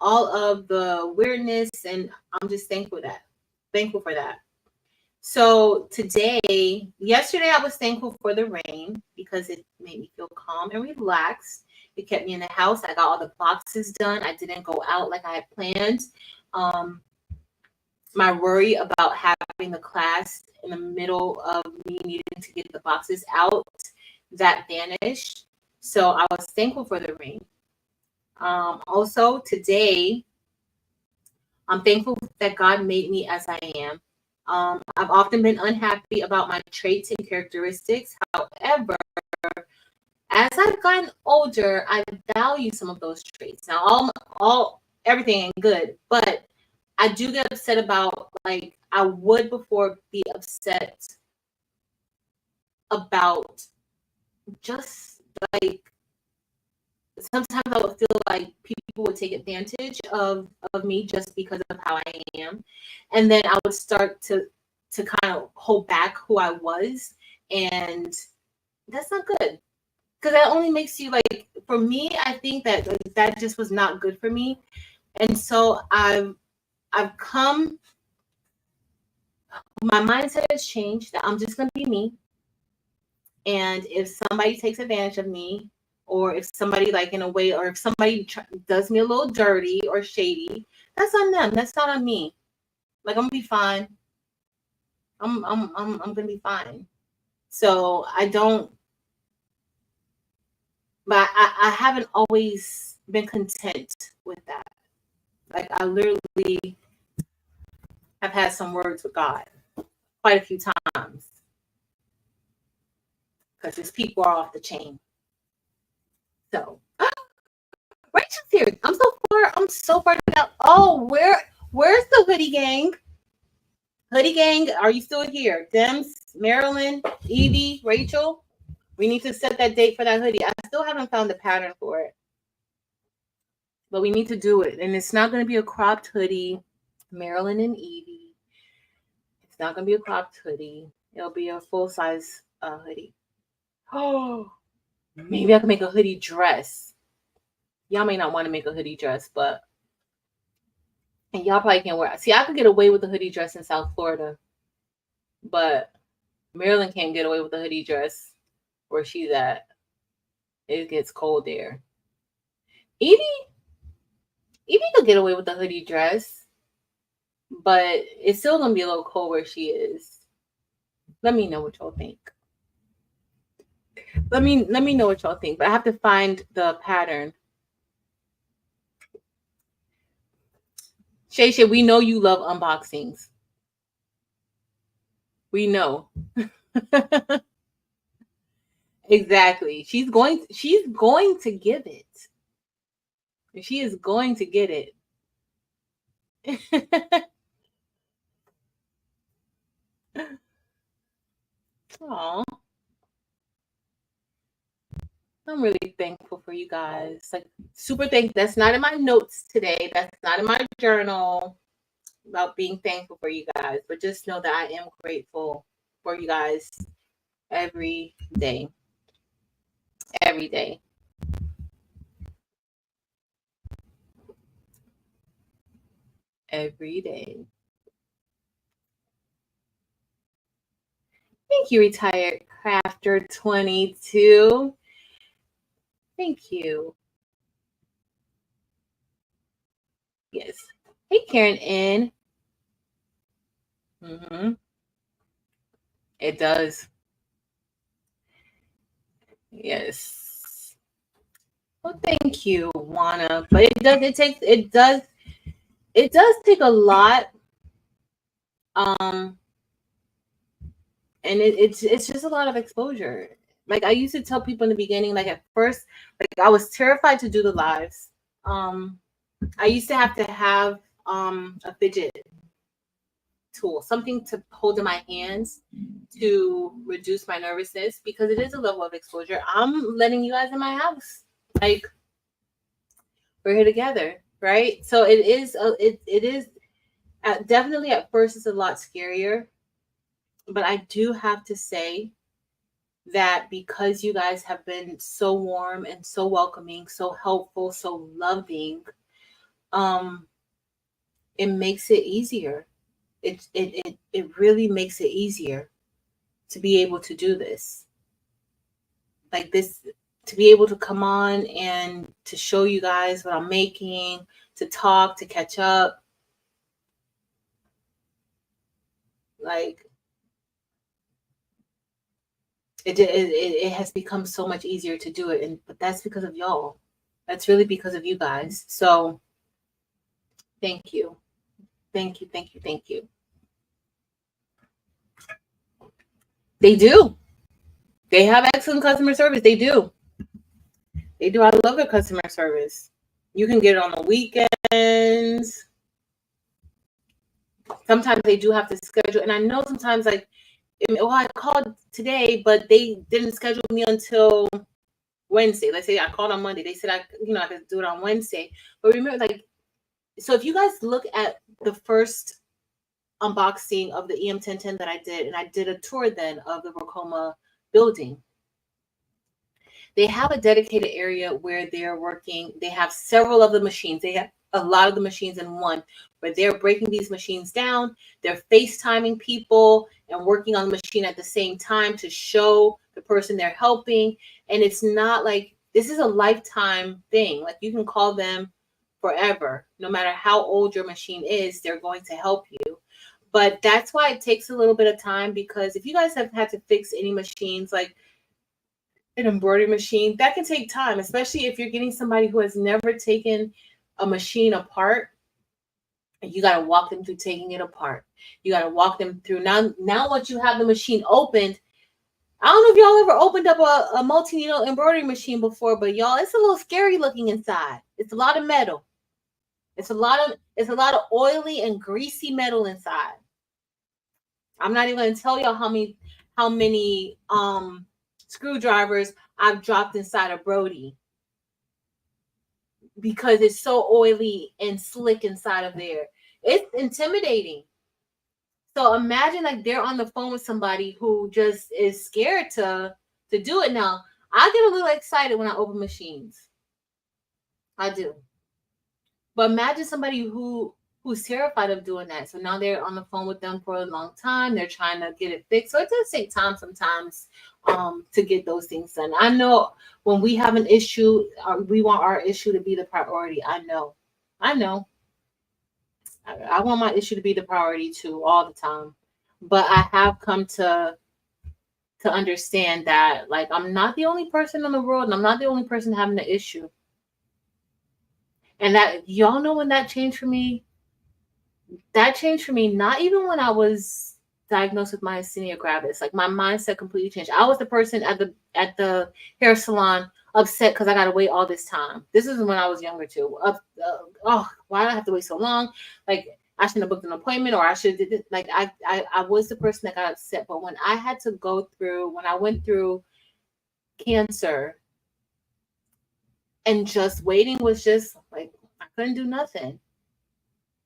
all of the weirdness, and I'm just thankful for that. So yesterday I was thankful for the rain because it made me feel calm and relaxed. It kept me in the house. I got all the boxes done. I didn't go out like I had planned. My worry about having the class in the middle of me needing to get the boxes out, that vanished. So I was thankful for the rain. Also today, I'm thankful that God made me as I am. I've often been unhappy about my traits and characteristics. However, as I've gotten older, I value some of those traits. Now, everything ain't good, but I do get upset about, like, I would before be upset about just like sometimes I would feel like people would take advantage of me just because of how I am. And then I would start to kind of hold back who I was. And that's not good. Because that only makes you like, for me, I think that that just was not good for me. And so I've come, my mindset has changed that I'm just going to be me. And if somebody takes advantage of me, or if somebody like in a way, or if somebody does me a little dirty or shady, that's on them. That's not on me. Like I'm gonna be fine. I'm gonna be fine. So I don't, but I haven't always been content with that. Like I literally have had some words with God quite a few times because his people are off the chain. So Rachel's here. I'm so far out. Oh, where's the hoodie gang? Hoodie gang, are you still here? Dems, Marilyn, Evie, Rachel. We need to set that date for that hoodie. I still haven't found the pattern for it, but we need to do it. And it's not going to be a cropped hoodie. Marilyn and Evie. It's not going to be a cropped hoodie. It'll be a full-size hoodie. Oh, maybe I can make a hoodie dress. Y'all may not want to make a hoodie dress, but and y'all probably can't wear. See, I could get away with the hoodie dress in South Florida, but Maryland can't get away with the hoodie dress where she's at. It gets cold there. Evie could get away with the hoodie dress, but it's still gonna be a little cold where she is. Let me know what y'all think. Let me know what y'all think. But I have to find the pattern. Shay, we know you love unboxings. We know. Exactly. She's going to give it. She is going to get it. Aw. I'm really thankful for you guys. Like, super thankful. That's not in my notes today. That's not in my journal about being thankful for you guys. But just know that I am grateful for you guys every day. Every day. Every day. Thank you, Retired Crafter 22. Thank you. Yes. Hey, Karen N. It does. Yes. Well, thank you, Juana. But it does take a lot. And it's just a lot of exposure. Like, I used to tell people in the beginning, like, at first, like, I was terrified to do the lives. I used to have a fidget tool, something to hold in my hands to reduce my nervousness, because it is a level of exposure. I'm letting you guys in my house. Like, we're here together, right? So it is definitely at first it's a lot scarier. But I do have to say that because you guys have been so warm and so welcoming, so helpful, so loving, it makes it easier. It really makes it easier to be able to do this. Like this, to be able to come on and to show you guys what I'm making, to talk, to catch up. Like, it has become so much easier to do it, but that's because of y'all. That's really because of you guys. So thank you. Thank you. They do. They have excellent customer service. They do. I love their customer service. You can get it on the weekends. Sometimes they do have to schedule. And I know sometimes, like, I called today, but they didn't schedule me until Wednesday. Let's say I called on Monday. They said I could do it on Wednesday. But remember, like, so if you guys look at the first unboxing of the EM1010 that I did, and I did a tour then of the Rokoma building, they have a dedicated area where they're working. They have several of the machines. They have a lot of the machines in one, where they're breaking these machines down. They're FaceTiming people and working on the machine at the same time to show the person they're helping. And it's not like, this is a lifetime thing. Like, you can call them forever. No matter how old your machine is, they're going to help you. But that's why it takes a little bit of time, because if you guys have had to fix any machines, like an embroidery machine, that can take time, especially if you're getting somebody who has never taken a machine apart. You got to walk them through taking it apart. You got to walk them through. Now once you have the machine opened, I don't know if y'all ever opened up a multi-needle embroidery machine before, but y'all, it's a little scary looking inside. It's a lot of metal. It's a lot of oily and greasy metal inside. I'm not even gonna tell y'all how many screwdrivers I've dropped inside of Brody because it's so oily and slick inside of there. It's intimidating. So imagine like they're on the phone with somebody who just is scared to do it. Now I get a little excited when I open machines. I do. But imagine somebody who's terrified of doing that. So now they're on the phone with them for a long time. They're trying to get it fixed. So it does take time sometimes to get those things done. I know when we have an issue, we want our issue to be the priority. I know. I want my issue to be the priority too all the time. But I have come to understand that like I'm not the only person in the world and I'm not the only person having the issue. And that y'all know when that changed for me. That changed for me not even when I was diagnosed with myasthenia gravis. Like my mindset completely changed. I was the person at the hair salon upset because I got to wait all this time. This is when I was younger too. Oh, why do I have to wait so long? Like I shouldn't have booked an appointment, or I should have did it. Like I was the person that got upset. But when I went through cancer, and just waiting was just like I couldn't do nothing.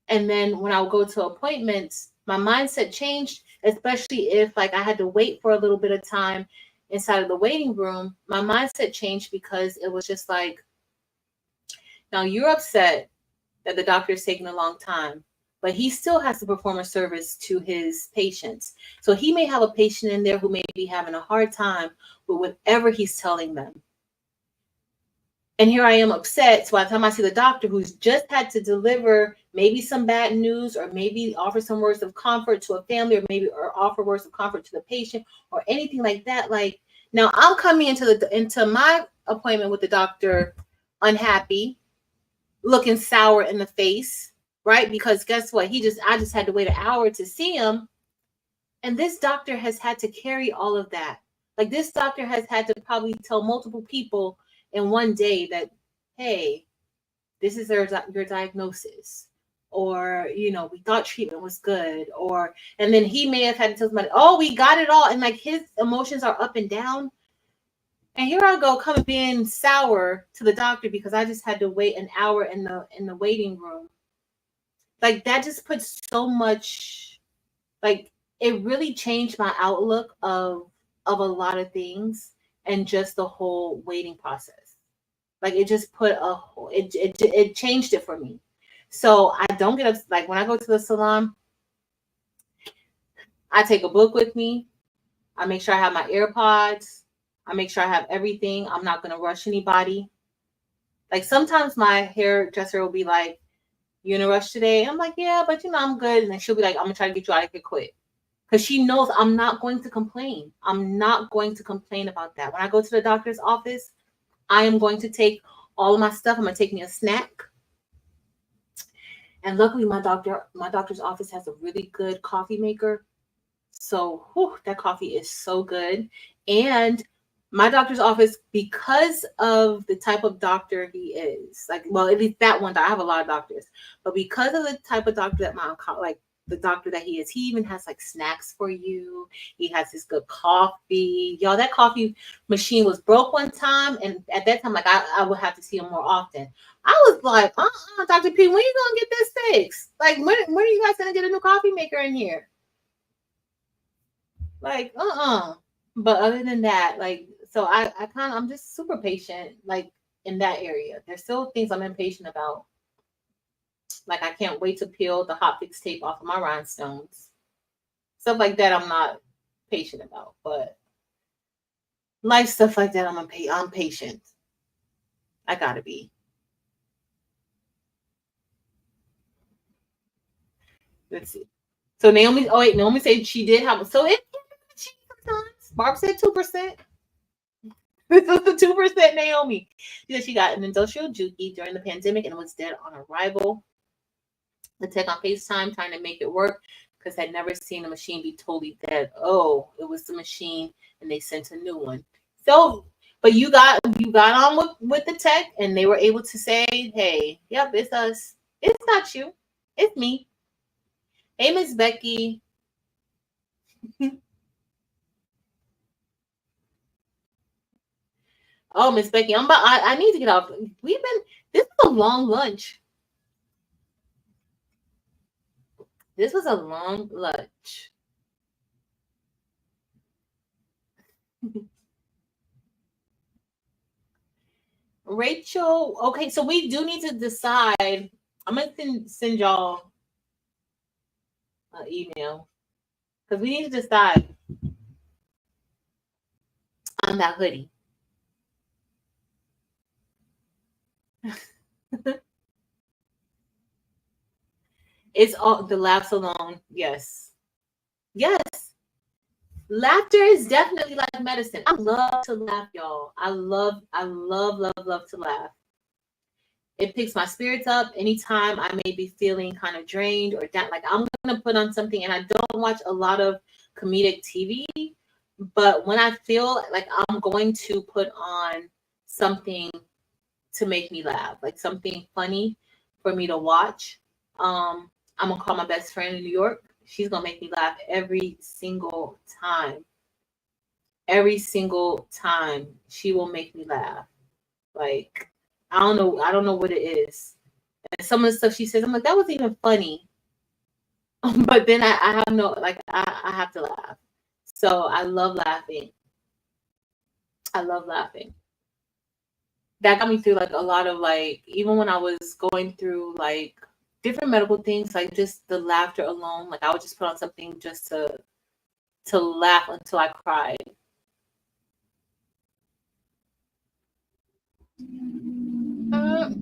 And then when I would go to appointments, my mindset changed, especially if like I had to wait for a little bit of time inside of the waiting room. My mindset changed because it was just like, now you're upset that the doctor is taking a long time, but he still has to perform a service to his patients. So he may have a patient in there who may be having a hard time with whatever he's telling them. And here I am upset. So by the time I see the doctor who's just had to deliver maybe some bad news, or maybe offer some words of comfort to a family, or offer words of comfort to the patient, or anything like that. Like now I'm coming into my appointment with the doctor unhappy, looking sour in the face, right? Because guess what? I just had to wait an hour to see him. And this doctor has had to carry all of that. Like this doctor has had to probably tell multiple people in one day that, hey, this is your diagnosis, or we thought treatment was good, and then he may have had to tell somebody, oh, we got it all, and like his emotions are up and down. And here I go coming being sour to the doctor because I just had to wait an hour in the waiting room. Like that just puts so much, like it really changed my outlook of a lot of things, and just the whole waiting process. Like it just it changed it for me. So I don't get up, like when I go to the salon, I take a book with me. I make sure I have my AirPods. I make sure I have everything. I'm not going to rush anybody. Like sometimes my hairdresser will be like, you in a rush today? And I'm like, yeah, but I'm good. And then she'll be like, I'm going to try to get you out of here quick. Because she knows I'm not going to complain. I'm not going to complain about that. When I go to the doctor's office, I am going to take all of my stuff. I'm going to take me a snack. And luckily, my doctor's office has a really good coffee maker. So that coffee is so good. And my doctor's office, because of the type of doctor he is, like, well, at least that one, I have a lot of doctors, but because of the type of doctor that the doctor that he is, he even has like snacks for you. He has this good coffee. Y'all, that coffee machine was broke one time. And at that time, like I would have to see him more often. I was like, Dr. P, when are you going to get this fixed? Like, when are you guys going to get a new coffee maker in here? Like, But other than that, like, so I'm just super patient, like in that area. There's still things I'm impatient about. Like I can't wait to peel the hot fix tape off of my rhinestones. Stuff like that I'm not patient about, but life stuff like that I'm patient. I gotta be. Let's see. So Naomi said she did have, so it sometimes. Barb said 2%. This is the 2% Naomi. She said she got an industrial Juki during the pandemic and was dead on arrival. The tech on FaceTime trying to make it work because had never seen a machine be totally dead. Oh, it was the machine and they sent a new one. So, but you got on with the tech and they were able to say, hey, yep, it's us. It's not you. It's me. Hey, Miss Becky. Oh, Miss Becky, I need to get off. This is a long lunch. This was a long lunch. Rachel, okay, so we do need to decide. I'm gonna send y'all an email because we need to decide on that hoodie. It's all the laughs alone. Yes. Yes. Laughter is definitely like medicine. I love to laugh, y'all. I love to laugh. It picks my spirits up anytime I may be feeling kind of drained or down. Like I'm gonna put on something, and I don't watch a lot of comedic TV, but when I feel like I'm going to put on something to make me laugh, like something funny for me to watch, I'm gonna call my best friend in New York. She's gonna make me laugh every single time. Every single time she will make me laugh. Like I don't know what it is. And some of the stuff she says, I'm like, that wasn't even funny. But then I have no, like, I have to laugh. So I love laughing. I love laughing. That got me through like a lot of like, even when I was going through like different medical things, like just the laughter alone, like I would just put on something just to laugh until I cried.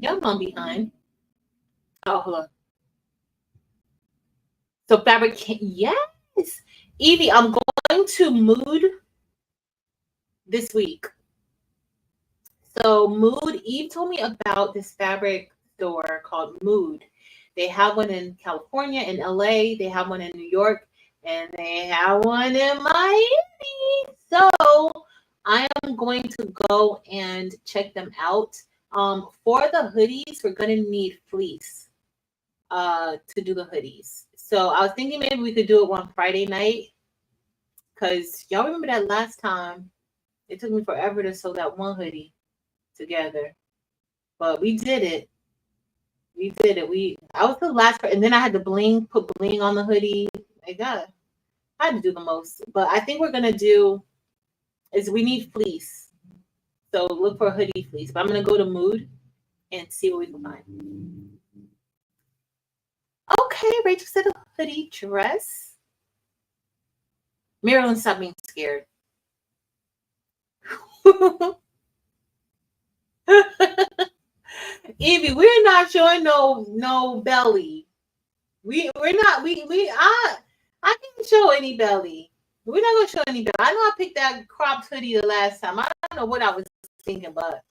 Y'all gone behind. Oh, hold on. So fabric, yes, Evie, I'm going to Mood this week. So Mood, Eve told me about this fabric store called Mood. They have one in California, in LA. They have one in New York, and they have one in Miami. So I am going to go and check them out. For the hoodies, we're gonna need fleece to do the hoodies. So I was thinking maybe we could do it one Friday night, because y'all remember that last time it took me forever to sew that one hoodie together, but we did it. We did it. I was the last person, and then I had to put bling on the hoodie. I had to do the most, but I think we're gonna do is we need fleece. So look for a hoodie fleece. But I'm gonna go to Mood and see what we can find. Okay, Rachel said a hoodie dress. Marilyn, stop being scared. Evie, we're not showing no belly. We're not I didn't show any belly. We're not gonna show any belly. I know I picked that cropped hoodie the last time. I don't know what I was thinking, but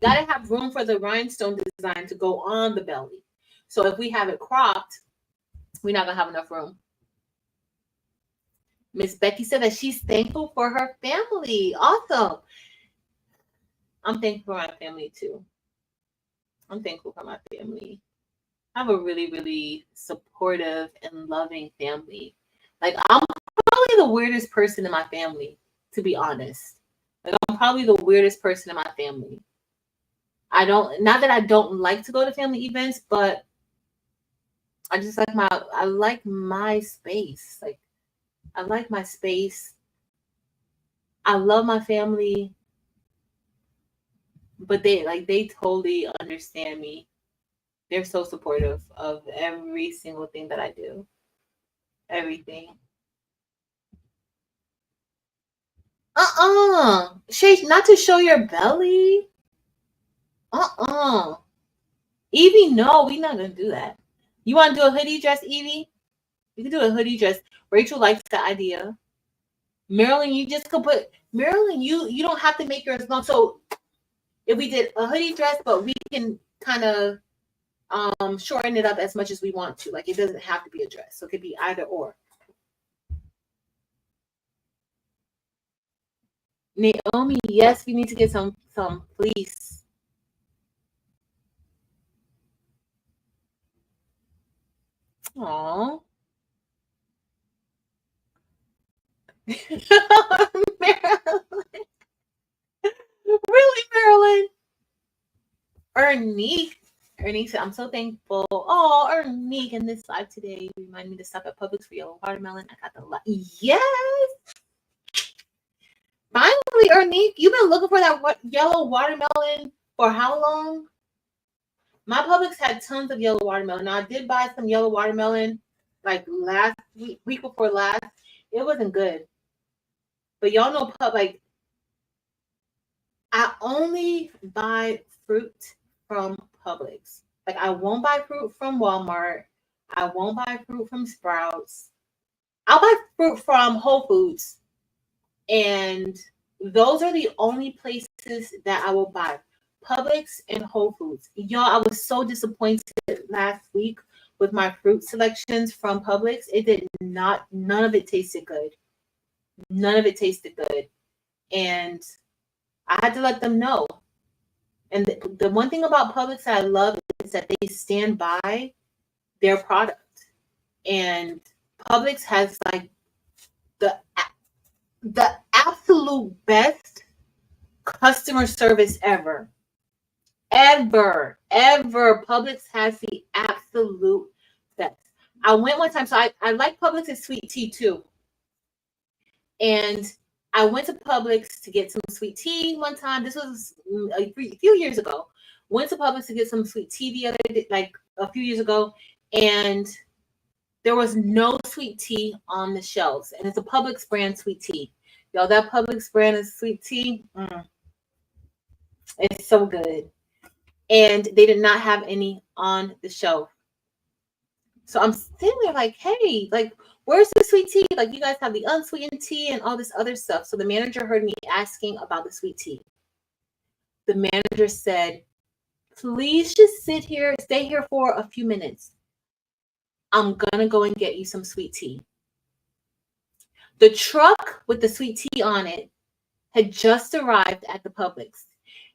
gotta have room for the rhinestone design to go on the belly. So if we have it cropped, we're not gonna have enough room. Miss Becky said that she's thankful for her family. Awesome. I'm thankful for my family too. I'm thankful for my family. I have a really, really supportive and loving family. Like I'm probably the weirdest person in my family, to be honest. Like I'm probably the weirdest person in my family. Not that I don't like to go to family events, but I just like my space. Like I like my space. I love my family, but they totally understand me. They're so supportive of every single thing that I do. Everything. Shay, not to show your belly. Evie, no, we're not gonna do that. You want to do a hoodie dress, Evie? You can do a hoodie dress. Rachel likes the idea. Marilyn, you just could put Marilyn. You don't have to make yours long. So if we did a hoodie dress, but we can kind of shorten it up as much as we want to. Like it doesn't have to be a dress. So it could be either or. Naomi, yes, we need to get some fleece. Aww. Marilyn. Really, Marilyn? Ernie said, I'm so thankful. Oh, Ernie, in this live today, remind me to stop at Publix for yellow watermelon. I got the yes. Finally, Ernie, you've been looking for that yellow watermelon for how long? My Publix had tons of yellow watermelon. Now I did buy some yellow watermelon like last week before last. It wasn't good. But y'all know I only buy fruit from Publix. Like I won't buy fruit from Walmart. I won't buy fruit from Sprouts. I'll buy fruit from Whole Foods. And those are the only places that I will buy. Publix and Whole Foods. Y'all, I was so disappointed last week with my fruit selections from Publix. It did not, none of it tasted good. None of it tasted good. And I had to let them know. And the one thing about Publix that I love is that they stand by their product. And Publix has like the absolute best customer service ever. Publix has the absolute best. I went one time, so I like Publix's sweet tea too. And I went to Publix to get some sweet tea one time. This was a few years ago. Went to Publix to get some sweet tea the other day, like a few years ago, and there was no sweet tea on the shelves. And it's a Publix brand sweet tea. Y'all, that Publix brand of sweet tea, it's so good. And they did not have any on the shelf. So I'm sitting there like, hey, like, where's the sweet tea? Like, you guys have the unsweetened tea and all this other stuff. So the manager heard me asking about the sweet tea. The manager said, please just stay here for a few minutes. I'm going to go and get you some sweet tea. The truck with the sweet tea on it had just arrived at the Publix.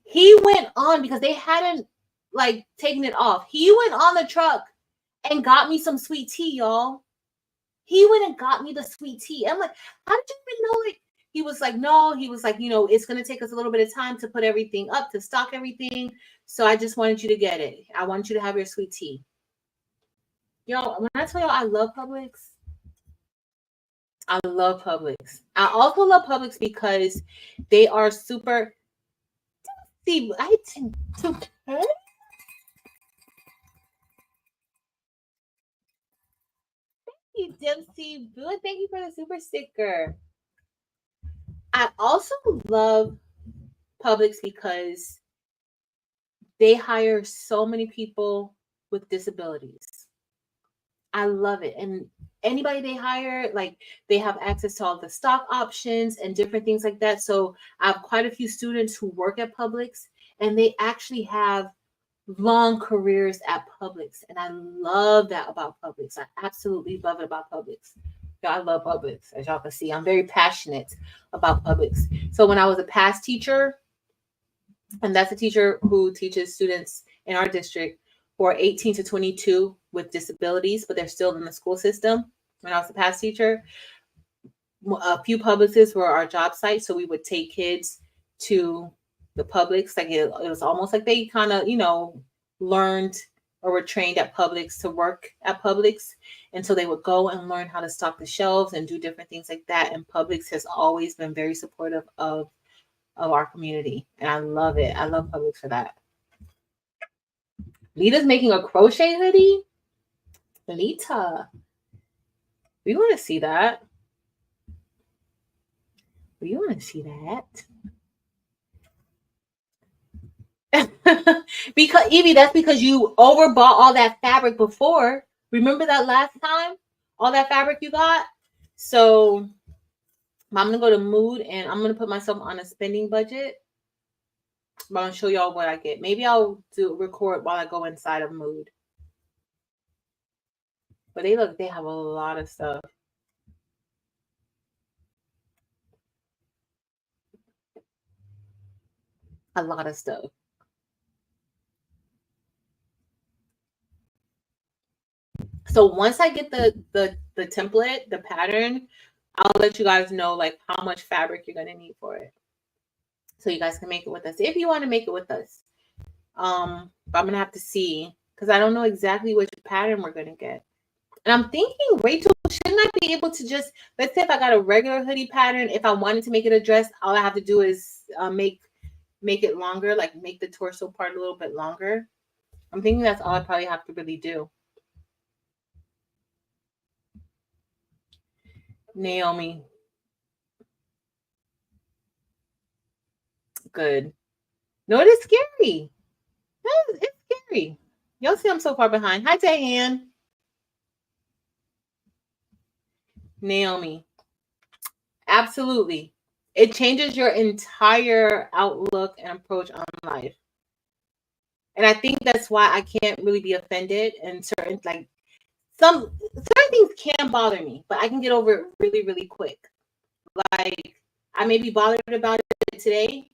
He went on, because they hadn't like taken it off. He went on the truck and got me some sweet tea, y'all. He went and got me the sweet tea. I'm like, how did you even know? Like, he was like, no, he was like, it's going to take us a little bit of time to put everything up, to stock everything. So I just wanted you to get it. I want you to have your sweet tea. Y'all, when I tell y'all I love Publix, I love Publix. I also love Publix because they are super. See, I tend to. Thank you, Dempsey. Good. Thank you for the super sticker. I also love Publix because they hire so many people with disabilities. I love it. And anybody they hire, like, they have access to all the stock options and different things like that. So I have quite a few students who work at Publix, and they actually have long careers at Publix. And I love that about Publix. I absolutely love it about Publix. I love Publix. As y'all can see, I'm very passionate about Publix. So when I was a past teacher, and that's a teacher who teaches students in our district who are 18 to 22 with disabilities, but they're still in the school system. When I was a past teacher, a few Publixes were our job site. So we would take kids to the Publix. Like it was almost like they kind of, learned or were trained at Publix to work at Publix. And so they would go and learn how to stock the shelves and do different things like that. And Publix has always been very supportive of our community. And I love it. I love Publix for that. Lita's making a crochet hoodie. Lita, we want to see that. We want to see that. Because Evie, that's because you overbought all that fabric before. Remember that last time? All that fabric you got? So I'm going to go to Mood, and I'm going to put myself on a spending budget. I'm going to show y'all what I get. Maybe I'll record while I go inside of Mood. But they have a lot of stuff. A lot of stuff. So once I get the template, the pattern, I'll let you guys know like how much fabric you're gonna need for it, so you guys can make it with us if you want to make it with us. But I'm gonna have to see because I don't know exactly which pattern we're gonna get. And I'm thinking, Rachel, shouldn't I be able to just, let's say if I got a regular hoodie pattern, if I wanted to make it a dress, all I have to do is make it longer, like make the torso part a little bit longer. I'm thinking that's all I probably have to really do. Naomi. Good. No, it is scary. It's scary. Y'all see I'm so far behind. Hi, Diane. Naomi. Absolutely. It changes your entire outlook and approach on life. And I think that's why I can't really be offended, and certain certain things can bother me, but I can get over it really, really quick. Like I may be bothered about it today.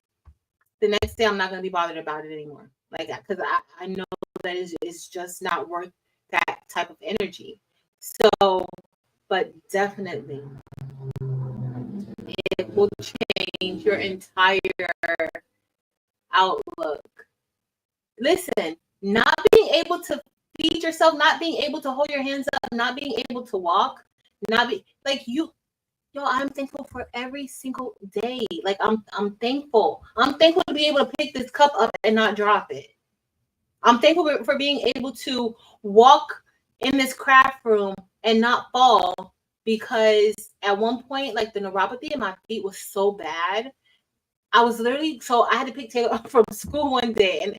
The next day I'm not going to be bothered about it anymore. Like because I know that it's just not worth that type of energy. So, but definitely it will change your entire outlook. Listen, not being able to feed yourself, not being able to hold your hands up, not being able to walk, not be like you. Yo, I'm thankful for every single day. Like I'm thankful. I'm thankful to be able to pick this cup up and not drop it. I'm thankful for being able to walk in this craft room and not fall, because at one point, like the neuropathy in my feet was so bad. I was literally, so I had to pick Taylor up from school one day, and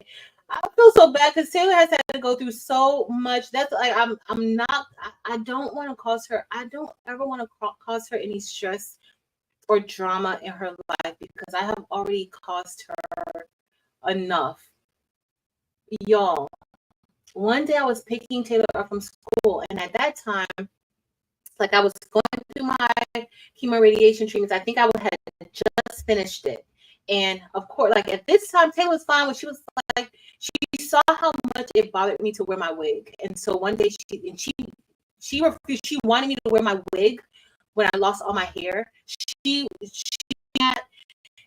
I feel so bad because Taylor has had to go through so much. That's like I'm not. I don't want to cause her. I don't ever want to cause her any stress or drama in her life, because I have already caused her enough. Y'all, one day I was picking Taylor up from school, and at that time, like I was going through my chemo radiation treatments. I think I had just finished it. And of course, like at this time, Taylor was fine when she was like, she saw how much it bothered me to wear my wig. And so one day she refused, she wanted me to wear my wig when I lost all my hair. She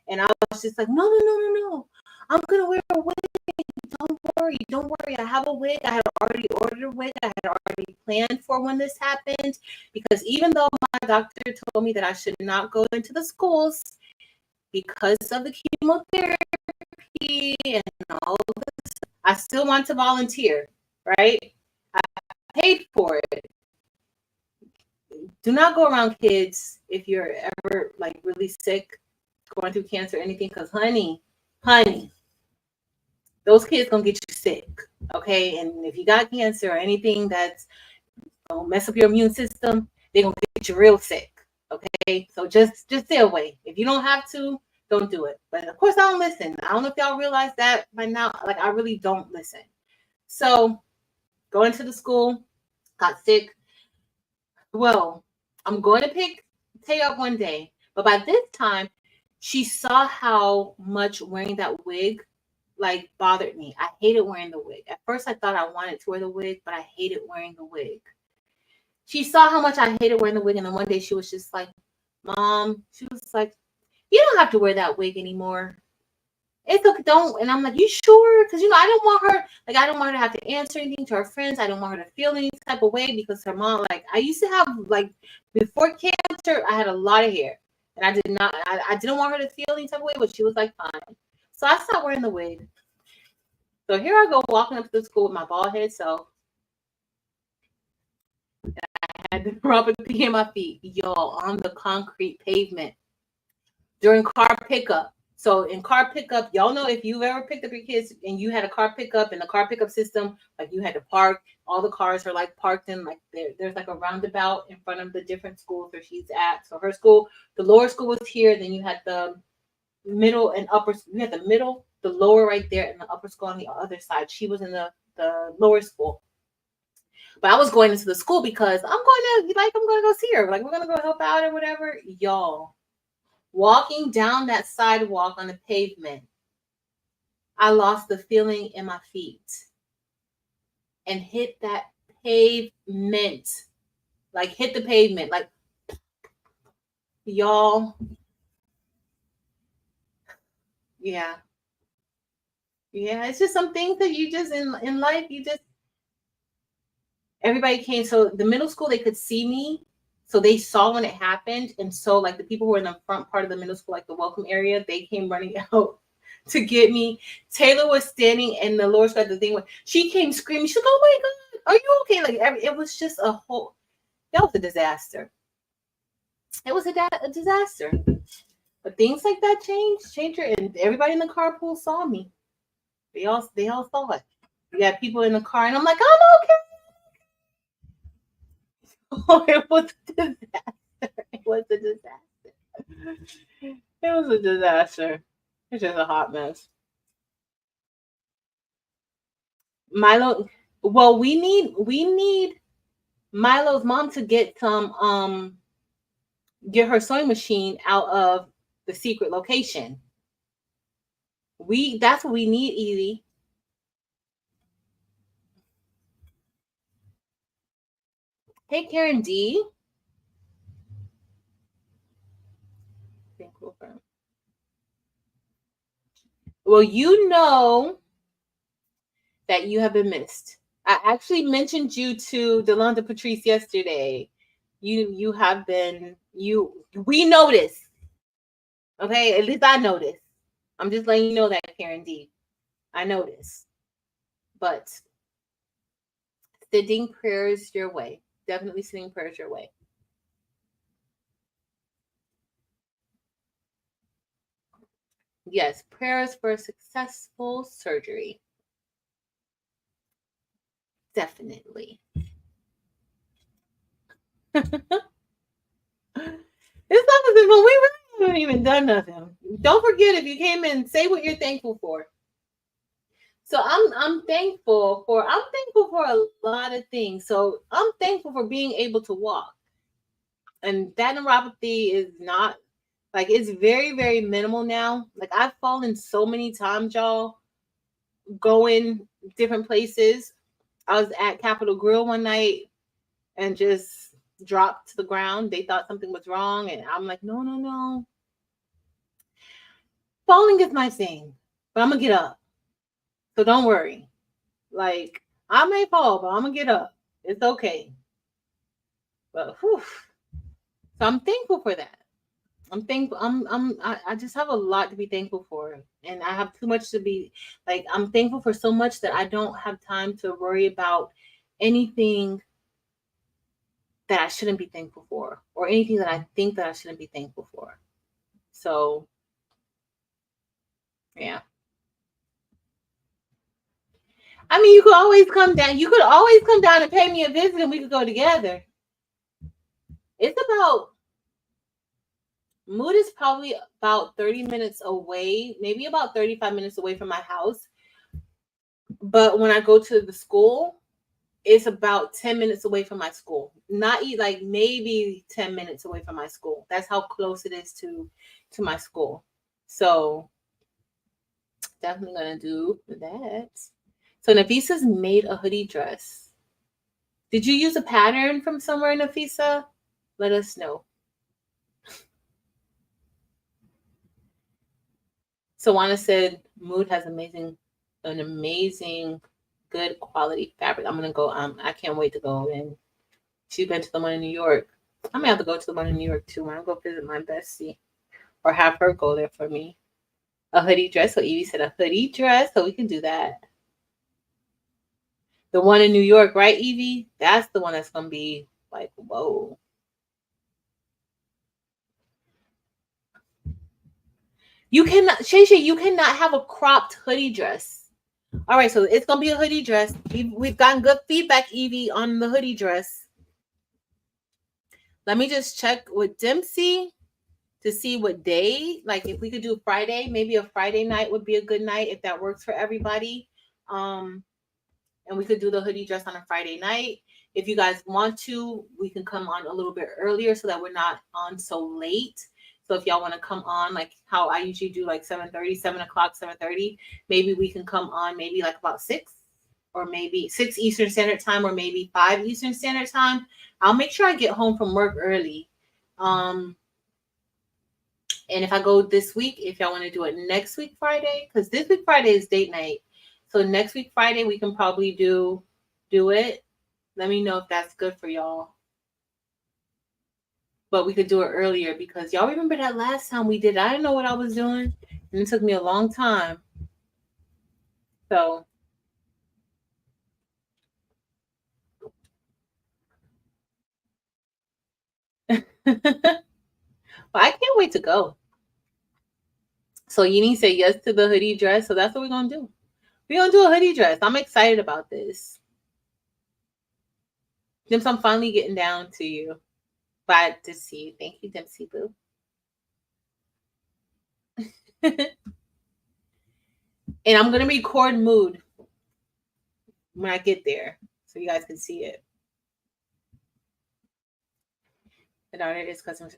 and I was just like, no. I'm gonna wear a wig. Don't worry. I have a wig. I had already ordered a wig. I had already planned for when this happened, because even though my doctor told me that I should not go into the schools because of the chemotherapy and all this, I still want to volunteer, right? I paid for it. Do not go around kids if you're ever like really sick, going through cancer or anything, because honey, those kids gonna get you sick, okay? And if you got cancer or anything that's gonna mess up your immune system, they're gonna get you real sick, okay? So just stay away. If you don't have to, don't do it. But of course, I don't listen. I don't know if y'all realize that by now. Like I really don't listen. So going to the school, got sick. Well, I'm going to pick Tay up one day, but by this time, she saw how much wearing that wig like bothered me. I hated wearing the wig. At first I thought I wanted to wear the wig, but I hated wearing the wig. She saw how much I hated wearing the wig, and then one day she was just like, Mom, she was like, you don't have to wear that wig anymore. It's okay, don't. And I'm like, you sure? Because I don't want her, like, I don't want her to have to answer anything to her friends. I don't want her to feel any type of way, because her mom, like, I used to have, like, before cancer, I had a lot of hair. And I didn't want her to feel any type of way, but she was like, fine. So I stopped wearing the wig. So here I go walking up to the school with my bald head self. And I had the neuropathy in my feet, y'all, on the concrete pavement during car pickup. So in car pickup, y'all know, if you've ever picked up your kids and you had a car pickup, and the car pickup system, like you had to park, all the cars are like parked in, like there's like a roundabout in front of the different schools where she's at. So her school, the lower school was here. Then you had the middle and upper, you had the middle, the lower right there, and the upper school on the other side. She was in the lower school. But I was going into the school because I'm going to go see her. Like, we're going to go help out or whatever. Y'all, walking down that sidewalk on the pavement, I lost the feeling in my feet and hit that pavement. Like, hit the pavement. Like, y'all. Yeah. Yeah, it's just some things that you just in life, you just everybody came. So the middle school, they could see me. So they saw when it happened. And so like the people who were in the front part of the middle school, like the welcome area, they came running out to get me. Taylor was standing and the Lord's got the thing where she came screaming. She's like, oh my God, are you okay? Like it was just a whole, that was a disaster. It was a disaster. But things like that change her, and everybody in the carpool saw me. They all saw it. We had people in the car, and I'm like, I'm okay. Oh, it was a disaster. It was a disaster. It was a disaster. It's just a hot mess. Milo, well, we need Milo's mom to get her sewing machine out of the secret location. That's what we need, Evie. Hey, Karen D. Well, you know that you have been missed. I actually mentioned you to Delonda Patrice yesterday. You have been we noticed. Okay, at least I noticed. I'm just letting you know that, Karen D. I noticed. But sending prayers your way. Definitely sending prayers your way. Yes, prayers for a successful surgery. Definitely. It's not as if we really haven't even done nothing. Don't forget, if you came in, say what you're thankful for. So I'm thankful for a lot of things. So I'm thankful for being able to walk. And that neuropathy is not like, it's very, very minimal now. Like I've fallen so many times, y'all, going different places. I was at Capitol Grill one night and just dropped to the ground. They thought something was wrong. And I'm like, no. Falling is my thing, but I'm going to get up. So don't worry. Like, I may fall, but I'm going to get up. It's okay. But, whew. So I'm thankful for that. I'm thankful. I just have a lot to be thankful for. And I have too much to be, like, I'm thankful for so much that I don't have time to worry about anything that I shouldn't be thankful for, or anything that I think that I shouldn't be thankful for. So, yeah. I mean, you could always come down. You could always come down and pay me a visit and we could go together. It's about, Mood is probably about 30 minutes away, maybe about 35 minutes away from my house. But when I go to the school, it's about 10 minutes away from my school. Not like maybe 10 minutes away from my school. That's how close it is to my school. So definitely gonna do that. So Nafisa's made a hoodie dress. Did you use a pattern from somewhere, Nafisa? Let us know. Sawana said Mood has an amazing good quality fabric. I'm gonna go. I can't wait to go in. She's been to the one in New York. I may have to go to the one in New York too when I go visit my bestie, or have her go there for me. A hoodie dress. So Evie said a hoodie dress, so we can do that. The one in New York, right, Evie? That's the one that's gonna be like, whoa. You cannot, Shay, you cannot have a cropped hoodie dress. All right, so it's gonna be a hoodie dress. We've gotten good feedback, Evie, on the hoodie dress. Let me just check with Dempsey to see what day. Like if we could do Friday, maybe a Friday night would be a good night if that works for everybody. And we could do the hoodie dress on a Friday night. If you guys want to, we can come on a little bit earlier so that we're not on so late. So if y'all want to come on, like how I usually do, like 7:30, 7 o'clock, 7:30, maybe we can come on maybe like about 6, or maybe 6 Eastern Standard Time, or maybe 5 Eastern Standard Time. I'll make sure I get home from work early. And if I go this week, if y'all want to do it next week Friday, because this week Friday is date night. So next week Friday we can probably do it. Let me know if that's good for y'all. But we could do it earlier because y'all remember that last time we did. I didn't know what I was doing, and it took me a long time. So well, I can't wait to go. So Yini said yes to the hoodie dress. So that's what we're gonna do. We're gonna do a hoodie dress. I'm excited about this. Dims, I'm finally getting down to you. Glad to see you. Thank you, Dempsey Boo. And I'm gonna record mood when I get there so you guys can see it. And it is customers.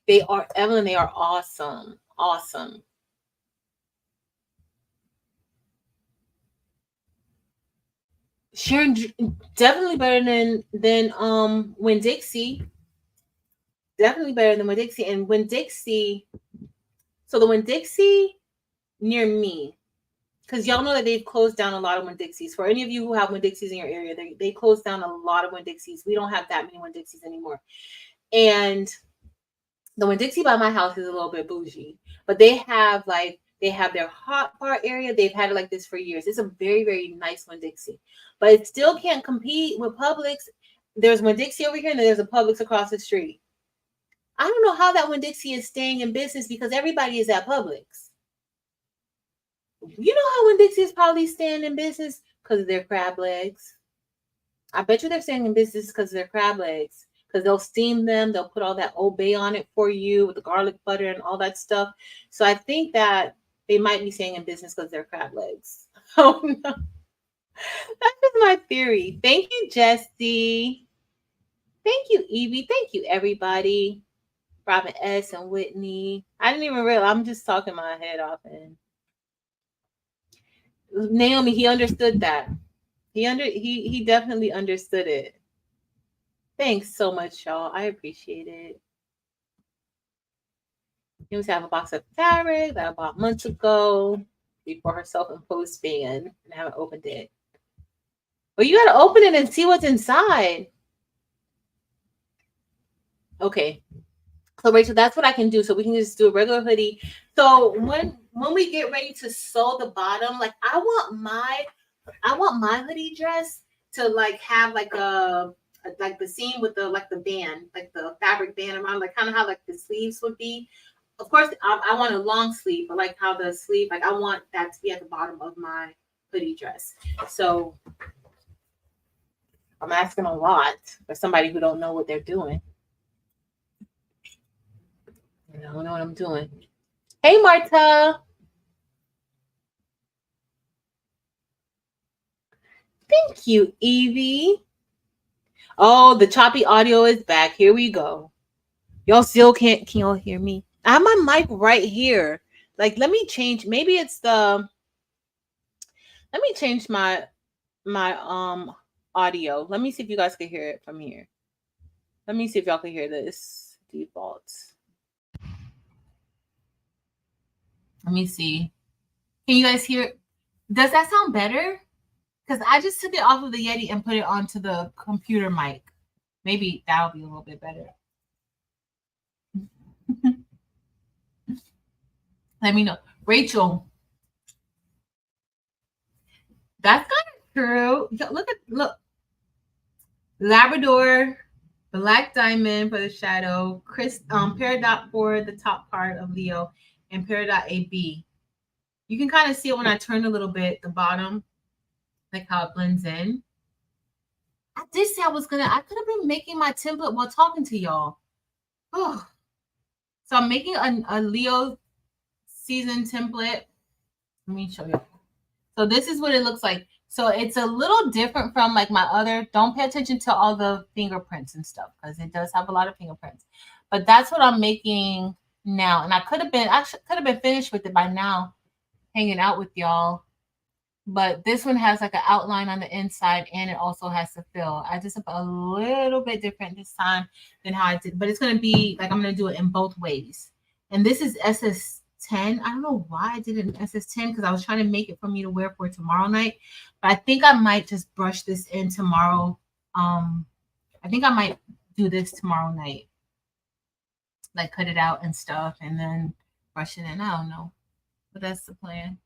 They are, Evelyn, they are awesome. Awesome. Sharon, definitely better than Winn-Dixie. Definitely better than Winn-Dixie. And Winn-Dixie, so the Winn-Dixie near me, because y'all know that they've closed down a lot of Winn-Dixies. For any of you who have Winn-Dixies in your area, they closed down a lot of Winn-Dixies. We don't have that many Winn-Dixies anymore. And the Winn-Dixie by my house is a little bit bougie, but they have their hot bar area. They've had it like this for years. It's a very, very nice Winn-Dixie, but it still can't compete with Publix. There's Winn-Dixie over here, and there's a Publix across the street. I don't know how that Winn-Dixie is staying in business because everybody is at Publix. You know how Winn-Dixie is probably staying in business because of their crab legs. I bet you they're staying in business because of their crab legs. Because they'll steam them, they'll put all that Old Bay on it for you with the garlic butter and all that stuff. So I think that they might be staying in business because they're crab legs. Oh no, that's just my theory. Thank you, Jessie. Thank you, Evie. Thank you, everybody. Robin S. and Whitney. I didn't even realize. I'm just talking my head off. And Naomi, he understood that. He definitely understood it. Thanks so much, y'all. I appreciate it. He was having a box of fabric that I bought months ago before her self-imposed ban, and I haven't opened it. Well, you gotta open it and see what's inside. Okay. So Rachel, that's what I can do. So we can just do a regular hoodie. So when we get ready to sew the bottom, like I want my hoodie dress to like have like the seam with the band, like the fabric band around, like kind of how like the sleeves would be. Of course, I want a long sleeve, but like how the sleeve, like I want that to be at the bottom of my hoodie dress. So I'm asking a lot for somebody who don't know what they're doing. I don't know what I'm doing. Hey, Marta. Thank you, Evie. Oh, the choppy audio is back. Here we go. Y'all still can y'all hear me? I have my mic right here. Like, let me change. Maybe it's let me change my audio. Let me see if you guys can hear it from here. Let me see if y'all can hear this default. Let me see. Can you guys hear? Does that sound better? Because I just took it off of the Yeti and put it onto the computer mic. Maybe that'll be a little bit better. Let me know. Rachel. That's kind of true. Look. Labrador, Black Diamond for the shadow, Peridot for the top part of Leo, and Peridot AB. You can kind of see it when I turn a little bit, the bottom, like how it blends in. I did say I could have been making my template while talking to y'all. Oh. So I'm making a Leo season template. Let me show you. So this is what it looks like. So it's a little different from like my other. Don't pay attention to all the fingerprints and stuff because it does have a lot of fingerprints. But that's what I'm making now. And I could have been finished with it by now, hanging out with y'all. But this one has like an outline on the inside and it also has to fill. I just a little bit different this time than how I did. But it's going to be like I'm going to do it in both ways. And this is SS10. I don't know why I did it in SS10 because I was trying to make it for me to wear for tomorrow night. But I think I might just brush this in tomorrow. I think I might do this tomorrow night. Like cut it out and stuff and then brush it in. I don't know. But that's the plan.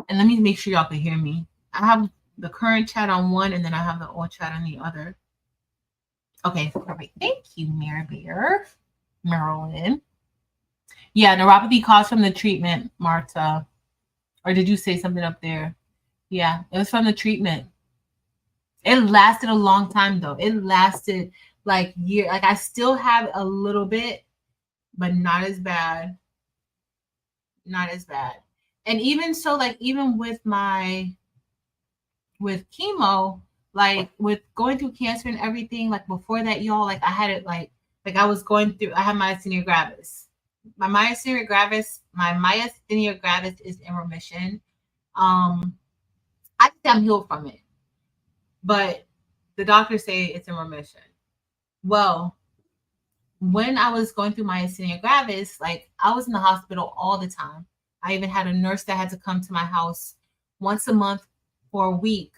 And let me make sure y'all can hear me. I have the current chat on one and then I have the old chat on the other. Okay, perfect. Thank you, Marilyn. Yeah, neuropathy caused from the treatment, Marta. Or did you say something up there? Yeah, it was from the treatment. It lasted a long time though. It lasted like year. Like I still have a little bit, but not as bad. Not as bad. And even so, like even with chemo, like with going through cancer and everything, like before that, y'all, like I had it like I was going through, I had myasthenia gravis. My myasthenia gravis is in remission. I think I'm healed from it, but the doctors say it's in remission. Well, when I was going through myasthenia gravis, like I was in the hospital all the time. I even had a nurse that had to come to my house once a month for a week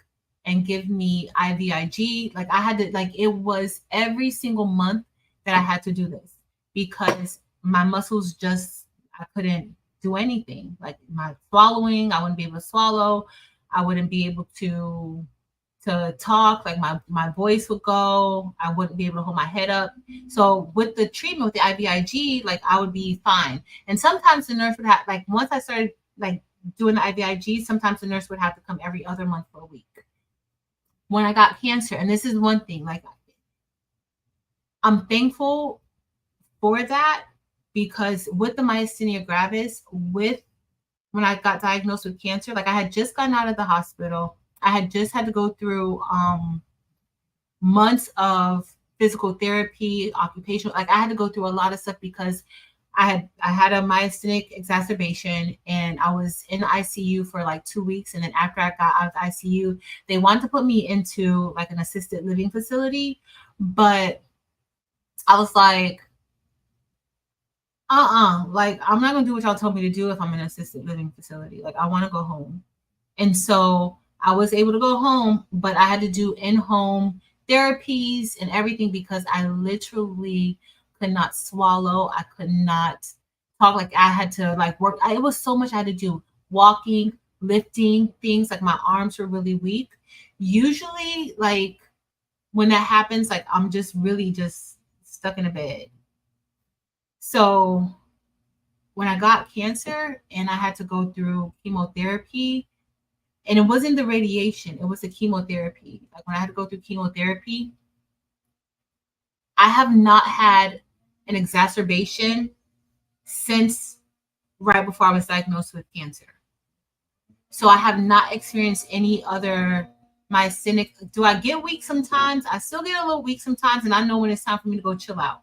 and give me IVIG. Like I had to, like it was every single month that I had to do this because my muscles just, I couldn't do anything. Like my swallowing, I wouldn't be able to swallow. I wouldn't be able to talk, like my voice would go. I wouldn't be able to hold my head up. So with the treatment with the IVIG, like I would be fine. And sometimes the nurse would have, like once I started like doing the IVIG, sometimes the nurse would have to come every other month for a week. When I got cancer, and this is one thing, like I'm thankful for that because with the myasthenia gravis, when I got diagnosed with cancer, like I had just gotten out of the hospital. I had just had to go through months of physical therapy, occupational. Like I had to go through a lot of stuff because I had a myasthenic exacerbation and I was in ICU for like 2 weeks. And then after I got out of the ICU, they wanted to put me into like an assisted living facility, but I was like, like I'm not gonna do what y'all told me to do if I'm in an assisted living facility. Like I want to go home. And so I was able to go home, but I had to do in-home therapies and everything because I literally could not swallow. I could not talk. Like I had to like work. It was so much I had to do. Walking, lifting things. Like my arms were really weak. Usually, like when that happens, like I'm just really just stuck in a bed. So when I got cancer and I had to go through chemotherapy, and it wasn't the radiation, it was the chemotherapy. Like when I had to go through chemotherapy, I have not had an exacerbation since right before I was diagnosed with cancer. So I have not experienced any other myasthenic. Do I get weak sometimes? I still get a little weak sometimes, and I know when it's time for me to go chill out.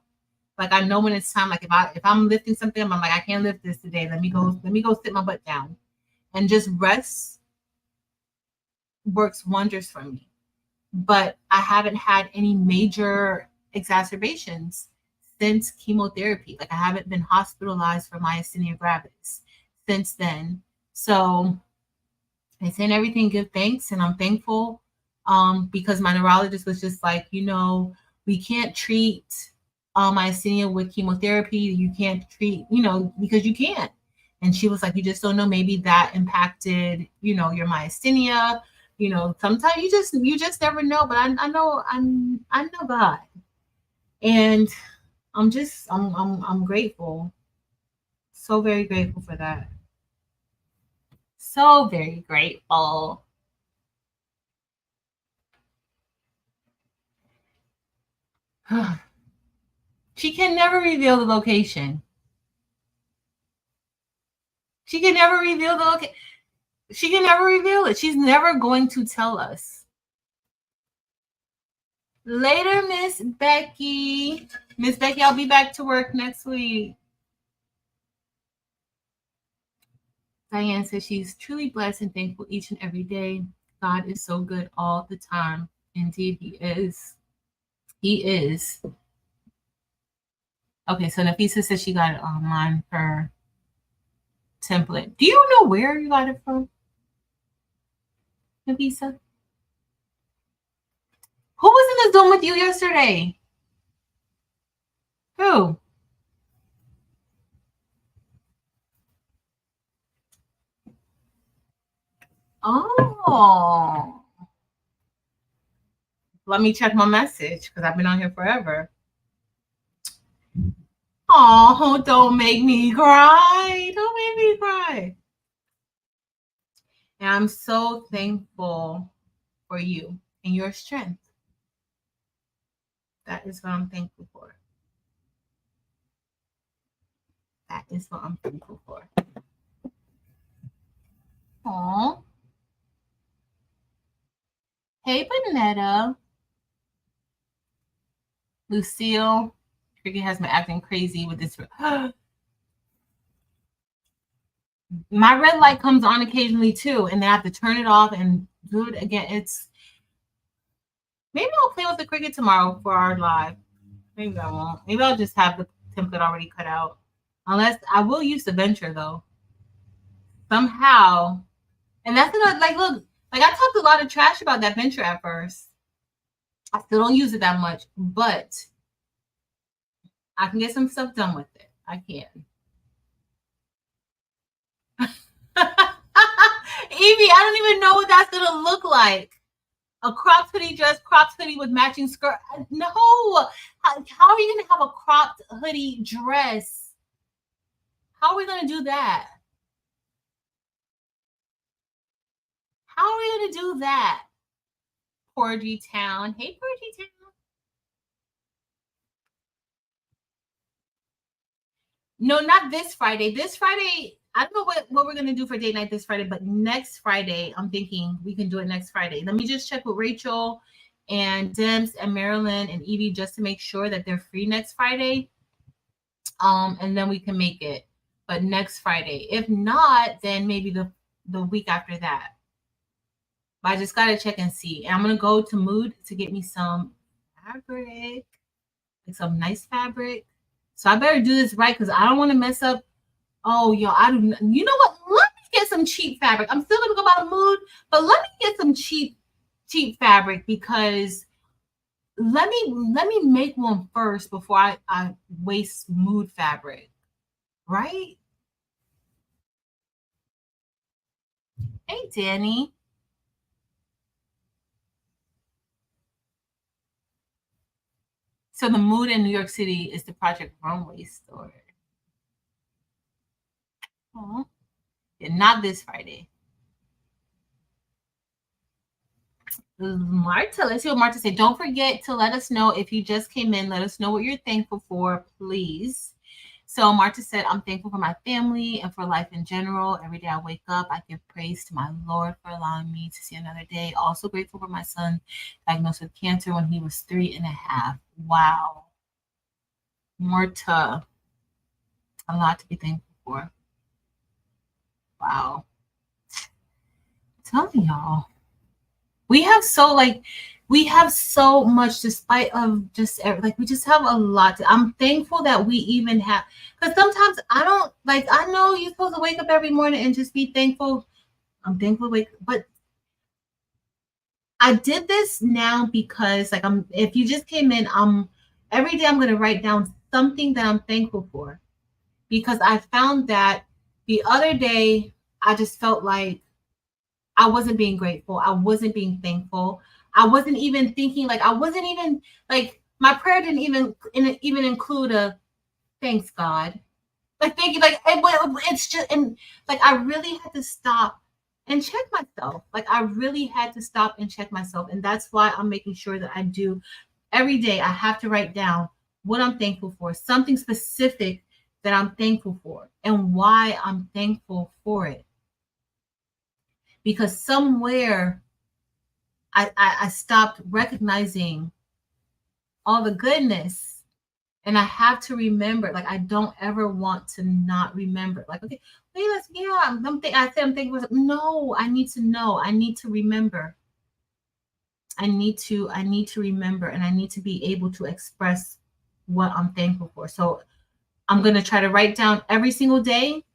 Like I know when it's time. Like if I'm lifting something, I'm like I can't lift this today. Let me go sit my butt down, and just rest works wonders for me. But I haven't had any major exacerbations since chemotherapy. Like I haven't been hospitalized for myasthenia gravis since then. So I say in everything, give thanks, and I'm thankful because my neurologist was just like, we can't treat myasthenia with chemotherapy. You can't treat, because you can't. And she was like, you just don't know. Maybe that impacted, your myasthenia. Sometimes you just never know. But I know God, and I'm grateful. So very grateful for that. So very grateful. She can never reveal the location. She can never reveal the location. She can never reveal it. She's never going to tell us. Later, Miss Becky. Miss Becky, I'll be back to work next week. Diane says she's truly blessed and thankful each and every day. God is so good all the time. Indeed, He is. He is. Okay, so Nafisa says she got it online, her template. Do you know where you got it from, Nafisa? Who was in the Zoom with you yesterday? Who? Oh. Let me check my message because I've been on here forever. Oh, don't make me cry. Don't make me cry. And I'm so thankful for you and your strength. That is what I'm thankful for. That is what I'm thankful for. Aw. Hey, Bonetta. Lucille. Cricket has me acting crazy with this. My red light comes on occasionally too, and they have to turn it off and do it again. It's maybe I'll play with the Cricket tomorrow for our live. Maybe I won't. Maybe I'll just have the template already cut out. Unless I will use the Venture though. Somehow. And that's another, like, look, like I talked a lot of trash about that Venture at first. I still don't use it that much, but I can get some stuff done with it. I can. Evie, I don't even know what that's gonna look like. A cropped hoodie dress, cropped hoodie with matching skirt. No, how are you gonna have a cropped hoodie dress? How are we gonna do that? How are we gonna do that? Porgy Town. Hey, Porgy Town. No, not this Friday. This Friday, I don't know what we're gonna do for date night this Friday, but next Friday, I'm thinking we can do it next Friday. Let me just check with Rachel and Dems and Marilyn and Evie just to make sure that they're free next Friday. And then we can make it. But next Friday. If not, then maybe the week after that. But I just gotta check and see. And I'm gonna go to Mood to get me some fabric, like some nice fabric. So I better do this right because I don't want to mess up. Oh, yo, I do. You know what? Let me get some cheap fabric. I'm still gonna go by the Mood, but let me get some cheap fabric because let me make one first before I waste Mood fabric, right? Hey, Danny. So the Mood in New York City is the Project Runway store. Oh, yeah, not this Friday. Marta, let's see what Marta said. Don't forget to let us know if you just came in. Let us know what you're thankful for, please. So Marta said, I'm thankful for my family and for life in general. Every day I wake up, I give praise to my Lord for allowing me to see another day. Also grateful for my son diagnosed with cancer when he was 3.5. Wow. Marta, a lot to be thankful for. Wow. I'm telling y'all. We have so much despite of just like we just have a lot. I'm thankful that we even have, because sometimes I don't like, I know you're supposed to wake up every morning and just be thankful. I'm thankful but I did this now because like if you just came in, every day I'm gonna write down something that I'm thankful for, because I found that the other day I just felt like I wasn't being grateful. I wasn't being thankful. I wasn't even thinking, like, I wasn't even, like, my prayer didn't even include a thanks, God. Like, thank you. Like, it's just, and like, I really had to stop and check myself. Like, I really had to stop and check myself. And that's why I'm making sure that I do every day. I have to write down what I'm thankful for, something specific that I'm thankful for, and why I'm thankful for it. Because somewhere I stopped recognizing all the goodness, and I have to remember. Like, I don't ever want to not remember. Like, okay, hey, I said I'm thankful. No, I need to know. I need to remember. I need to remember, and I need to be able to express what I'm thankful for. So I'm going to try to write down every single day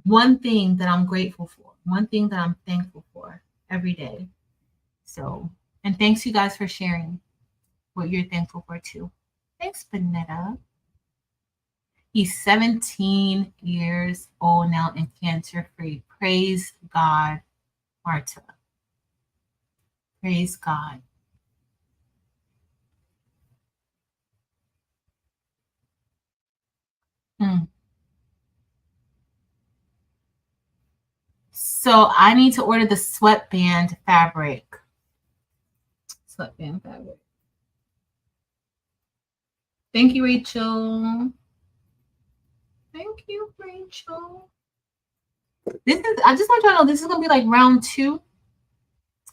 one thing that I'm grateful for, one thing that I'm thankful for every day. So, and thanks you guys for sharing what you're thankful for too. Thanks, Benetta. He's 17 years old now and cancer free. Praise God, Marta. Praise God. So I need to order the sweatband fabric. Sweatband fabric. Thank you, Rachel. Thank you, Rachel. I just want you to know this is gonna be like round 2.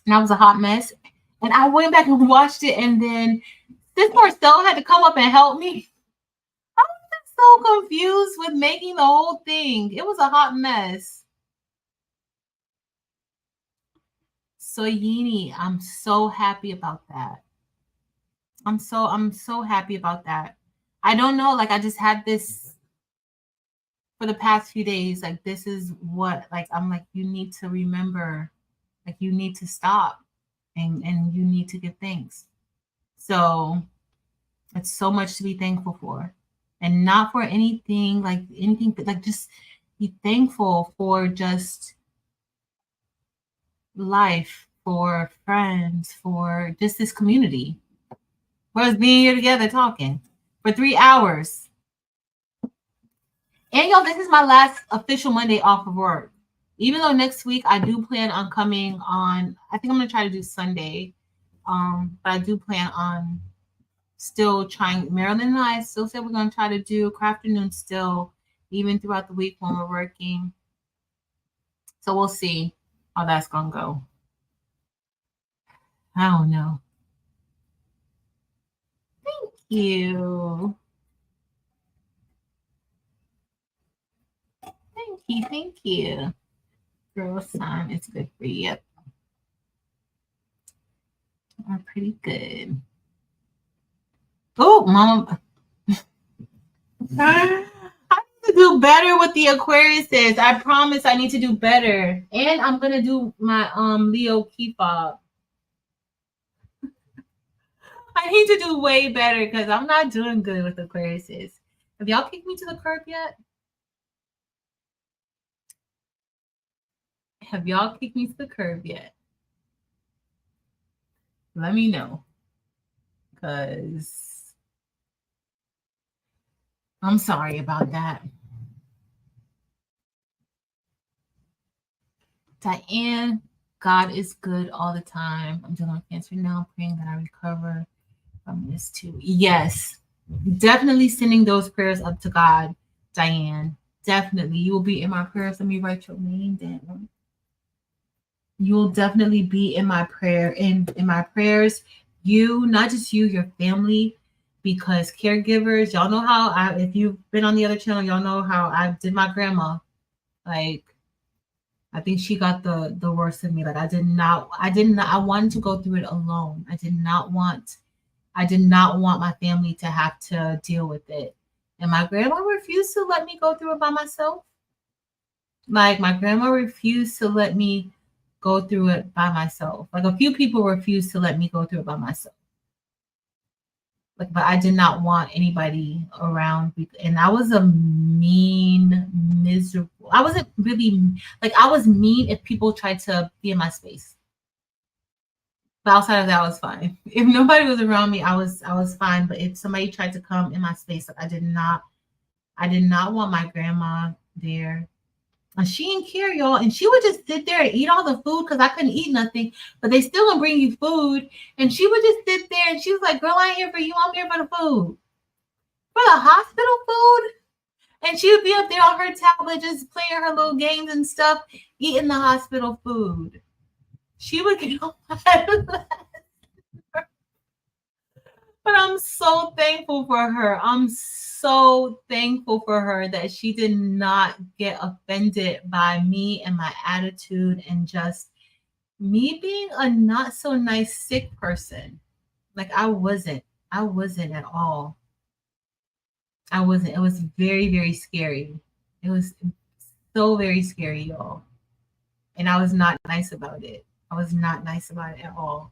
And I was a hot mess. And I went back and watched it, and then Sis Marcel had to come up and help me. I was so confused with making the whole thing. It was a hot mess. So Yini, I'm so happy about that. I'm so happy about that. I don't know, like I just had this for the past few days. Like this is what, like I'm like, you need to remember, like you need to stop and you need to give thanks. So it's so much to be thankful for. And not for anything, like anything, but like just be thankful for just life, for friends, for just this community. For us being here together talking for 3 hours. And y'all, this is my last official Monday off of work. Even though next week I do plan on coming on, I think I'm gonna try to do Sunday. But I do plan on still trying. Marilyn and I still said we're gonna try to do Crafternoon still, even throughout the week when we're working. So we'll see how that's gonna go. I don't know. Thank you. Thank you. Girl sign is good for you. Yep. Are pretty good. Oh, Mama. I need to do better with the Aquariuses. I promise I need to do better. And I'm gonna do my Leo key fob. I need to do way better because I'm not doing good with Aquariuses. Have y'all kicked me to the curb yet? Have y'all kicked me to the curb yet? Let me know. Because I'm sorry about that. Diane, God is good all the time. I'm dealing with cancer now, praying that I recover from this too. Yes, definitely sending those prayers up to God, Diane. Definitely. You will be in my prayers. Let me write your name down. You will definitely be in my prayer, in my prayers. You, not just you, your family, because caregivers, y'all know how if you've been on the other channel, y'all know how I did my grandma. Like, I think she got the worst of me. Like I wanted to go through it alone. I did not want my family to have to deal with it. And my grandma refused to let me go through it by myself. Like my grandma refused to let me go through it by myself. Like a few people refused to let me go through it by myself. Like, but I did not want anybody around. And I was a mean, miserable. I wasn't really like I was mean if people tried to be in my space. But outside of that, I was fine. If nobody was around me, I was fine. But if somebody tried to come in my space, like I did not want my grandma there. And she didn't care, y'all. And she would just sit there and eat all the food because I couldn't eat nothing. But they still would bring you food. And she would just sit there and she was like, girl, I ain't here for you. I'm here for the food. For the hospital food? And she would be up there on her tablet just playing her little games and stuff, eating the hospital food. She would get on my But I'm so thankful for her. I'm so thankful for her that she did not get offended by me and my attitude and just me being a not so nice sick person. Like I wasn't at all. I wasn't. It was very, very scary. It was so very scary, y'all. And I was not nice about it. I was not nice about it at all.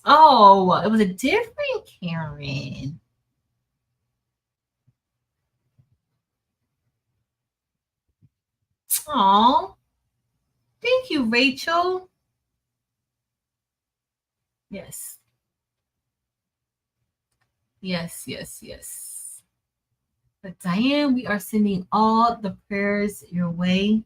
Oh, it was a different Karen. Oh, thank you, Rachel. Yes. Yes, yes, yes. But Diane, we are sending all the prayers your way.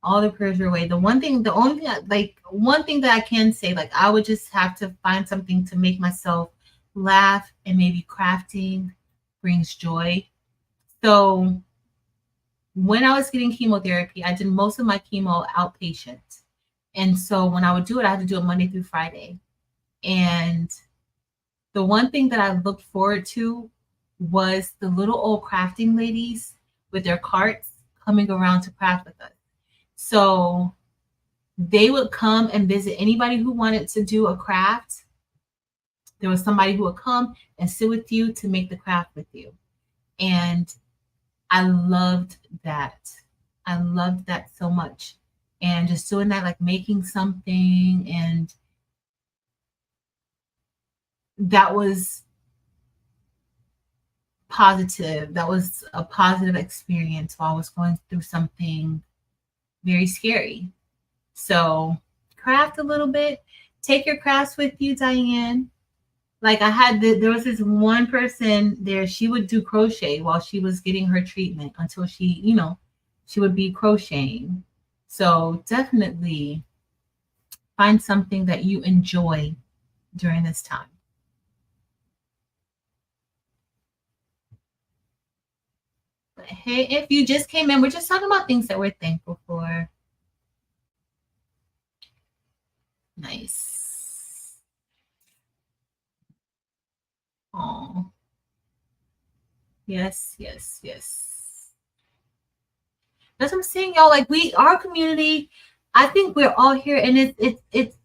All the prayers your way. The one thing, the only thing, like one thing that I can say, like I would just have to find something to make myself laugh, and maybe crafting brings joy. So when I was getting chemotherapy, I did most of my chemo outpatient. And so when I would do it, I had to do it Monday through Friday. And the one thing that I looked forward to was the little old crafting ladies with their carts coming around to craft with us. So they would come and visit anybody who wanted to do a craft. There was somebody who would come and sit with you to make the craft with you. And I loved that. I loved that so much. And just doing that, like making something, and that was positive. That was a positive experience while I was going through something very scary. So craft a little bit. Take your crafts with you, Diane. Like I had, there was this one person there. She would do crochet while she was getting her treatment until she, she would be crocheting. So definitely find something that you enjoy during this time. But hey, if you just came in, we're just talking about things that we're thankful for. Nice. Oh, yes, yes, yes. That's what I'm saying, y'all. Like our community, I think we're all here, and it's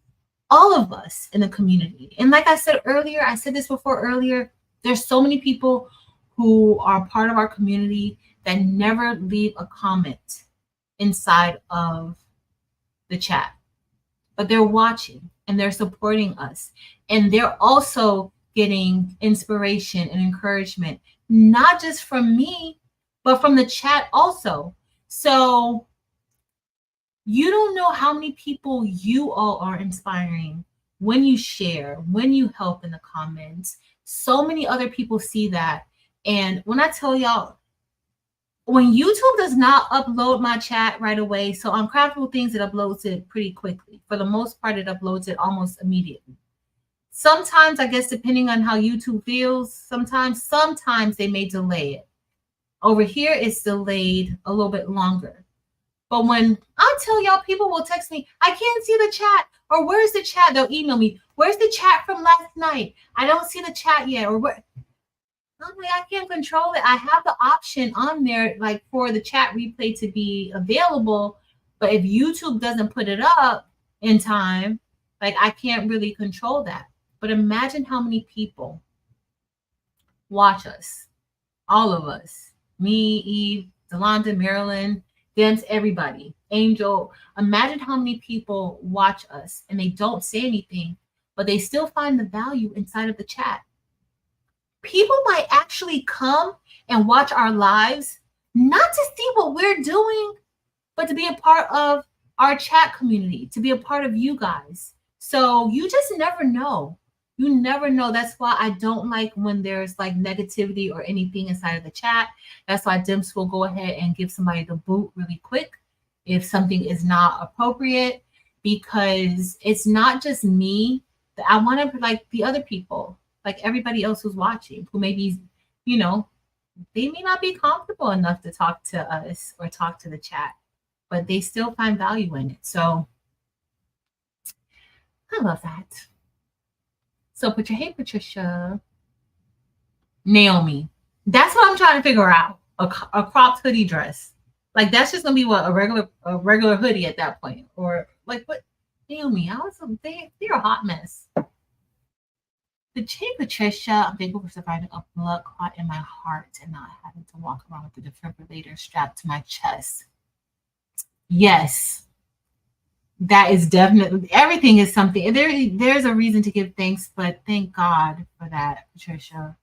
all of us in the community. And like I said earlier, I said this before earlier, there's so many people who are part of our community that never leave a comment inside of the chat, but they're watching and they're supporting us. And they're also getting inspiration and encouragement, not just from me, but from the chat also. So you don't know how many people you all are inspiring when you share, when you help in the comments. So many other people see that. And when I tell y'all, when YouTube does not upload my chat right away, so on Craftable Things, it uploads it pretty quickly. For the most part, it uploads it almost immediately. Sometimes, I guess, depending on how YouTube feels, sometimes they may delay it. Over here, it's delayed a little bit longer. But when I tell y'all, people will text me, I can't see the chat, or where's the chat? They'll email me, where's the chat from last night? I don't see the chat yet, or where? I'm like, I can't control it. I have the option on there, like for the chat replay to be available. But if YouTube doesn't put it up in time, like I can't really control that. But imagine how many people watch us, all of us, me, Eve, Delonda, Marilyn, Dance, everybody, Angel. Imagine how many people watch us and they don't say anything, but they still find the value inside of the chat. People might actually come and watch our lives, not to see what we're doing, but to be a part of our chat community, to be a part of you guys. So you just never know. You never know. That's why I don't like when there's like negativity or anything inside of the chat. That's why Dimps will go ahead and give somebody the boot really quick if something is not appropriate, because it's not just me. I want to like the other people, like everybody else who's watching, who maybe, they may not be comfortable enough to talk to us or talk to the chat, but they still find value in it. So I love that. So put your, hey, Patricia. Naomi. That's what I'm trying to figure out. A cropped hoodie dress. Like that's just gonna be what a regular hoodie at that point. Or like what Naomi, they're a hot mess. The Chief Patricia, I'm thankful for surviving a blood clot in my heart and not having to walk around with the defibrillator strapped to my chest. Yes, that is definitely, everything is something. There's a reason to give thanks, but thank God for that, Patricia.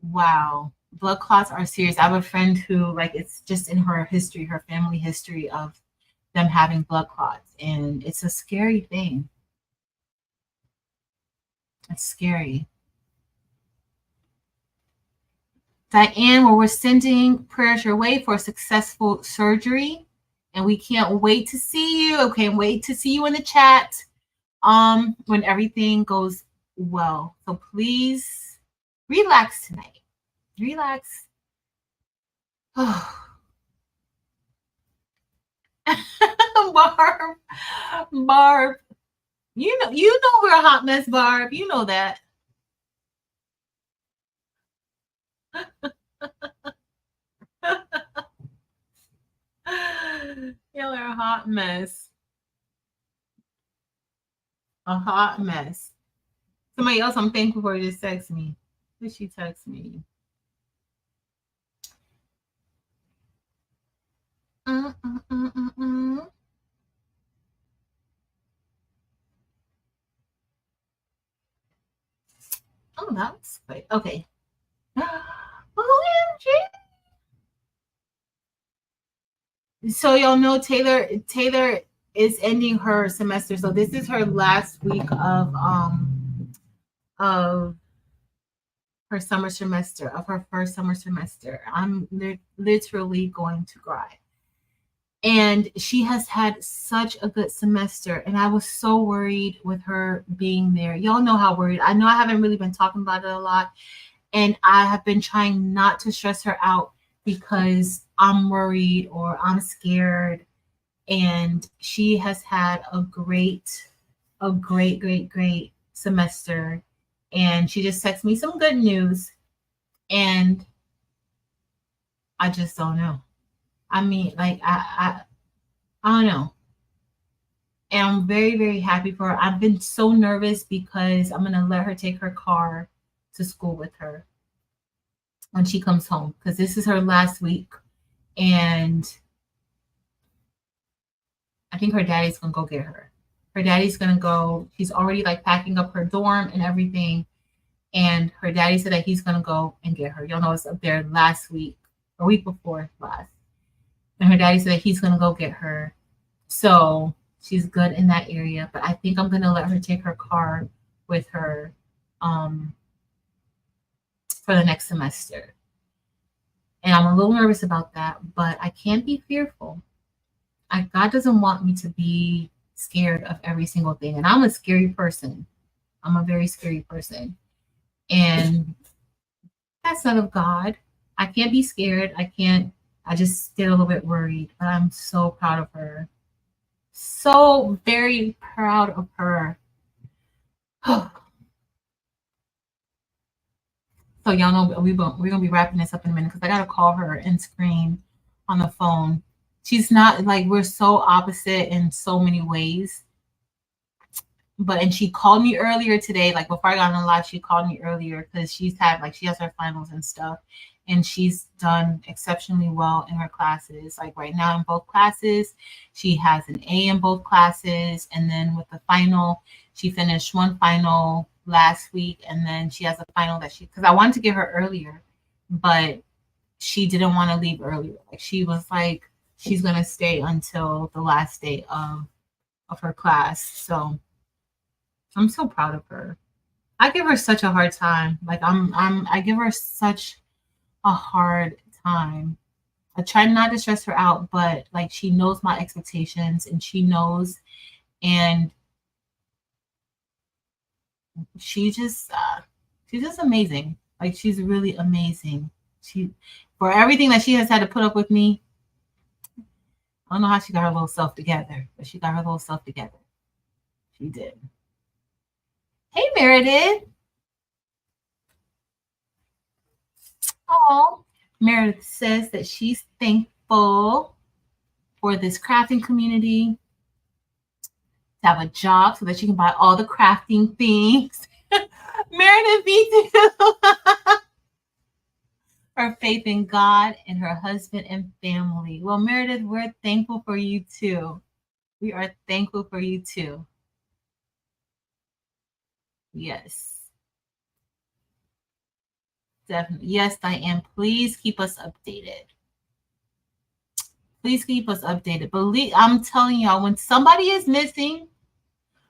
Wow. Blood clots are serious. I have a friend who, like, it's just in her history, her family history of them having blood clots, and it's a scary thing. It's scary. Diane, well, we're sending prayers your way for a successful surgery, and we can't wait to see you. Okay, wait to see you in the chat when everything goes well. So please relax tonight. Relax. Barb, you know we're a hot mess, Barb. You know that. Y'all are a hot mess. A hot mess. Somebody else I'm thankful for just text me. Did she text me? Oh, that's great. Okay. OMG. So y'all know Taylor is ending her semester. So this is her last week of her summer semester, of her first summer semester. I'm literally going to cry. And she has had such a good semester, and I was so worried with her being there. Y'all know how worried. I know I haven't really been talking about it a lot, and I have been trying not to stress her out because I'm worried or I'm scared. And she has had a great semester. And she just texted me some good news, and I just don't know. I mean, like, I don't know. And I'm very, very happy for her. I've been so nervous because I'm going to let her take her car to school with her when she comes home, because this is her last week. And I think her daddy's going to go get her. Her daddy's going to go. She's already, like, packing up her dorm and everything. And her daddy said that he's going to go and get her. Y'all know it's up there last week, or week before last. And her daddy said that he's going to go get her. So she's good in that area. But I think I'm going to let her take her car with her for the next semester. And I'm a little nervous about that, but I can't be fearful. God doesn't want me to be scared of every single thing. And I'm a scary person. I'm a very scary person. And that's not of God. I can't be scared. I just get a little bit worried, but I'm so proud of her. So very proud of her. So y'all know we're going to be wrapping this up in a minute because I got to call her and scream on the phone. She's not, like, we're so opposite in so many ways. And she called me earlier today, like before I got on live, she called me earlier because she has her finals and stuff. And she's done exceptionally well in her classes. Like right now in both classes, she has an A in both classes. And then with the final, she finished one final last week. And then she has a final because I wanted to get her earlier, but she didn't want to leave earlier. Like she was like, she's going to stay until the last day of her class. So I'm so proud of her. I give her such a hard time. Like I give her such a hard time. I try not to stress her out, but like she knows my expectations and she knows, and she's just amazing. Like she's really amazing. For everything that she has had to put up with me. I don't know how she got her little self together, but she got her little self together. She did. Hey, Meredith. Oh, Meredith says that she's thankful for this crafting community, to have a job so that she can buy all the crafting things. Meredith, me too. Her faith in God and her husband and family. Well, Meredith, we're thankful for you too. We are thankful for you too. Yes. Definitely. Yes, Diane. Please keep us updated. Please keep us updated. Believe I'm telling y'all, when somebody is missing,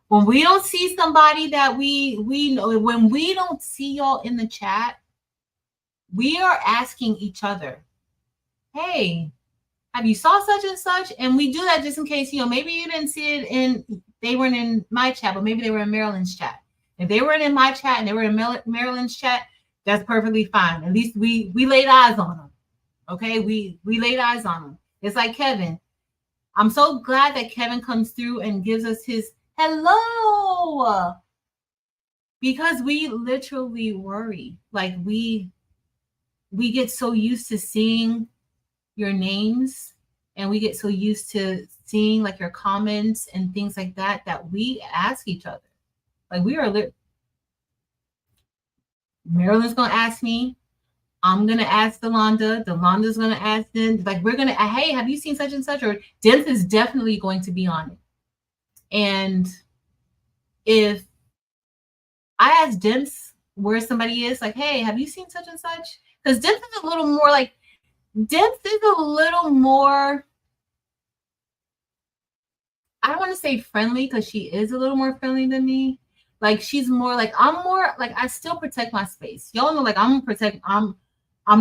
when we don't see somebody that we know, when we don't see y'all in the chat, we are asking each other, hey, have you saw such and such? And we do that just in case, maybe you didn't see it they weren't in my chat, but maybe they were in Marilyn's chat. If they weren't in my chat and they were in Marilyn's chat, that's perfectly fine. At least we laid eyes on them. Okay, we laid eyes on them. It's like Kevin. I'm so glad that Kevin comes through and gives us his hello, because we literally worry. Like we get so used to seeing your names, and we get so used to seeing like your comments and things like that, that we ask each other. Like we are Marilyn's gonna ask me, I'm gonna ask Delonda's gonna ask them, like we're gonna, hey, have you seen such and such? Or Dimph is definitely going to be on it. And if I ask Dimph where somebody is, like, hey, have you seen such and such? Because Dimph is a little more like, Dimph is a little more, I don't want to say friendly, because she is a little more friendly than me. Like she's more like, I'm more like, I still protect my space. Y'all know, like I'm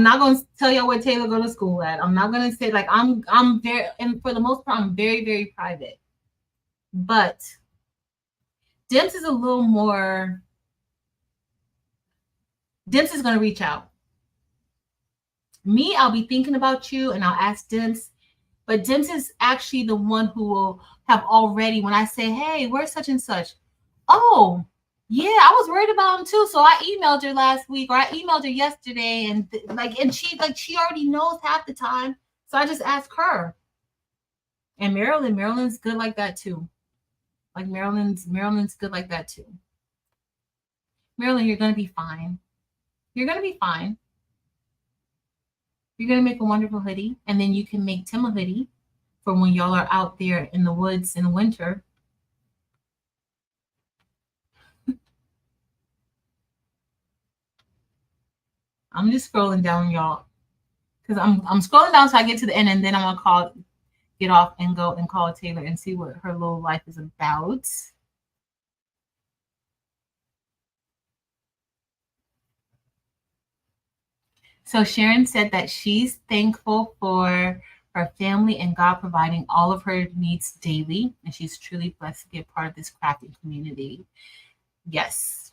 not going to tell y'all where Taylor go to school at. I'm not going to say, like, I'm very, and for the most part, I'm very, very private. But Dimph is a little more, Dimph is going to reach out. Me, I'll be thinking about you and I'll ask Dimph. But Dimph is actually the one who will have already, when I say, hey, where's such and such? Oh, yeah, I was worried about him too. So I emailed her last week, or I emailed her yesterday, and she already knows half the time. So I just asked her. And Marilyn's good like that too. Like Marilyn's good like that too. Marilyn, you're gonna be fine. You're gonna be fine. You're gonna make a wonderful hoodie, and then you can make Tim a hoodie for when y'all are out there in the woods in the winter. I'm just scrolling down, y'all, because I'm scrolling down so I get to the end, and then I'm gonna get off and go and call Taylor and see what her little life is about. So Sharon said that she's thankful for her family and God providing all of her needs daily, and she's truly blessed to be a part of this crafting community. Yes,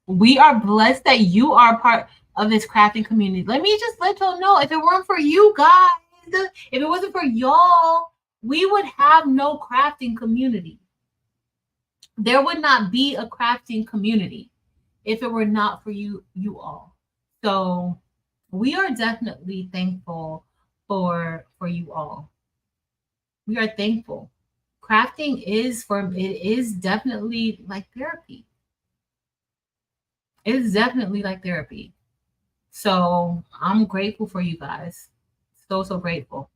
we are blessed that you are part of this crafting community. Let me just let y'all know, if it weren't for you guys, if it wasn't for y'all, we would have no crafting community. There would not be a crafting community if it were not for you all. So we are definitely thankful for you all. We are thankful. Crafting is definitely like therapy. It's definitely like therapy. So I'm grateful for you guys. So grateful.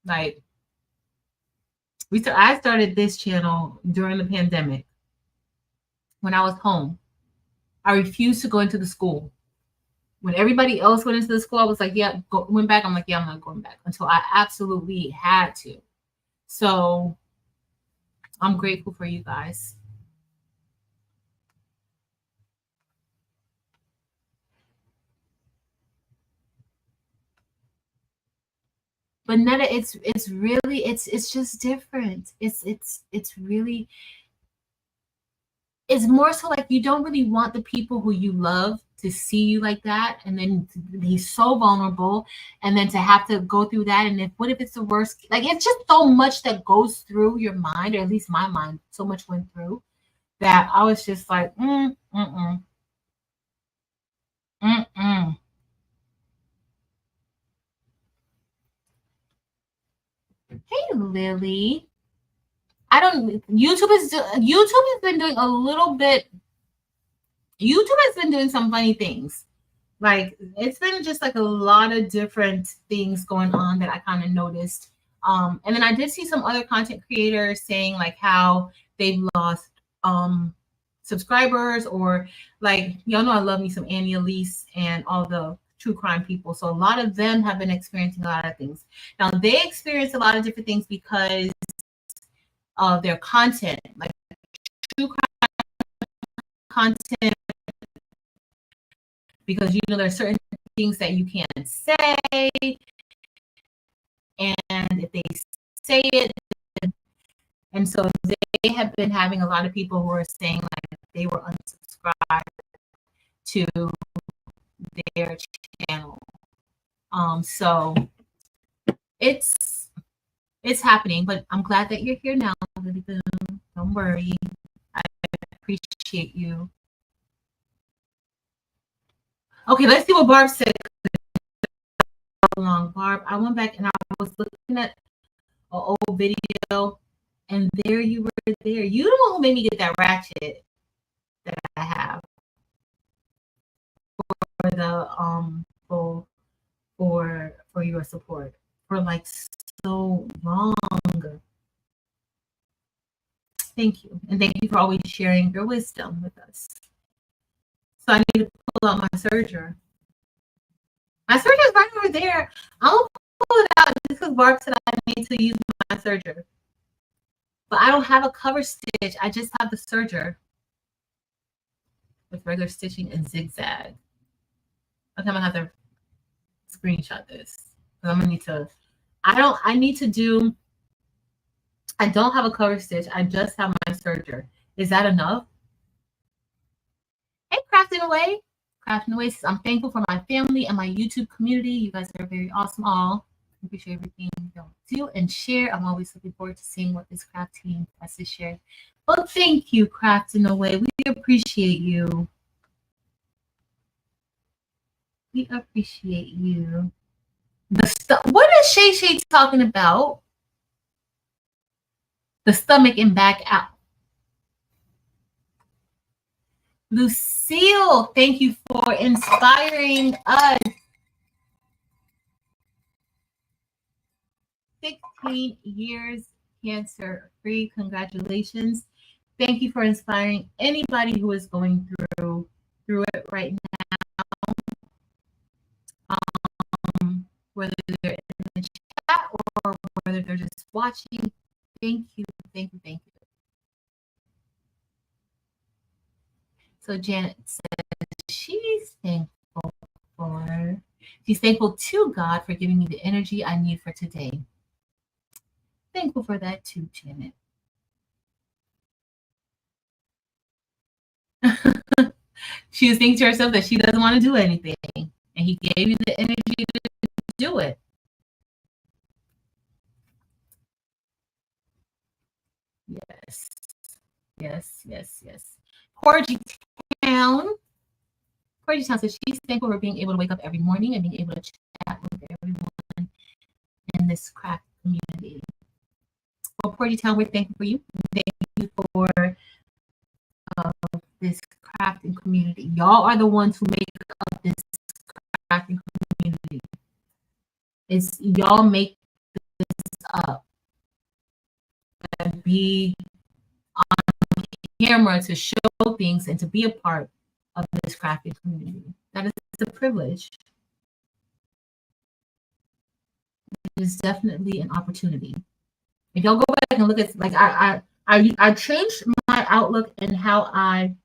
Like I started this channel during the pandemic when I was home. I refused to go into the school. When everybody else went into the school, I was like, yeah, went back. I'm like, yeah, I'm not going back until I absolutely had to. So I'm grateful for you guys. But Netta, it's really, it's just different. It's really, it's more so like you don't really want the people who you love to see you like that, and then he's so vulnerable, and then to have to go through that, and what if it's the worst? Like, it's just so much that goes through your mind, or at least my mind, so much went through that I was just like, Hey, Lily. YouTube has been doing a little bit YouTube has been doing some funny things. Like it's been just like a lot of different things going on that I kind of noticed. And then I did see some other content creators saying like how they've lost subscribers, or like y'all know I love me some Annie Elise and all the true crime people. So a lot of them have been experiencing a lot of things. Now they experience a lot of different things because of their content, like true crime content, because you know there's certain things that you can't say, and if they say it, and so they have been having a lot of people who are saying like they were unsubscribed to their channel. So it's happening, but I'm glad that you're here now, Lily Boom. Don't worry, I appreciate you. Okay, let's see what Barb said. Long, Barb, I went back and I was looking at an old video, and there you were there. You the one who made me get that ratchet that I have for the for your support for like so long. Thank you, and thank you for always sharing your wisdom with us. So I need to pull out my serger. My serger is right over there. I'll pull it out just because Barb said I need to use my serger. But I don't have a cover stitch. I just have the serger with regular stitching and zigzag. Okay, I'm gonna have to screenshot this. I'm gonna need to. I don't have a cover stitch. I just have my serger. Is that enough? Hey, Crafting Away. Crafting Away says, I'm thankful for my family and my YouTube community. You guys are very awesome all. I appreciate everything you do and share. I'm always looking forward to seeing what this craft team has to share. Well, thank you, Crafting Away. We appreciate you. We appreciate you. What is Shay Shay talking about? The stomach and back out. Lucille, thank you for inspiring us. 16 years cancer-free. Congratulations. Thank you for inspiring anybody who is going through it right now. Whether they're in the chat or whether they're just watching. Thank you, thank you, thank you. So Janet says she's thankful to God for giving me the energy I need for today. Thankful for that too, Janet. She was thinking to herself that she doesn't want to do anything, and he gave you the energy to do it. Yes, yes, yes, yes. Porgy Town says she's thankful for being able to wake up every morning and being able to chat with everyone in this craft community. Well, Porgy Town, we're thankful for you. Thank you for this crafting community. Y'all are the ones who make up this crafting community. It's y'all make this up. And be on camera to show things and to be a part of this crafting community. That is a privilege. It is definitely an opportunity. If y'all go back and look at, like, I changed my outlook and how I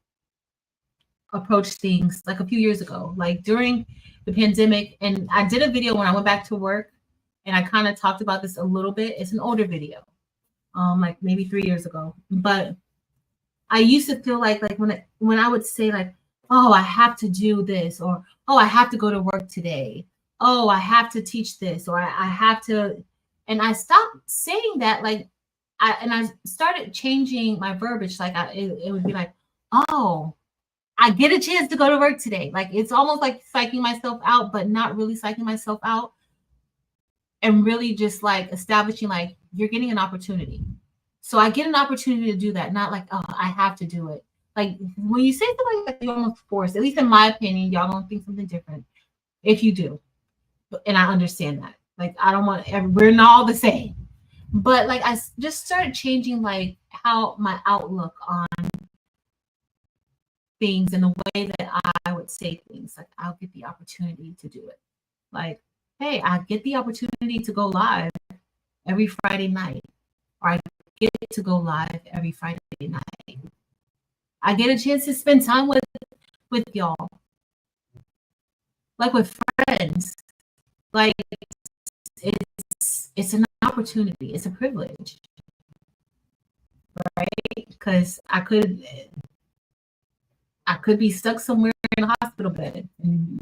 approach things like a few years ago, like during the pandemic. And I did a video when I went back to work, and I kind of talked about this a little bit. It's an older video, like maybe 3 years ago. But I used to feel like when I would say like, oh, I have to do this, or oh, I have to go to work today. Oh, I have to teach this, or I have to, and I stopped saying that. Like, I started changing my verbiage. Like it would be like, oh, I get a chance to go to work today. Like it's almost like psyching myself out, but not really psyching myself out, and really just like establishing like you're getting an opportunity. So I get an opportunity to do that, not like, oh, I have to do it. Like when you say something like that, you're almost forced. At least in my opinion, y'all don't think something different. If you do, and I understand that. Like I don't want. We're not all the same. But like just started changing like how my outlook on things and the way that I would say things. Like I'll get the opportunity to do it. Like, hey, I get the opportunity to go live every Friday night, or I get to go live every Friday night. I get a chance to spend time with y'all, like with friends. Like it's an opportunity. It's a privilege, right? Because I could be stuck somewhere in a hospital bed, and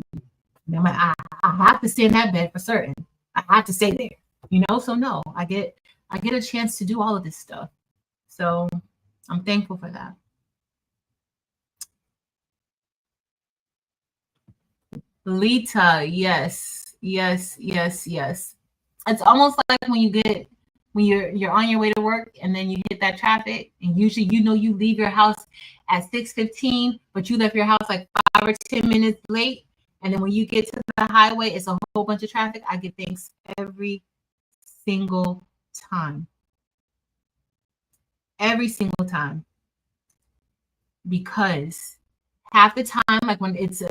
I have to stay in that bed for certain. I have to stay there, you know. So no, I get a chance to do all of this stuff. So I'm thankful for that. Lita, yes. It's almost like when you're on your way to work and then you hit that traffic, and usually you leave your house at 6:15, but you left your house like 5 or 10 minutes late, and then when you get to the highway, it's a whole bunch of traffic. I get thanks every single time. Every single time. Because half the time, like when it's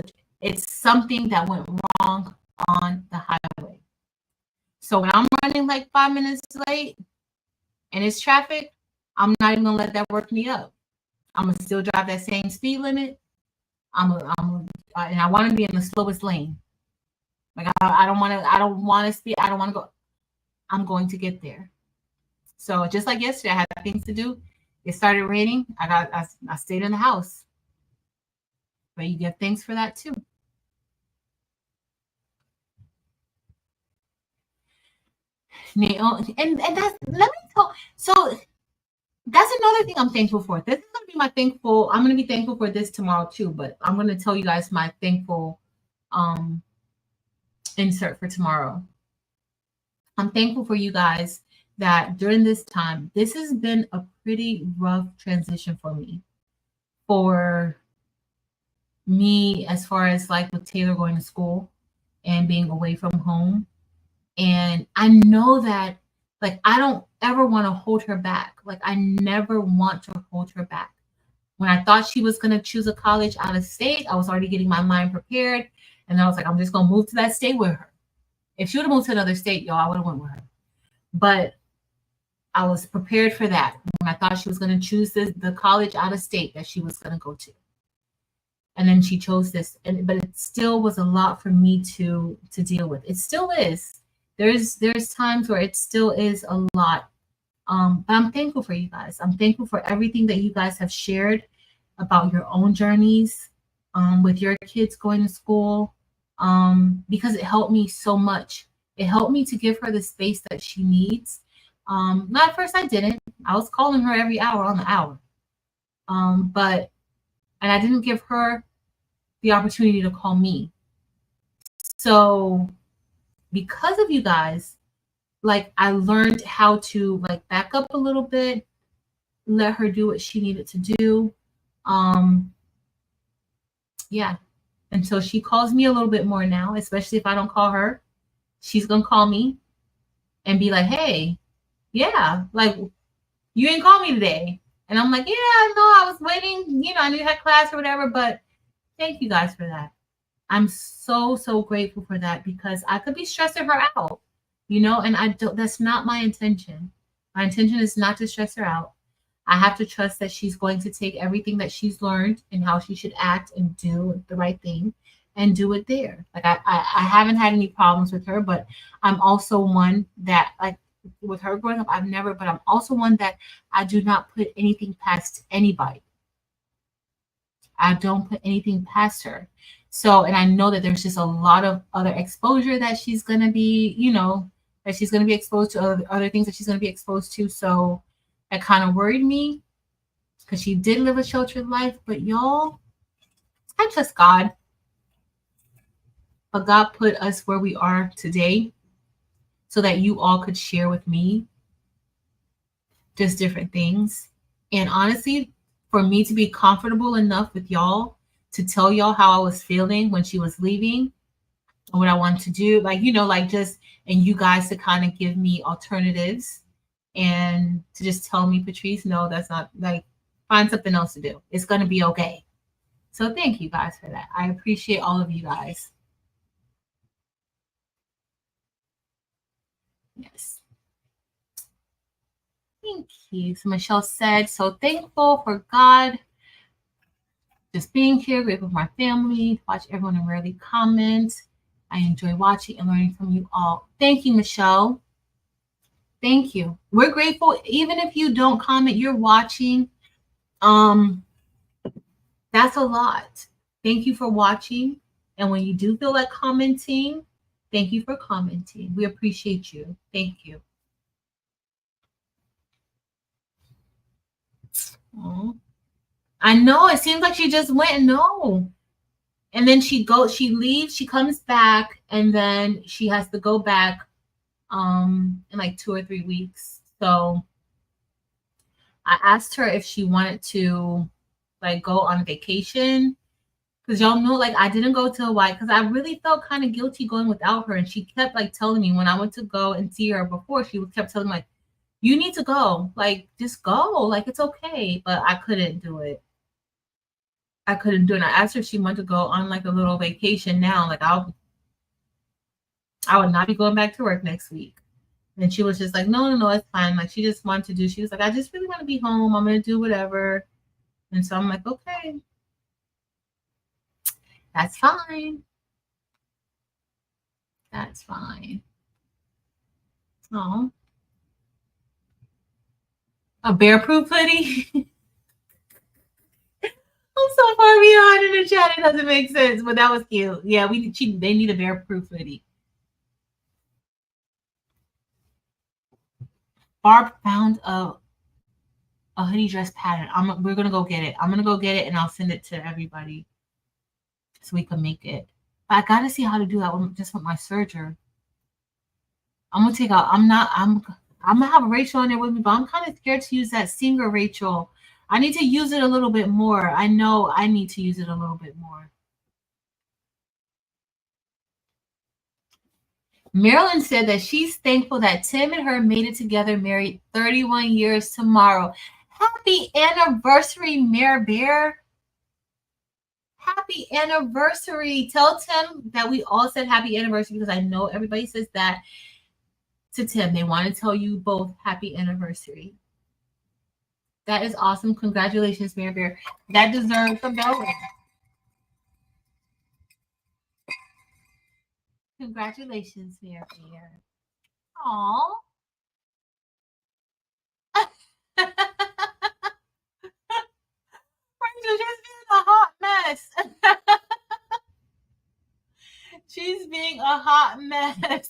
something that went wrong on the highway. So when I'm running like 5 minutes late and it's traffic, I'm not even gonna let that work me up. I'm gonna still drive that same speed limit. And I want to be in the slowest lane. Like I don't want to speed. I don't want to go. I'm going to get there. So just like yesterday, I had things to do. It started raining. I stayed in the house. But you give thanks for that too. And that's, let me tell. So that's another thing I'm thankful for. This is gonna be my thankful. I'm gonna be thankful for this tomorrow too. But I'm gonna tell you guys my thankful insert for tomorrow. I'm thankful for you guys that during this time, this has been a pretty rough transition for me. For me, as far as like with Taylor going to school and being away from home. And I know that like I don't ever want to hold her back. Like I never want to hold her back. When I thought she was going to choose a college out of state, I was already getting my mind prepared. And I was like, I'm just going to move to that state with her. If she would have moved to another state, y'all, I would have went with her. But I was prepared for that when I thought she was going to choose the college out of state that she was going to go to. And then she chose this. But it still was a lot for me to deal with. It still is. There's times where it still is a lot. But I'm thankful for you guys. I'm thankful for everything that you guys have shared about your own journeys with your kids going to school, because it helped me so much. It helped me to give her the space that she needs. Not at first I didn't. I was calling her every hour on the hour. And I didn't give her the opportunity to call me. So because of you guys, like I learned how to like back up a little bit, let her do what she needed to do. Yeah. And so she calls me a little bit more now, especially if I don't call her. She's gonna call me and be like, hey, yeah, like you didn't call me today. And I'm like, yeah, no, I was waiting, I knew you had class or whatever, but thank you guys for that. I'm so grateful for that, because I could be stressing her out, and that's not my intention. My intention is not to stress her out. I have to trust that she's going to take everything that she's learned and how she should act and do the right thing and do it there. Like I haven't had any problems with her, but I'm also one that, like, with her growing up, but I'm also one that I do not put anything past anybody. I don't put anything past her. So, and I know that there's just a lot of other exposure that she's going to be, that she's going to be exposed to, other things that she's going to be exposed to. So that kind of worried me, because she did live a sheltered life. But y'all, I trust God. But God put us where we are today so that you all could share with me just different things. And honestly, for me to be comfortable enough with y'all to tell y'all how I was feeling when she was leaving and what I wanted to do. Like, you know, like just, and you guys to kind of give me alternatives and to just tell me, Patrice, no, that's not, like, find something else to do. It's going to be okay. So thank you guys for that. I appreciate all of you guys. Yes. Thank you. So Michelle said, so thankful for God just being here, grateful for my family, watch everyone and rarely comment. I enjoy watching and learning from you all. Thank you, Michelle. Thank you. We're grateful. Even if you don't comment, you're watching. That's a lot. Thank you for watching. And when you do feel like commenting, thank you for commenting. We appreciate you. Thank you. Aww. I know. It seems like she just went. No. And then she leaves, she comes back, and then she has to go back in like 2 or 3 weeks. So I asked her if she wanted to like go on vacation, because y'all know, like, I didn't go to Hawaii because I really felt kind of guilty going without her. And she kept like telling me when I went to go and see her before, she kept telling me like, you need to go, like, just go, like, it's okay. But I couldn't do it. I couldn't do it. And I asked her if she wanted to go on like a little vacation now. Like, I would not be going back to work next week. And she was just like, no, it's fine. Like, she just wanted to do, she was like, I just really want to be home. I'm going to do whatever. And so I'm like, okay, that's fine. That's fine. Oh, a bear-proof hoodie? I'm so far behind in the chat, it doesn't make sense, but that was cute. Yeah, they need a bear-proof hoodie. Barb found a hoodie dress pattern. We're gonna go get it. I'm gonna go get it and I'll send it to everybody so we can make it. But I gotta see how to do that just with my serger. I'm gonna take out. I'm gonna have Rachel in there with me, but I'm kind of scared to use that Singer Rachel. I need to use it a little bit more. I know I need to use it a little bit more. Marilyn said that she's thankful that Tim and her made it together, married 31 years tomorrow. Happy anniversary, Mare Bear. Happy anniversary. Tell Tim that we all said happy anniversary, because I know everybody says that to Tim. They want to tell you both happy anniversary. That is awesome. Congratulations, Mare Bear. That deserves a belly. Congratulations, Mare Bear. Aww. Rachel, she's being a hot mess. She's being a hot mess.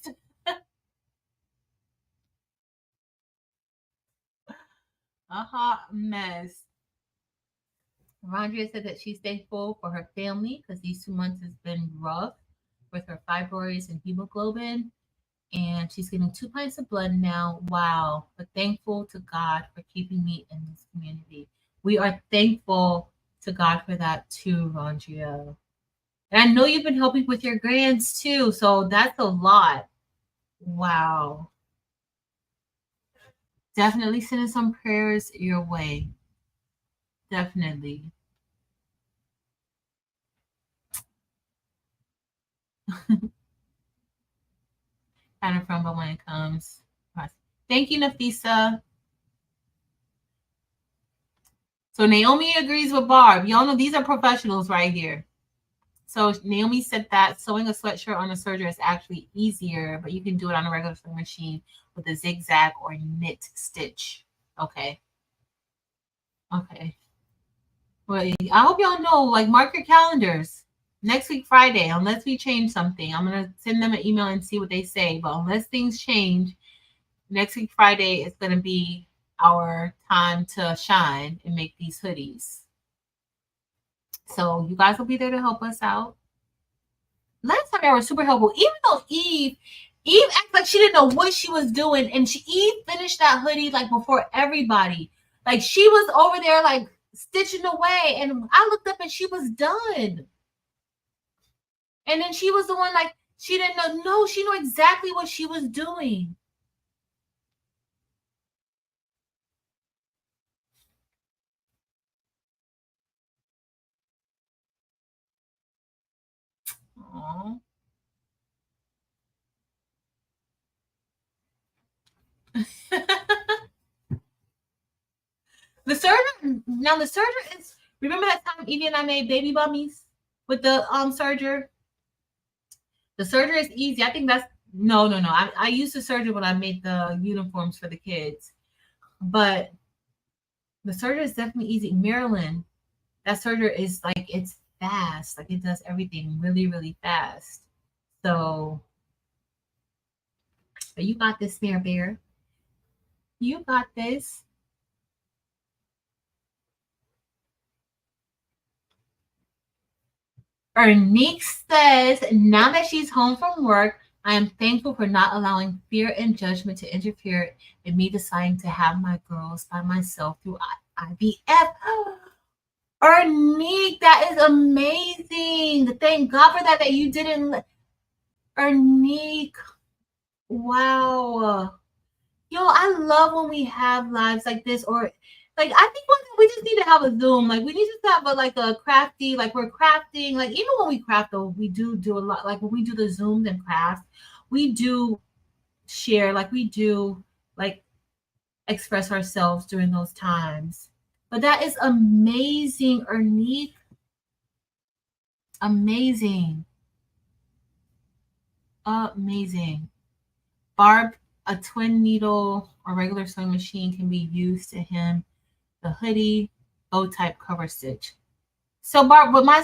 A hot mess. Rondria said that she's thankful for her family because these 2 months has been rough with her fibroids and hemoglobin. And she's getting 2 pints of blood now. Wow. But thankful to God for keeping me in this community. We are thankful to God for that too, Rondria. And I know you've been helping with your grands too. So that's a lot. Wow. Definitely sending some prayers your way. Definitely. Kind of from, but when it comes. Thank you, Nafisa. So Naomi agrees with Barb. Y'all know these are professionals right here. So Naomi said that sewing a sweatshirt on a serger is actually easier, but you can do it on a regular sewing machine with a zigzag or knit stitch. Okay. Okay. Well, I hope y'all know, like, mark your calendars. Next week, Friday, unless we change something. I'm going to send them an email and see what they say. But unless things change, next week, Friday, is going to be our time to shine and make these hoodies. So you guys will be there to help us out. Last time they were super helpful. Even though Eve acted like she didn't know what she was doing. And Eve finished that hoodie like before everybody. Like, she was over there like stitching away, and I looked up and she was done. And then she was the one, like, she didn't know. No, she knew exactly what she was doing. Aww. The serger is, remember that time Evie and I made baby bummies with the serger? The serger is easy. I think that's no. I used the serger when I made the uniforms for the kids. But the serger is definitely easy. Maryland, that serger is like, it's fast. Like, it does everything really, really fast. So, but you got this, Bear Bear. You got this. Ernique says, now that she's home from work, I am thankful for not allowing fear and judgment to interfere in me deciding to have my girls by myself through IVF. Ernique, that is amazing. Thank God for that you didn't. Ernique, wow. Yo, I love when we have lives like this, or like, I think we just need to have a Zoom. Like, we need to have a crafty, like, we're crafting. Like, even when we craft, though, we do a lot. Like, when we do the Zooms and crafts, we do share, like, we do, like, express ourselves during those times. But that is amazing, Ernique. Amazing. Amazing. Barb, a twin needle or regular sewing machine can be used to hem the hoodie O-type cover stitch. So Barb, with my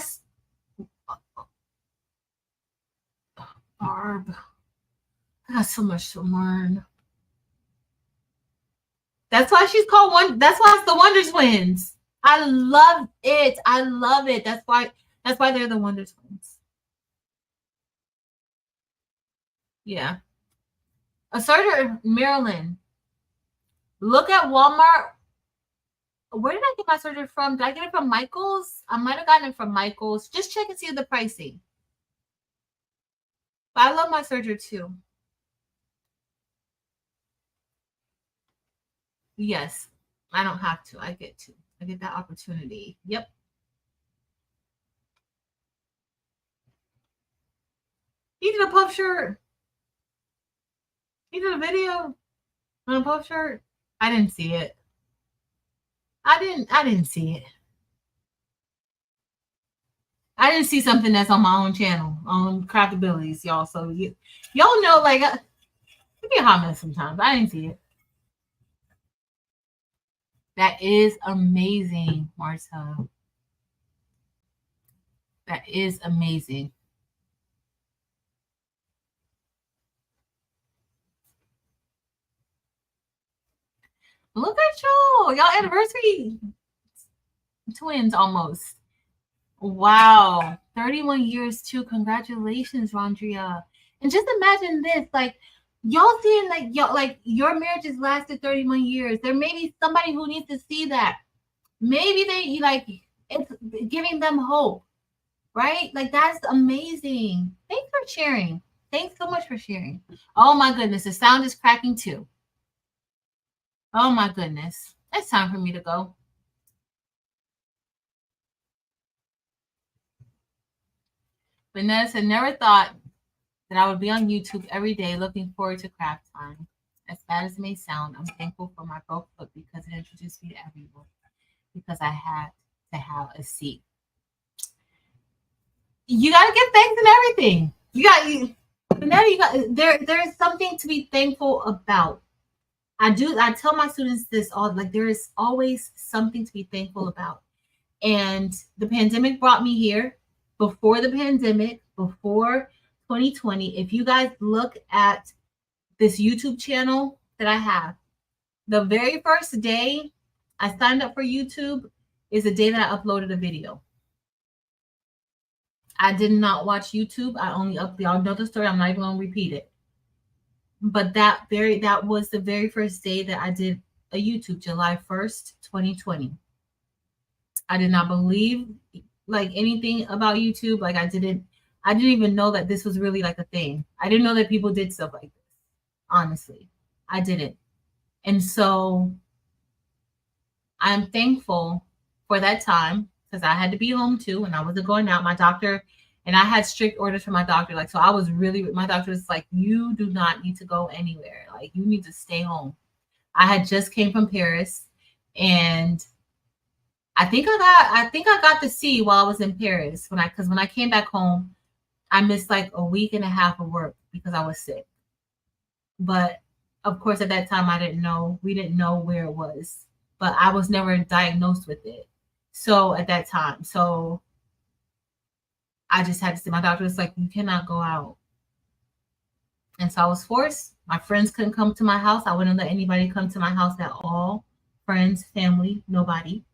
Barb, I got so much to learn. That's why she's called one. That's why it's the Wonder Twins. I love it. I love it. That's why they're the Wonder Twins. Yeah. A serger, Maryland. Look at Walmart. Where did I get my serger from? Did I get it from Michael's? I might have gotten it from Michael's. Just check and see the pricing. But I love my serger too. Yes, I don't have to. I get that opportunity. Yep. He did a puff shirt. He did a video on a puff shirt. I didn't see it. I didn't see it. I didn't see something that's on my own channel on Craftabilities, y'all. So y'all know, like, it be a hot mess sometimes. I didn't see it. That is amazing, Marta. That is amazing. Look at y'all anniversary twins almost. Wow, 31 years too. Congratulations, Rondria. And just imagine this, like, y'all seeing, like, y'all, like, your marriage has lasted 31 years. There may be somebody who needs to see that. Maybe they, like, it's giving them hope, right? Like, that's amazing. Thanks for sharing. Thanks so much for sharing. Oh my goodness, the sound is cracking too. Oh my goodness. It's time for me to go. Vanessa never thought that I would be on YouTube every day looking forward to craft time. As bad as it may sound, I'm thankful for my broke foot because it introduced me to everyone. Because I had to have a seat. You gotta give thanks and everything. There's something to be thankful about. I tell my students this all, like, there is always something to be thankful about. And the pandemic brought me here. Before the pandemic, before 2020, if you guys look at this YouTube channel that I have, the very first day I signed up for YouTube is the day that I uploaded a video. I did not watch YouTube. I only y'all know the story. I'm not even gonna repeat it. But that was the very first day that I did a YouTube, July 1st, 2020. I did not believe like anything about YouTube. Like I didn't even know that this was really like a thing. I didn't know that people did stuff like this. Honestly, I didn't. And so I'm thankful for that time because I had to be home too and I wasn't going out. My doctor, and I had strict orders from my doctor. Like, so I was really, my doctor was like, you do not need to go anywhere. Like, you need to stay home. I had just came from Paris and I think I got to see while I was in Paris because when I came back home, I missed like a week and a half of work because I was sick. But of course, at that time, we didn't know where it was, but I was never diagnosed with it. So at that time, so I just had to say, my doctor was like, you cannot go out. And so I was forced. My friends couldn't come to my house. I wouldn't let anybody come to my house at all. Friends, family, nobody.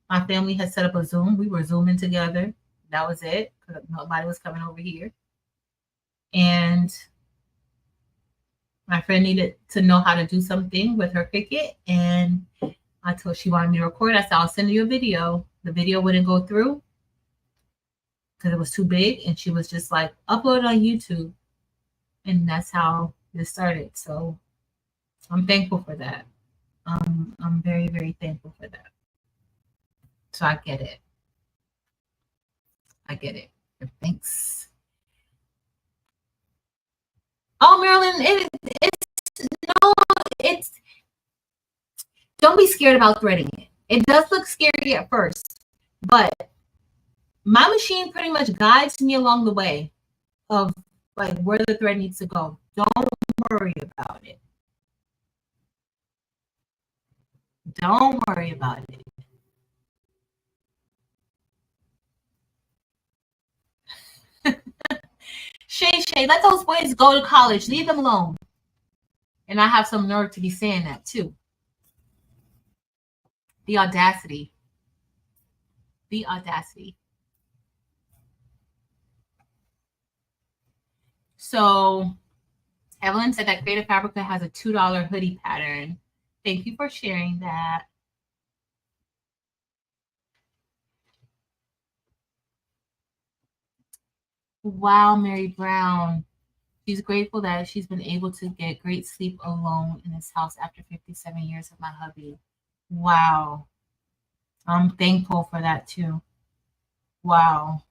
My family had set up a Zoom. We were Zooming together. That was it. Nobody was coming over here. And my friend needed to know how to do something with her Cricut. And I told she wanted me to record. I said, I'll send you a video. The video wouldn't go through because it was too big. And she was just like, upload it on YouTube. And that's how this started. So I'm thankful for that. I'm very, very thankful for that. So I get it. I get it. Thanks. Oh, Marilyn, it's don't be scared about threading it. It does look scary at first, but my machine pretty much guides me along the way of like where the thread needs to go. Don't worry about it. Don't worry about it. Shay, let those boys go to college. Leave them alone. And I have some nerve to be saying that too. The audacity. The audacity. So Evelyn said that Creative Fabrica has a $2 hoodie pattern. Thank you for sharing that. Wow, Mary Brown. She's grateful that she's been able to get great sleep alone in this house after 57 years with my hubby. Wow. I'm thankful for that too. Wow.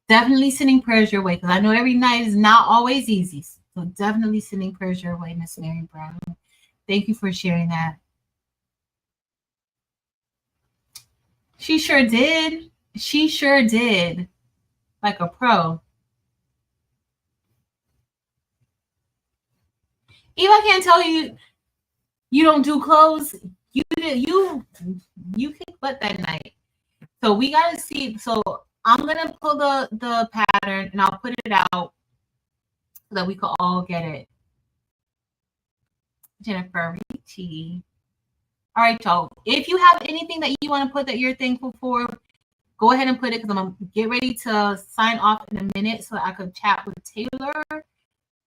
Definitely sending prayers your way because I know every night is not always easy. So definitely sending prayers your way, Miss Mary Brown. Thank you for sharing that. She sure did. She sure did. Like a pro. Eve, I can't tell you you don't do clothes. You kick butt that night. So we gotta see. So I'm gonna pull the pattern and I'll put it out so that we can all get it. Jennifer Ricci. All right, y'all. If you have anything that you want to put that you're thankful for, go ahead and put it because I'm gonna get ready to sign off in a minute so I could chat with Taylor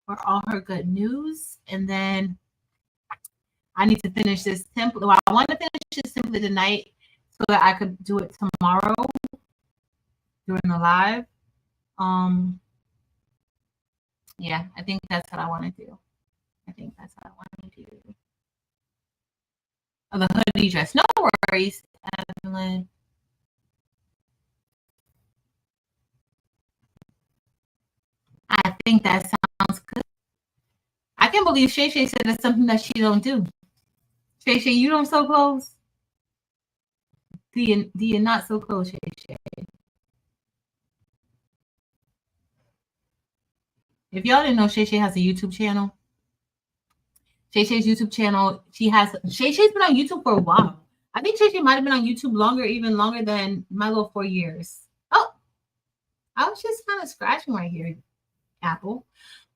for all her good news. And then I need to finish this template. Well, I want to finish this template tonight so that I could do it tomorrow during the live. Yeah, I think that's what I want to do. Oh, the hoodie dress. No worries, Evelyn. I think that sounds good. I can't believe Shay said it's something that she don't do. Shay, you don't sew clothes? Do you not sew clothes, Shay? If y'all didn't know, Shay has a YouTube channel. Shay's YouTube channel. Shay's been on YouTube for a while. I think Shay might have been on YouTube even longer than my little 4 years. Oh, I was just kind of scratching right here, Apple.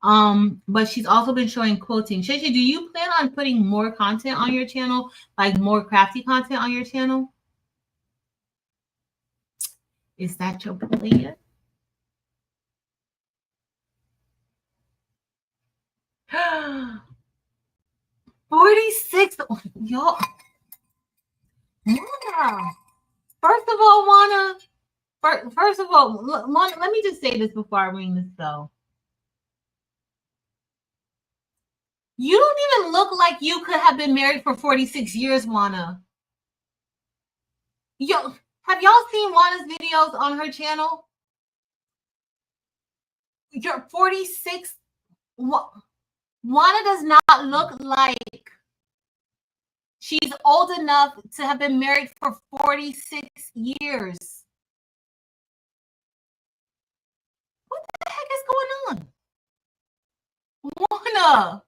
But she's also been showing quilting. Shay, do you plan on putting more content on your channel, like more crafty content on your channel? Is that your plan? 46, y'all. Yeah. First of all, Juana, first of all, Juana, let me just say this before I ring this bell. You don't even look like you could have been married for 46 years, Juana. Yo, have y'all seen Juana's videos on her channel? You're 46. Juana does not look like she's old enough to have been married for 46 years. What the heck is going on? Juana,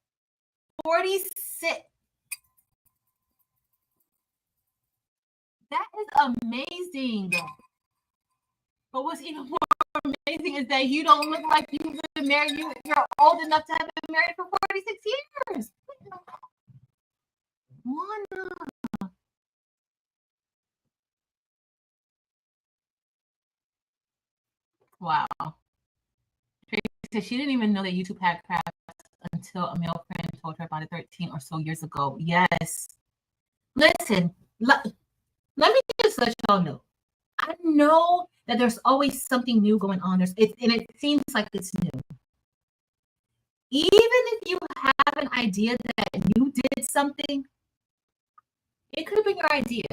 46. That is amazing. But what's even more amazing is that you don't look like you've been married. You're old enough to have been married for 46 years. Juana. Wow. So she didn't even know that YouTube had crafts until a male friend told her about it 13 or so years ago. Yes. Listen, let me just let y'all know. I know that there's always something new going on. And it seems like it's new. Even if you have an idea that you did something, it could have been your idea.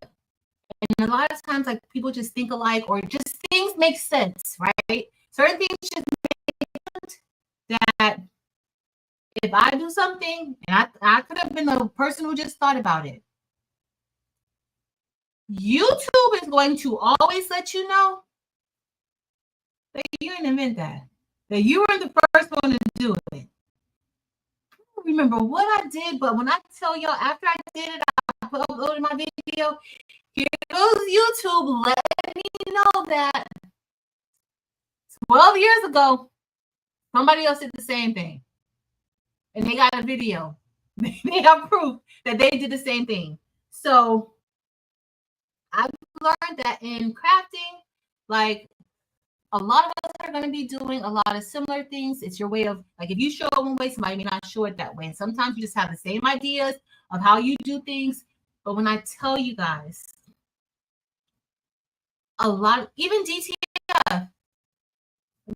And a lot of times, like, people just think alike, or just things make sense, right? Certain things just make sense that if I do something, and I could have been the person who just thought about it. YouTube is going to always let you know that you didn't invent that you were the first one to do it. I don't remember what I did, but when I tell y'all, after I did it, I uploaded my video. Here goes YouTube letting me know that 12 years ago, somebody else did the same thing. And they got a video. They have proof that they did the same thing. So I've learned that in crafting, like, a lot of us are going to be doing a lot of similar things. It's your way of, like, if you show it one way, somebody may not show it that way. And sometimes you just have the same ideas of how you do things. But when I tell you guys, a lot, even DTF,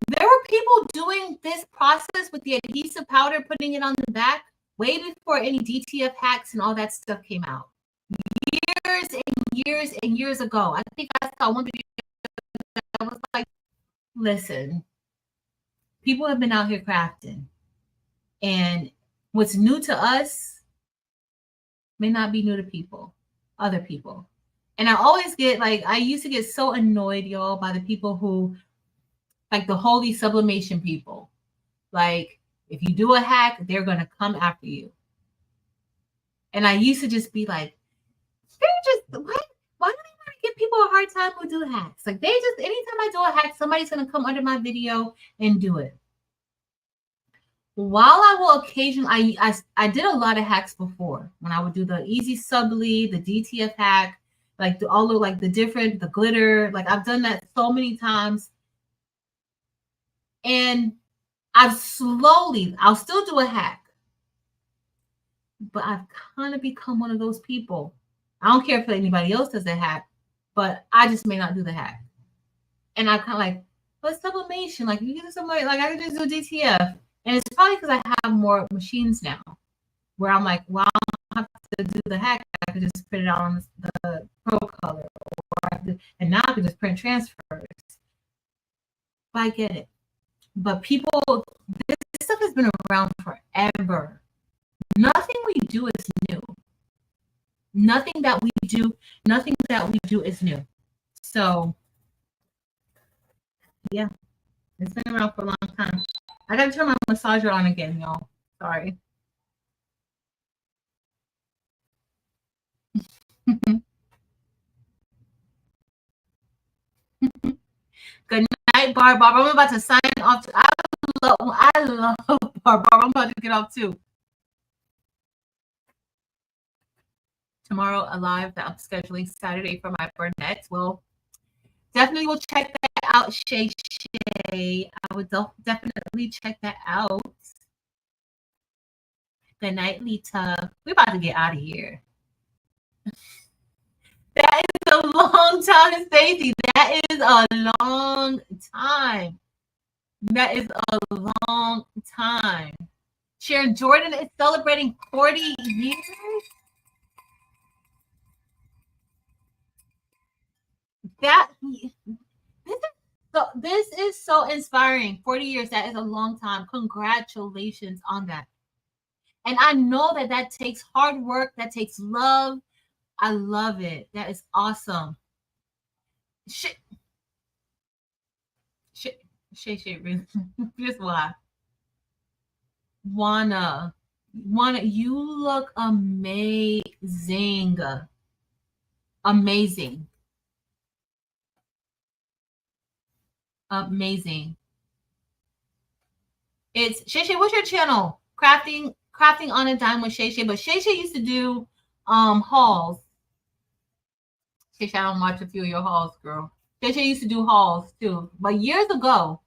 there were people doing this process with the adhesive powder, putting it on the back, way before any DTF hacks and all that stuff came out. Years and years and years ago. I think I saw one video that was like, listen, people have been out here crafting, and what's new to us may not be new to other people. And I always get, like, I used to get so annoyed, y'all, by the people who, like, the holy sublimation people. Like, if you do a hack, they're going to come after you. And I used to just be like, they're just, what? Why do they want to give people a hard time who do hacks? Like, they just, anytime I do a hack, somebody's going to come under my video and do it. While I will occasionally, I did a lot of hacks before. When I would do the easy subly, the DTF hack, like all of, like, the glitter, like, I've done that so many times. And I'll still do a hack. But I've kind of become one of those people. I don't care if anybody else does a hack, but I just may not do the hack. And I kind of like, what's sublimation? Like, you get somebody, like, I can just do DTF. And it's probably because I have more machines now, where I'm like, well, I don't have to do the hack. I could just print it out on the Pro Color, and now I can just print transfers. But I get it. But people, this stuff has been around forever. Nothing we do is new. Nothing that we do is new. So, yeah, it's been around for a long time. I gotta turn my massager on again, y'all. Sorry. Good night, Barb. I'm about to sign off. I love Barb. I'm about to get off too. Tomorrow, a live that I'm scheduling Saturday for my Burnett's. Well, definitely will check that out, Shay. I would definitely check that out. Good night, Lita. We're about to get out of here. That is a long long time, Stacey. That is a long time. That is a long time. Sharon Jordan is celebrating 40 years. This is so inspiring. 40 years, that is a long time. Congratulations on that. And I know that takes hard work, that takes love. I love it. That is awesome. Shit. Really. Just why? Wanna, you look amazing. Amazing. Amazing. It's Shay Shay. What's your channel? Crafting on a Dime with Shay Shay. But Shay Shay used to do hauls. Shay Shay, I don't watch a few of your hauls, girl. Shay Shay used to do hauls too, but years ago.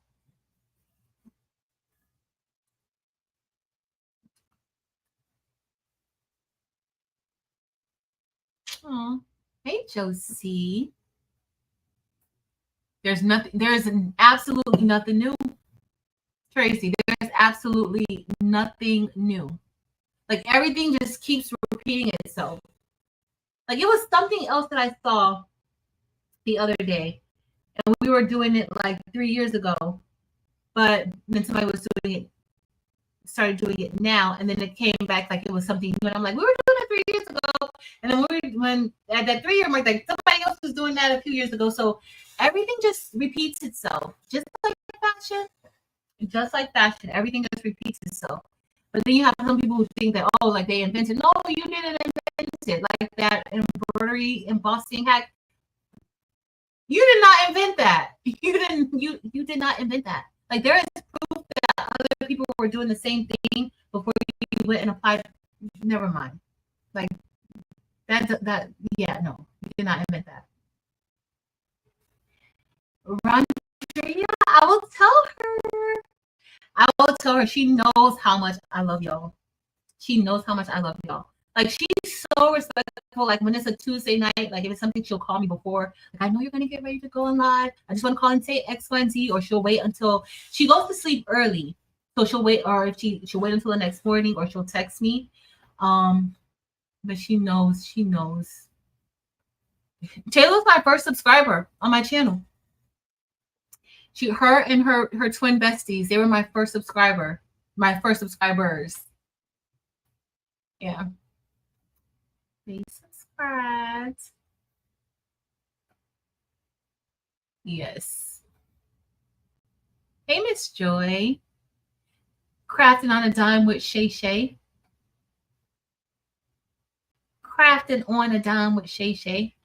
Oh, hey Josie. There's absolutely nothing new. Tracy, there's absolutely nothing new. Like everything just keeps repeating itself. Like it was something else that I saw the other day. And we were doing it like 3 years ago. But then somebody was started doing it now, and then it came back like it was something new. And I'm like, we were doing it 3 years ago. And then when at that 3 year mark, like somebody else was doing that a few years ago. So everything just repeats itself. Just like fashion. Everything just repeats itself. But then you have some people who think that, oh, like they invented. No, you didn't invent it. Like that embroidery embossing hack. You did not invent that. You did not invent that. Like there is proof that other people were doing the same thing before you went and applied. Never mind. Like that yeah, no, you did not invent that. Rondria, I will tell her. She knows how much I love y'all. Like she's so respectful. Like when it's a Tuesday night, like if it's something, she'll call me before. Like I know you're gonna get ready to go on live. I just want to call and say X, Y, and Z, or she'll wait until she goes to sleep early. So she'll wait, or if she'll wait until the next morning, or she'll text me. But she knows. Taylor's my first subscriber on my channel. Her and her twin besties, they were my first subscribers. Yeah. They subscribed. Yes. Hey, Miss Joy. Crafting on a Dime with Shay Shay. Crafting on a Dime with Shay Shay.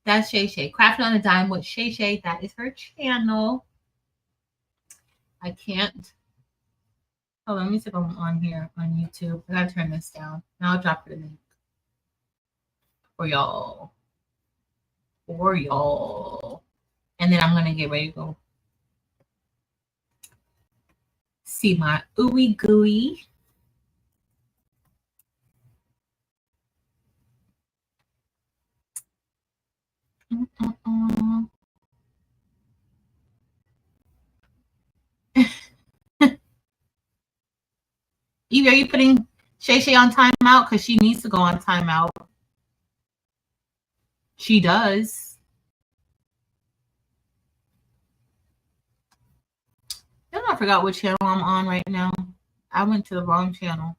That's Shay Shay. Crafting on a Dime with Shay Shay. That is her channel. I can't. Oh, let me see if I'm on here on YouTube. I gotta turn this down. Now I'll drop the link for y'all. And then I'm gonna get ready to go see my ooey gooey. Evie, are you putting Shay Shay on timeout? Because she needs to go on timeout. She does. Then I forgot what channel I'm on right now. I went to the wrong channel.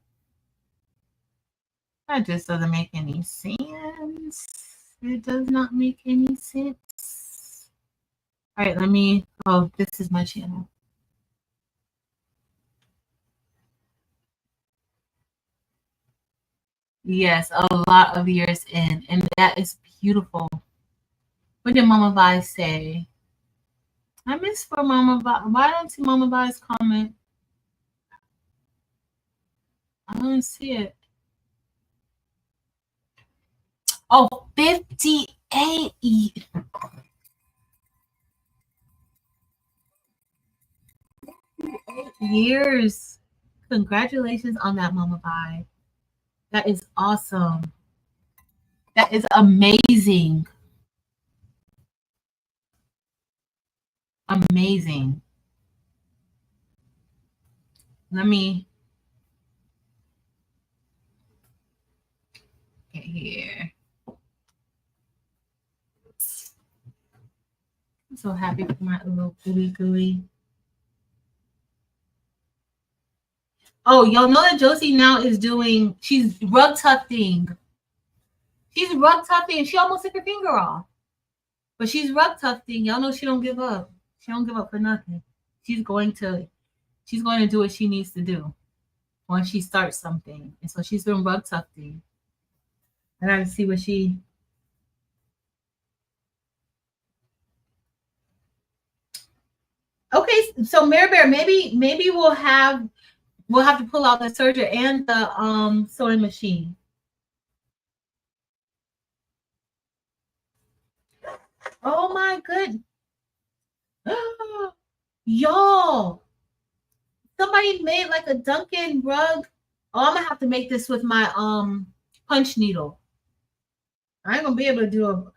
That just doesn't make any sense. It does not make any sense. All right, this is my channel. Yes, a lot of years in, and that is beautiful. What did Mama Vi say? I miss for Mama Vi. Why don't I see Mama Vi's comment? I don't see it. Oh, 58 years. Congratulations on that, Mama Vi. That is awesome. That is amazing. amazing. Let me get here. I'm so happy for my little gooey. Oh, y'all know that Josie now is doing, she's rug tufting. She's rug tufting and she almost took her finger off. But she's rug tufting. Y'all know she don't give up. She don't give up for nothing. She's going to do what she needs to do once she starts something. And so she's been rug tufting. I gotta see what she. Okay, so Mary Bear, maybe we'll have to pull out the serger and the sewing machine. Oh my goodness. Y'all, somebody made like a Dunkin' rug. Oh, I'm gonna have to make this with my punch needle. I ain't gonna be able to do a.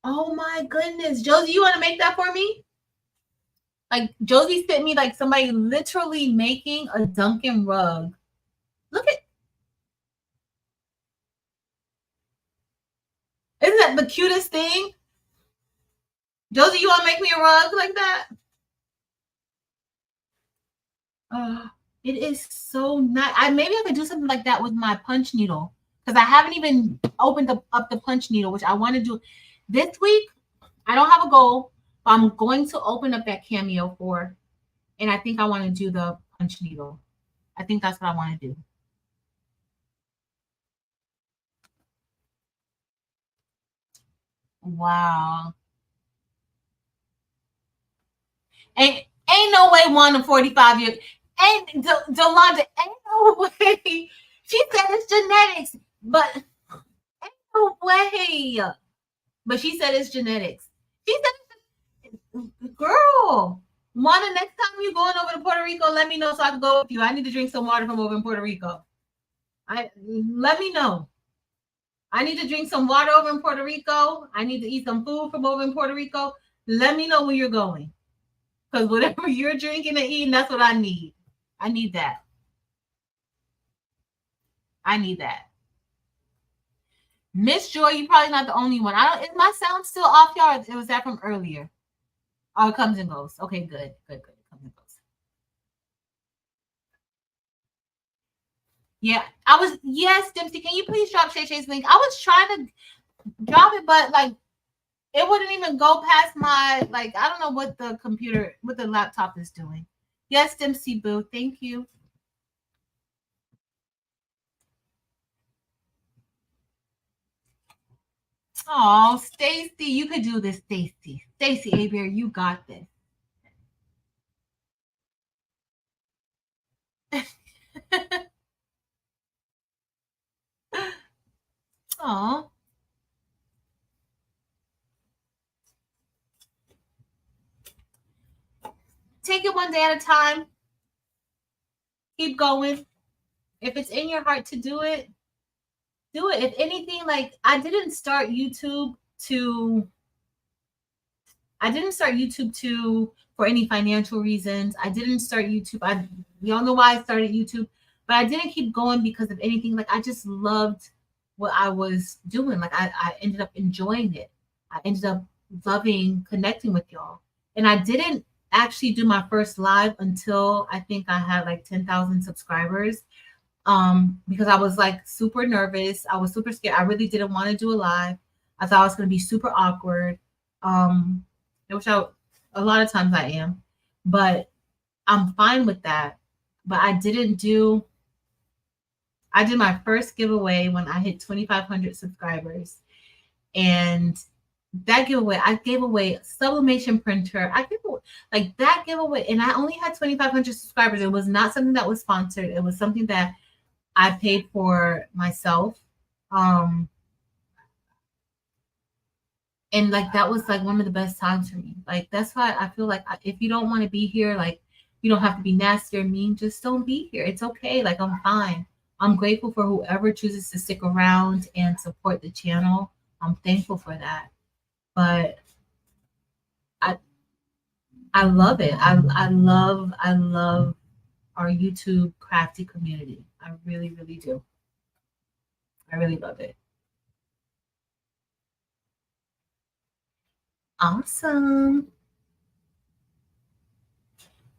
Oh my goodness, Josie, you want to make that for me? Like Josie sent me like somebody literally making a Dunkin' rug. Look at. Isn't that the cutest thing? Josie, you want to make me a rug like that? It is so nice. Maybe I could do something like that with my punch needle because I haven't even opened up the punch needle, which I want to do this week. I don't have a goal, but I'm going to open up that Cameo for, and I think I want to do the punch needle. I think that's what I want to do. Wow. Ain't no way one to 45 years. Ain't Jolanda, ain't no way. She said it's genetics, but ain't no way. But she said it's genetics. She said, girl, Wanda, next time you going over to Puerto Rico, let me know so I can go with you. I need to drink some water from over in Puerto Rico. Let me know. I need to drink some water over in Puerto Rico. I need to eat some food from over in Puerto Rico. Let me know when you're going. Because whatever you're drinking and eating, that's what I need. I need that. I need that. Miss Joy, you're probably not the only one. Is my sound still off, y'all? It was that from earlier. Oh, it comes and goes. Okay, good. It comes and goes. Yeah, yes, Dempsey, can you please drop Shay Shay's link? I was trying to drop it, but like it wouldn't even go past my, like, I don't know what the laptop is doing. Yes, Dempsey Boo, thank you. Oh, Stacy, you could do this, Stacy. Stacy Abear, you got this. Oh. Take it one day at a time. Keep going. If it's in your heart to do it, do it. If anything, like I didn't start YouTube for any financial reasons. I didn't start YouTube. Y'all know why I started YouTube, but I didn't keep going because of anything. Like I just loved what I was doing. Like I ended up enjoying it. I ended up loving connecting with y'all. And I didn't actually do my first live until I think I had like 10,000 subscribers. Because I was like super nervous. I was super scared. I really didn't want to do a live. I thought I was going to be super awkward. Which a lot of times I am, but I'm fine with that. But I did my first giveaway when I hit 2,500 subscribers. And that giveaway, I gave away a sublimation printer. I gave away like that giveaway, and I only had 2,500 subscribers. It was not something that was sponsored. It was something that I paid for myself. And like that was like one of the best times for me. Like that's why I feel like if you don't want to be here, like you don't have to be nasty or mean. Just don't be here. It's okay. Like I'm fine. I'm grateful for whoever chooses to stick around and support the channel. I'm thankful for that. But I love it. I love our YouTube crafty community. I really, really do. I really love it. Awesome.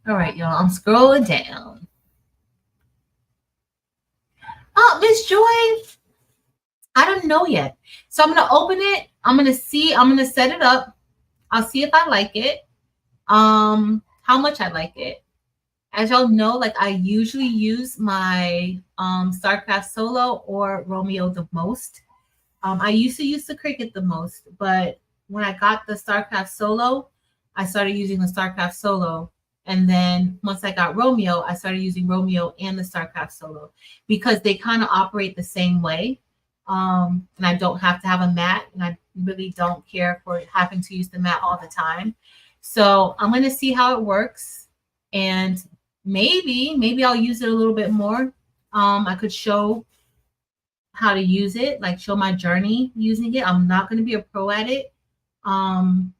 All right, y'all. I'm scrolling down. Oh, Miss Joy. I don't know yet. So I'm gonna open it. I'm gonna see. I'm gonna set it up. I'll see if I like it. How much I like it. As y'all know, like I usually use my StarCraft Solo or Romeo the most. I used to use the Cricut the most, but when I got the StarCraft Solo, I started using the StarCraft Solo. And then once I got Romeo, I started using Romeo and the StarCraft Solo because they kind of operate the same way. And I don't have to have a mat, and I really don't care for having to use the mat all the time. So I'm going to see how it works, and maybe I'll use it a little bit more. I could show how to use it, like show my journey using it. I'm not going to be a pro at it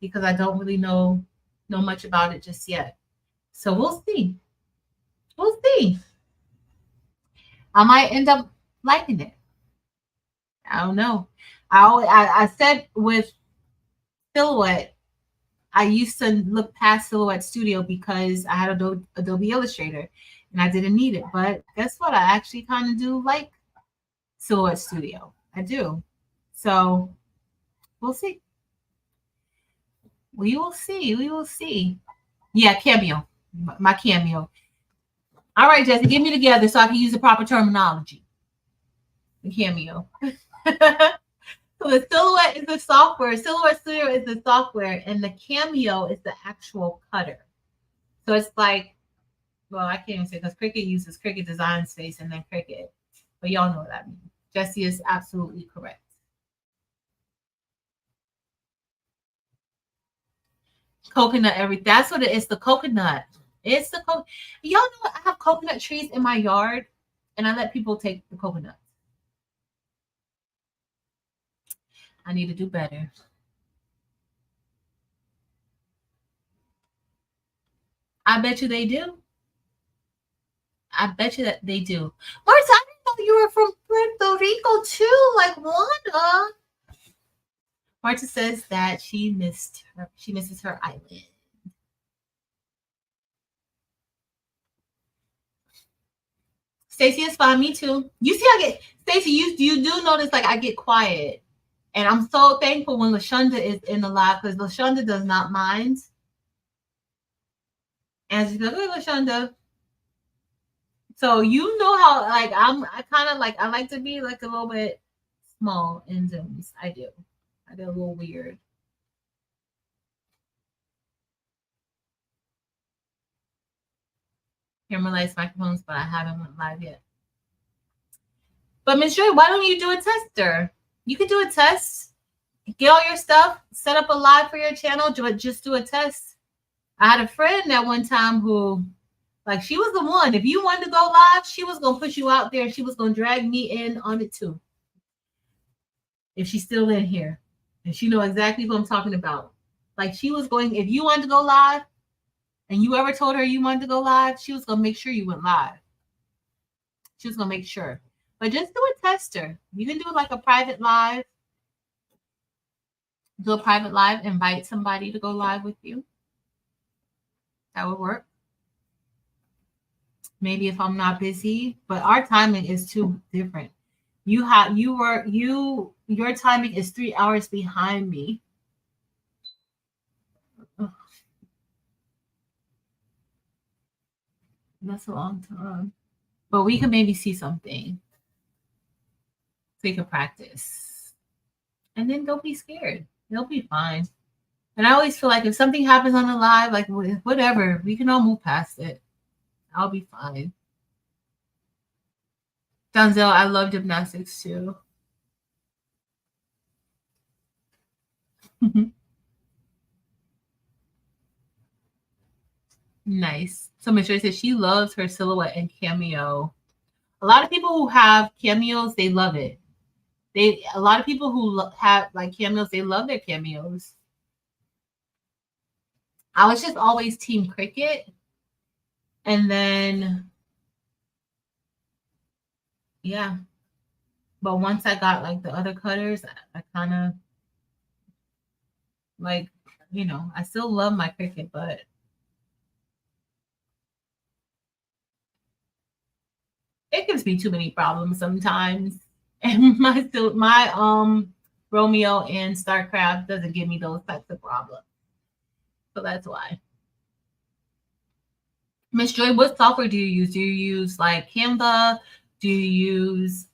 because I don't really know much about it just yet. So we'll see. We'll see. I might end up liking it. I don't know. I said with Silhouette, I used to look past Silhouette Studio because I had Adobe Illustrator and I didn't need it. But guess what? I actually kind of do like Silhouette Studio. I do. So we'll see. We will see. We will see. Yeah, Cameo. My Cameo. All right, Jesse, get me together so I can use the proper terminology. The Cameo. So the Silhouette is the software. Silhouette Studio is the software, and the Cameo is the actual cutter. So it's like, well, I can't even say because Cricut uses Cricut Design Space and then Cricut, but y'all know what that means. Jesse is absolutely correct. Coconut, everything. That's what it is. The coconut. It's the coconut. Y'all know what? I have coconut trees in my yard, and I let people take the coconut. I need to do better. I bet you they do. I bet you that they do. Marta, I didn't know you were from Puerto Rico too, like Wanda. Marta says that she misses her island. Stacy is fine. Me too. You see, I get Stacy. You do notice like I get quiet. And I'm so thankful when LaShonda is in the live because LaShonda does not mind. And she's like, hey, LaShonda. So you know how like I like to be like a little bit small in Zooms. I do a little weird. Camera lights, microphones, but I haven't went live yet. But Ms. Joy, why don't you do a tester? You can do a test, get all your stuff, set up a live for your channel, just do a test. I had a friend at one time who, like, she was the one. If you wanted to go live, she was going to push you out there. She was going to drag me in on it too. If she's still in here. And she know exactly who I'm talking about. Like, she was going, if you wanted to go live, and you ever told her you wanted to go live, she was going to make sure you went live. She was going to make sure. But just do a tester. You can do like a private live. Do a private live. Invite somebody to go live with you. That would work. Maybe if I'm not busy. But our timing is too different. Your timing is 3 hours behind me. Ugh. That's a long time. But we can maybe see something. So you can practice. And then don't be scared. They'll be fine. And I always feel like if something happens on the live, like whatever, we can all move past it. I'll be fine. Denzel, I love gymnastics too. Nice. So Michelle says she loves her Silhouette and Cameo. A lot of people who have Cameos, they love it. A lot of people who have like Cameos, they love their Cameos. I was just always Team Cricut. And then, yeah. But once I got like the other cutters, I kind of like, you know, I still love my Cricut, but it gives me too many problems sometimes. And my Romeo and StarCraft doesn't give me those types of problems. So that's why. Miss Joy, what software do you use? Do you use like Canva? Do you use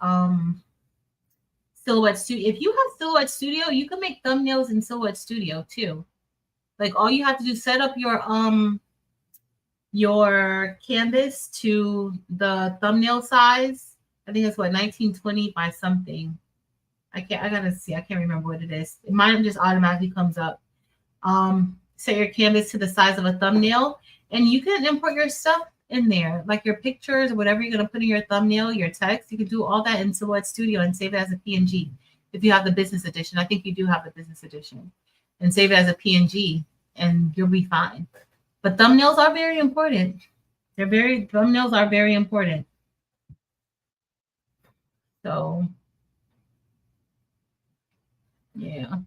Silhouette Studio? If you have Silhouette Studio, you can make thumbnails in Silhouette Studio too. Like all you have to do, set up your canvas to the thumbnail size. I think it's what 1920 by something. I gotta see. I can't remember what it is. Mine just automatically comes up. Set your canvas to the size of a thumbnail, and you can import your stuff in there, like your pictures or whatever you're gonna put in your thumbnail, your text. You can do all that in Silhouette Studio and save it as a PNG. If you have the business edition, I think you do have the business edition, and save it as a PNG, and you'll be fine. But thumbnails are very important. Thumbnails are very important. So, yeah.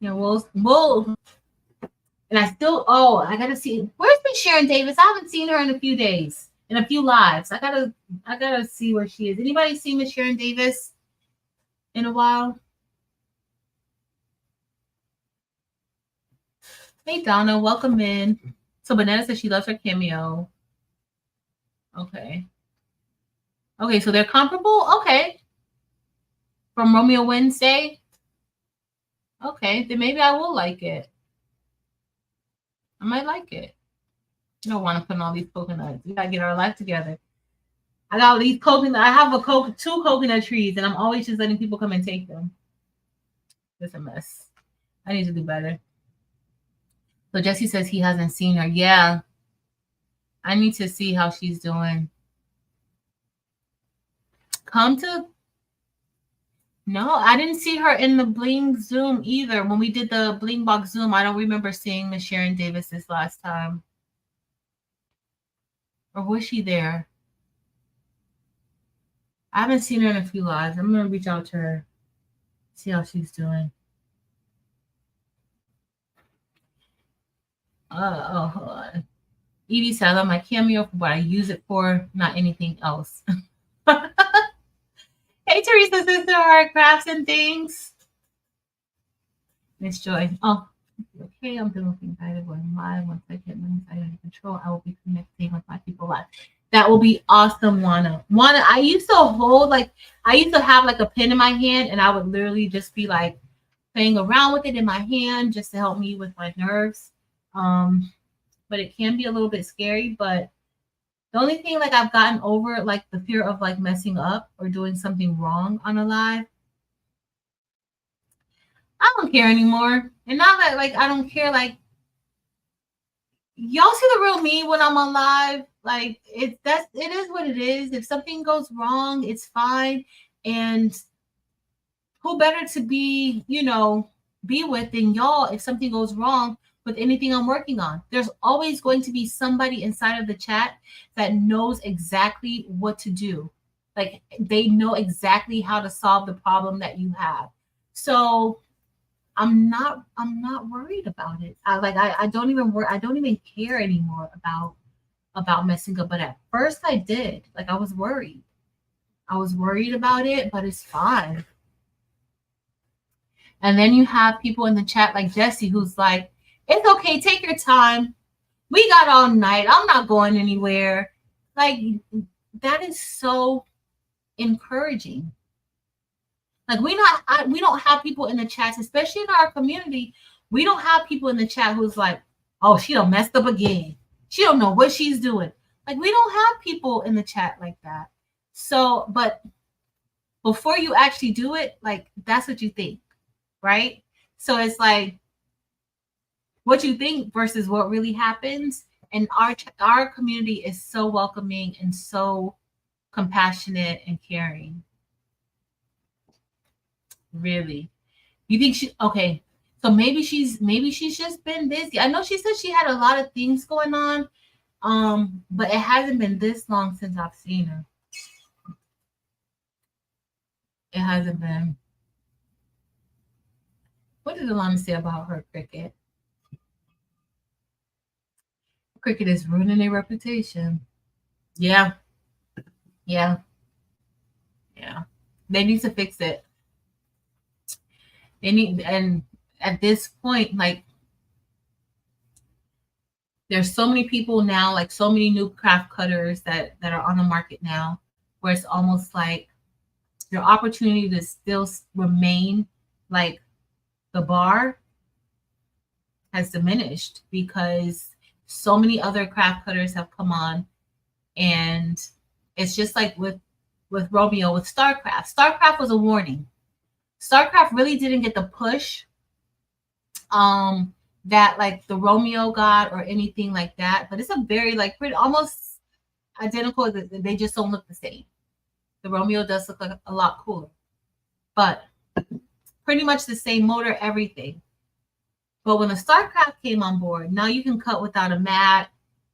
Yeah, we'll, and I still, I gotta see, where's Miss Sharon Davis? I haven't seen her in a few days, in a few lives. I gotta see where she is. Anybody see Miss Sharon Davis in a while? Hey Donna, welcome in. So Banana says she loves her cameo. Okay, so they're comparable. Okay, from Romeo Wednesday. Okay, then maybe I will like it. I might like it. You don't want to put in all these coconuts. We gotta get our life together. I got all these coconut. I have two coconut trees, and I'm always just letting people come and take them. It's a mess. I need to do better. So Jesse says he hasn't seen her. Yeah, I need to see how she's doing. No, I didn't see her in the Bling Zoom either. When we did the Bling Box Zoom, I don't remember seeing Miss Sharon Davis this last time. Or was she there? I haven't seen her in a few lives. I'm going to reach out to her, see how she's doing. Hold on. Evie said, I love my cameo for what I use it for, not anything else. Hey, Teresa, sister, art crafts and things. Miss Joy. Oh, okay. I'm doing guided going live. Once I get my under control, I will be connecting with my people live. That will be awesome, Juana. I used to have like a pen in my hand, and I would literally just be like playing around with it in my hand just to help me with my nerves. But it can be a little bit scary, but the only thing like I've gotten over like the fear of like messing up or doing something wrong on a live. I don't care anymore. And now that like I don't care, like y'all see the real me when I'm on live. Like it is what it is. If something goes wrong, it's fine. And who better to be, be with than y'all if something goes wrong with anything I'm working on. There's always going to be somebody inside of the chat that knows exactly what to do. Like they know exactly how to solve the problem that you have. So I'm not worried about it. I don't even worry. I don't even care anymore about messing up. But at first I did. Like I was worried. I was worried about it, but it's fine. And then you have people in the chat like Jesse who's like, it's okay, take your time. We got all night. I'm not going anywhere. Like, that is so encouraging. Like, we don't have people in the chats, especially in our community. We don't have people in the chat who's like, oh, she done messed up again. She don't know what she's doing. Like, we don't have people in the chat like that. So, but before you actually do it, like, that's what you think, right? So it's like, what you think versus what really happens. And our community is so welcoming and so compassionate and caring. Really? You think she okay? So maybe she's just been busy. I know she said she had a lot of things going on. But it hasn't been this long since I've seen her. It hasn't been. What did Alana say about her, Cricket? Cricket is ruining their reputation. Yeah. Yeah. Yeah. They need to fix it. They need, and at this point, like, there's so many people now, like so many new craft cutters that are on the market now, where it's almost like your opportunity to still remain like the bar has diminished because so many other craft cutters have come on, and it's just like with Romeo with StarCraft. StarCraft was a warning. StarCraft really didn't get the push that like the Romeo got or anything like that, but it's a very like pretty almost identical. They just don't look the same. The Romeo does look like a lot cooler, but pretty much the same motor, everything. But when the StarCraft came on board, now you can cut without a mat.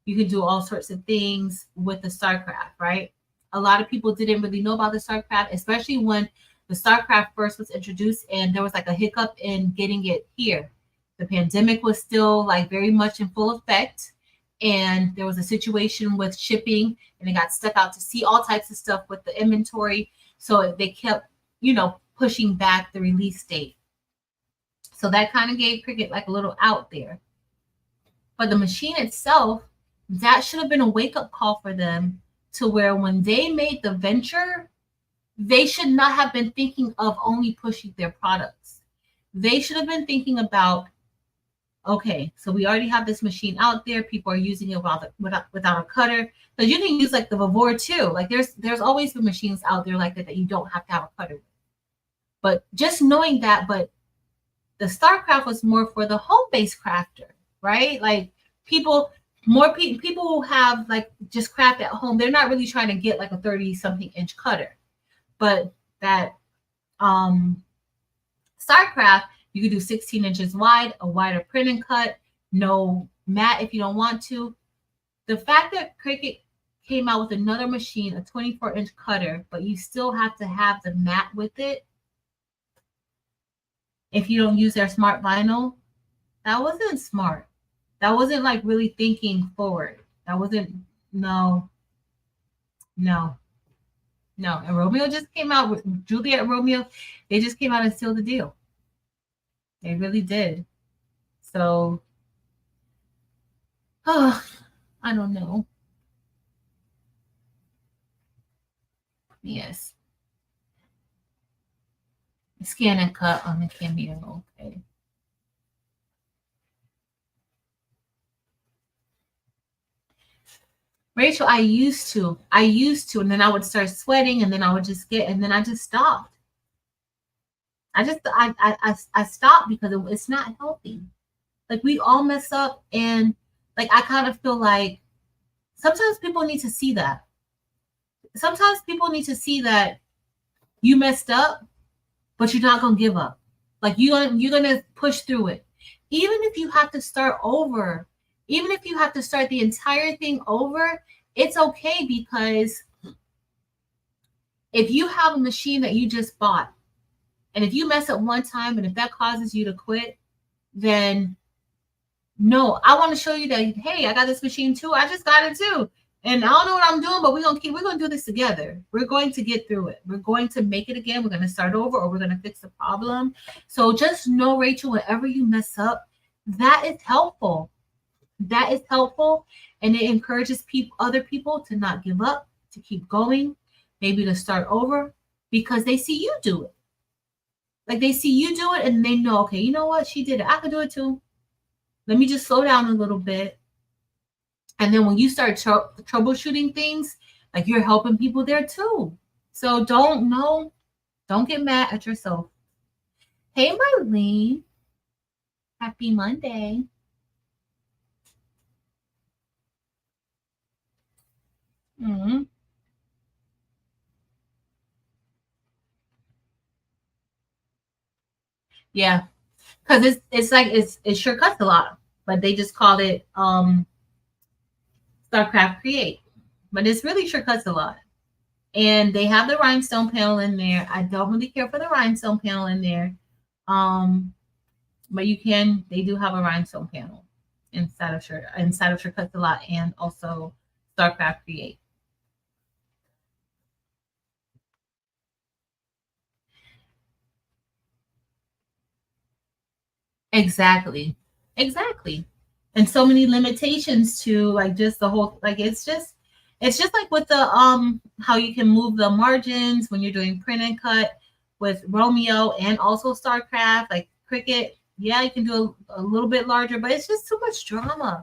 You can do all sorts of things with the StarCraft, right? A lot of people didn't really know about the StarCraft, especially when the StarCraft first was introduced and there was like a hiccup in getting it here. The pandemic was still like very much in full effect. And there was a situation with shipping and it got stuck out to sea, all types of stuff with the inventory. So they kept, pushing back the release date. So that kind of gave Cricket like a little out there. But the machine itself, that should have been a wake-up call for them to where when they made the venture, they should not have been thinking of only pushing their products. They should have been thinking about, okay, so we already have this machine out there. People are using it without a cutter. Because you can use like the Vavor too. Like there's always been machines out there like that you don't have to have a cutter with. But just knowing that, but the StarCraft was more for the home-based crafter, right? Like people who have like just craft at home. They're not really trying to get like a 30-something inch cutter. But that StarCraft, you could do 16 inches wide, a wider print and cut, no mat if you don't want to. The fact that Cricut came out with another machine, a 24-inch cutter, but you still have to have the mat with it, if you don't use their smart vinyl, that wasn't smart. That wasn't like really thinking forward. That wasn't, no. And Romeo just came out with Juliet Romeo. They just came out and sealed the deal. They really did. So, I don't know. Yes. Scan and cut on the Cameo. Okay. Rachel, I used to, and then I would start sweating, and then I would just and then I just stopped. I stopped because it's not healthy. Like we all mess up, and like I kind of feel like sometimes people need to see that. Sometimes people need to see that you messed up, but you're not gonna give up. Like you're gonna push through it, even if you have to start over. Even if you have to start the entire thing over, it's okay, because if you have a machine that you just bought, and if you mess up one time and if that causes you to quit, then no, I want to show you that, hey, I got this machine too. I just got it too. And I don't know what I'm doing, but we're going to do this together. We're going to get through it. We're going to make it again. We're going to start over, or we're going to fix the problem. So just know, Rachel, whenever you mess up, that is helpful. That is helpful, and it encourages other people to not give up, to keep going, maybe to start over, because they see you do it. Like they see you do it, and they know, okay, you know what? She did it. I can do it too. Let me just slow down a little bit. And then when you start troubleshooting things, like you're helping people there too. So don't get mad at yourself. Hey, Marlene. Happy Monday. Mm-hmm. Yeah, because it's like it sure cuts a lot, but they just called it StarCraft Create, but it's really sure cuts a lot. And they have the rhinestone panel in there. I don't really care for the rhinestone panel in there, but they do have a rhinestone panel inside of Sure Cuts a Lot and also StarCraft Create. Exactly. And so many limitations to like just the whole like it's just like with the how you can move the margins when you're doing print and cut with Romeo and also StarCraft, like Cricut. Yeah, you can do a little bit larger, but it's just too much drama.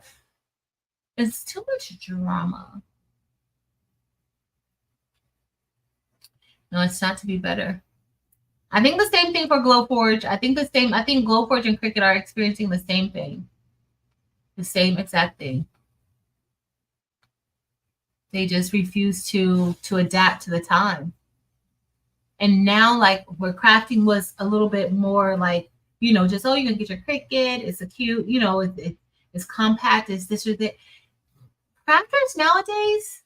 It's too much drama. No, it's not to be better. I think the same thing for Glowforge. I think Glowforge and Cricut are experiencing the same thing. The same exact thing. They just refuse to adapt to the time. And now, like, where crafting was a little bit more like, you know, just, oh, you're gonna get your Cricut, it's a cute, you know, it's compact, it's this or that. Crafters nowadays,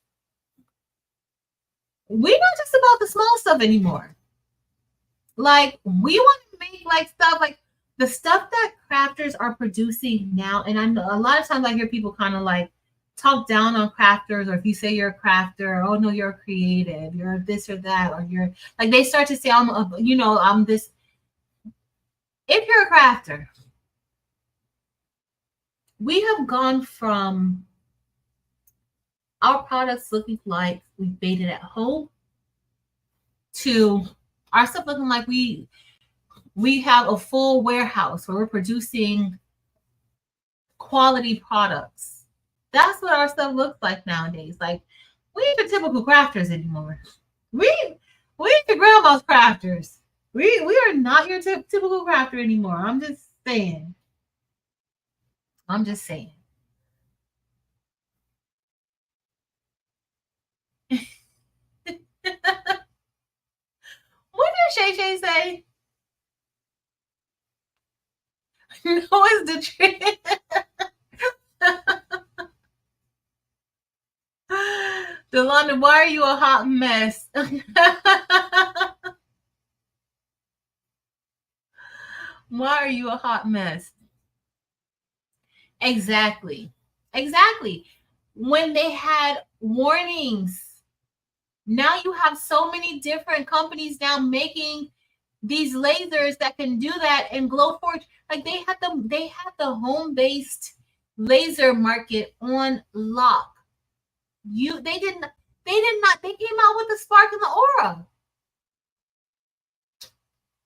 we're not just about the small stuff anymore. Like, we want to make like stuff like the stuff that crafters are producing now. And I know a lot of times I hear people kind of like talk down on crafters, or if you say you're a crafter, oh no, you're creative, you're this or that, or you're like, they start to say, I'm this. If you're a crafter, we have gone from our products looking like we made it at home to our stuff looking like we have a full warehouse where we're producing quality products. That's what our stuff looks like nowadays. Like, we ain't the typical crafters anymore. We ain't your grandma's crafters. We are not your typical crafter anymore. I'm just saying. What did Shay Shay say? No, it's the truth. Delonda, why are you a hot mess? Why are you a hot mess? Exactly. When they had warnings, now you have so many different companies now making these lasers that can do that. And Glowforge, like they had the home-based laser market on lock. They came out with the Spark and the Aura.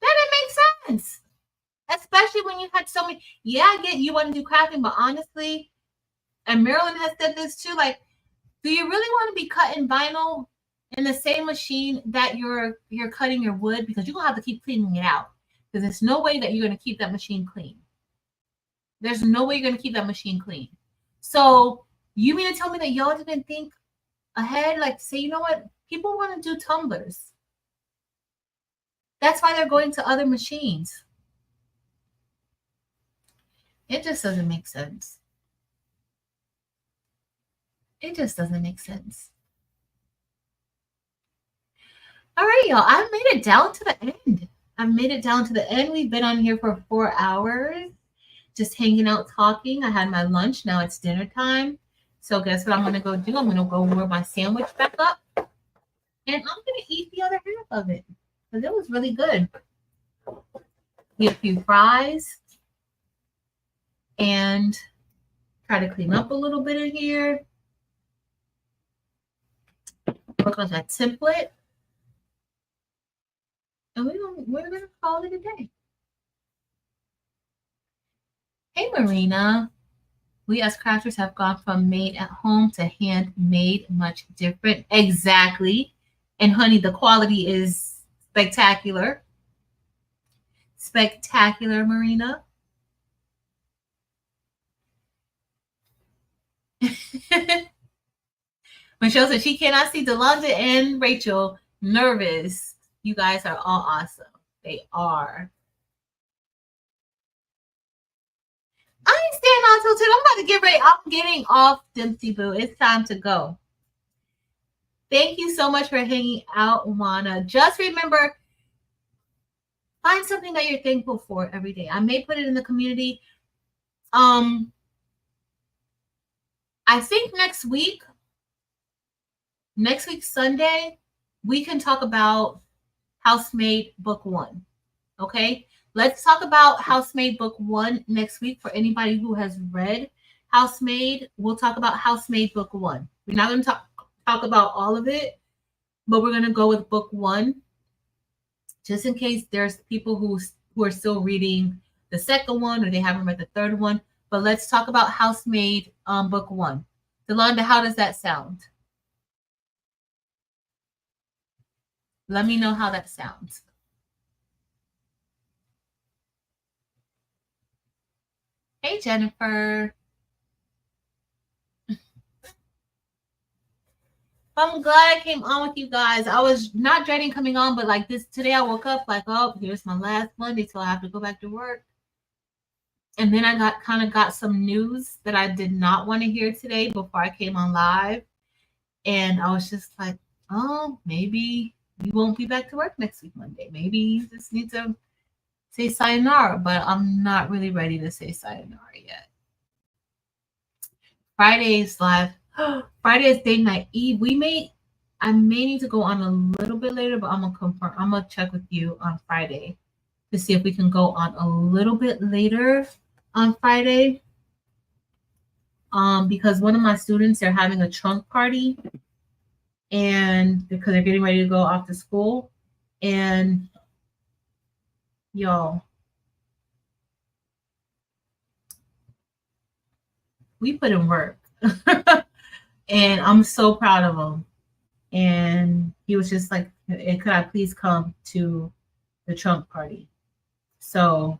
That didn't make sense. Especially when you had so many. Yeah, I get you want to do crafting, but honestly, and Marilyn has said this too, like, do you really want to be cutting vinyl in the same machine that you're cutting your wood? Because you're gonna have to keep cleaning it out. Because there's no way that you're gonna keep that machine clean. There's no way you're gonna keep that machine clean. So you mean to tell me that y'all didn't think ahead? Like, say, you know what? People want to do tumblers. That's why they're going to other machines. It just doesn't make sense. It just doesn't make sense. All right, y'all. I've made it down to the end. We've been on here for 4 hours, just hanging out, talking. I had my lunch. Now it's dinner time. So guess what I'm going to go do? I'm going to go warm my sandwich back up. And I'm going to eat the other half of it. Because it was really good. Get a few fries. And try to clean up a little bit in here. Work on that template. And we're going to call it a day. Hey, Marina. We as crafters have gone from made at home to handmade, much different. Exactly. And honey, the quality is spectacular. Spectacular, Marina. Michelle said she cannot see Delonda and Rachel nervous. You guys are all awesome. They are. getting on till 10. I'm about to get ready. I'm getting off, Dempsey Boo. It's time to go. Thank you so much for hanging out, Juana. Just remember, find something that you're thankful for every day. I may put it in the community. I think next week Sunday, we can talk about Housemaid Book 1. Okay? Let's talk about Housemaid Book 1 next week for anybody who has read Housemaid. We'll talk about Housemaid Book 1. We're not going to talk about all of it, but we're going to go with Book 1 just in case there's people who are still reading the second one or they haven't read the third one. But let's talk about Housemaid Book 1. Delonda, how does that sound? Let me know how that sounds. Hey, Jennifer. I'm glad I came on with you guys. I was not dreading coming on, but like this today, I woke up like, oh, here's my last Monday, so I have to go back to work. And then I got some news that I did not want to hear today before I came on live. And I was just like, oh, maybe you won't be back to work next week, Monday. Maybe you just need to say sayonara, but I'm not really ready to say sayonara yet. Friday's live. Friday is date night Eve. I may need to go on a little bit later, but I'm gonna confirm. I'm gonna check with you on Friday to see if we can go on a little bit later on Friday. Because one of my students, they're having a trunk party, and because they're getting ready to go off to school, and y'all, we put in work. And I'm so proud of him. And he was just like, could I please come to the trunk party? So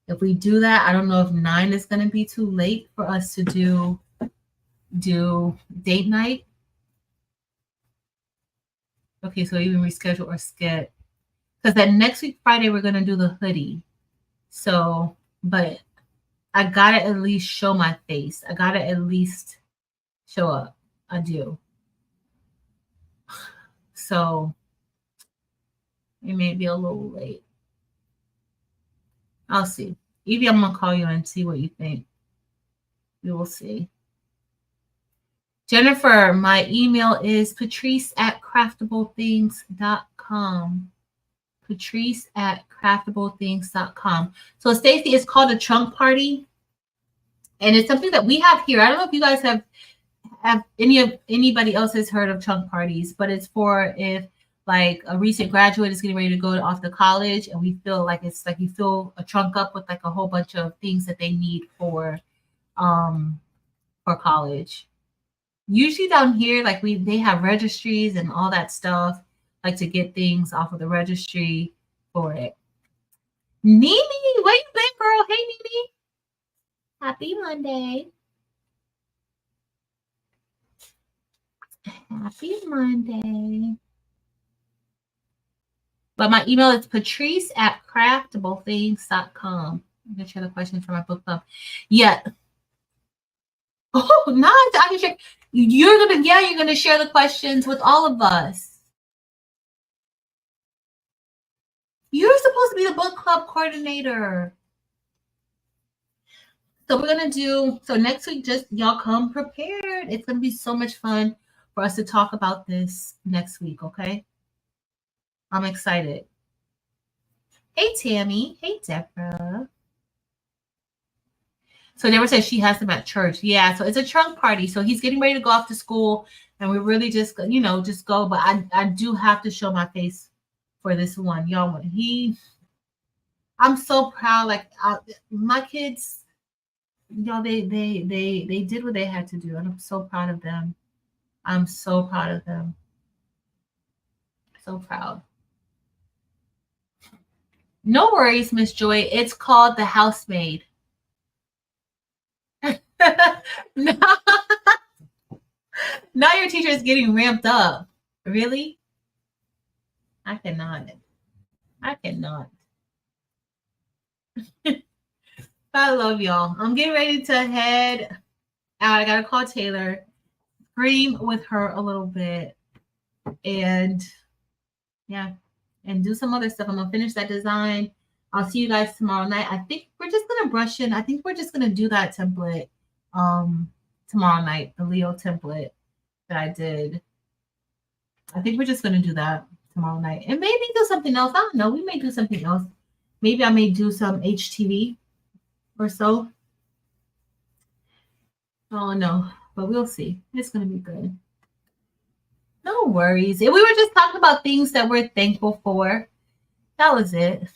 if we do that, I don't know if 9 is going to be too late for us to do date night. Okay, so even reschedule or skip. Because that next week, Friday, we're going to do the hoodie. So, but I got to at least show my face. I got to at least show up. I do. So it may be a little late. I'll see. Evie, I'm going to call you and see what you think. We will see. Jennifer, my email is patrice@craftablethings.com. patrice@craftablethings.com. So Stacey, it's called a trunk party. And it's something that we have here. I don't know if you guys have anybody else has heard of trunk parties, but it's for if like a recent graduate is getting ready to go off to college, and we feel like it's like you fill a trunk up with like a whole bunch of things that they need for college. Usually down here, like they have registries and all that stuff, like to get things off of the registry for it. Mimi, where you been, girl? Hey, Mimi. Happy Monday. Happy Monday. But my email is patrice@craftablethings.com. I'm going to share the questions for my book club. Yeah. Oh, nice. I can share. You're going to share the questions with all of us. You're supposed to be the book club coordinator. So we're going to do, so next week, just y'all come prepared. It's going to be so much fun for us to talk about this next week, okay? I'm excited. Hey, Tammy. Hey, Deborah. So Deborah says she has them at church. Yeah, so it's a trunk party. So he's getting ready to go off to school, and we really just, just go. But I do have to show my face for this one. Y'all, I'm so proud. Like, my kids, they did what they had to do, and I'm so proud of them. I'm so proud of them. So proud. No worries, Miss Joy. It's called The Housemaid. Now your teacher is getting ramped up. Really? I cannot. I love y'all. I'm getting ready to head out. I gotta call Taylor, scream with her a little bit, and yeah, and do some other stuff. I'm gonna finish that design. I'll see you guys tomorrow night. I think we're just gonna brush in. I think we're just gonna do that template tomorrow night, the Leo template that I did. I think we're just gonna do that tomorrow night. And maybe do something else. I don't know. We may do something else. Maybe I may do some HTV or so. Oh no, but we'll see. It's gonna be good. No worries. And we were just talking about things that we're thankful for. That was it.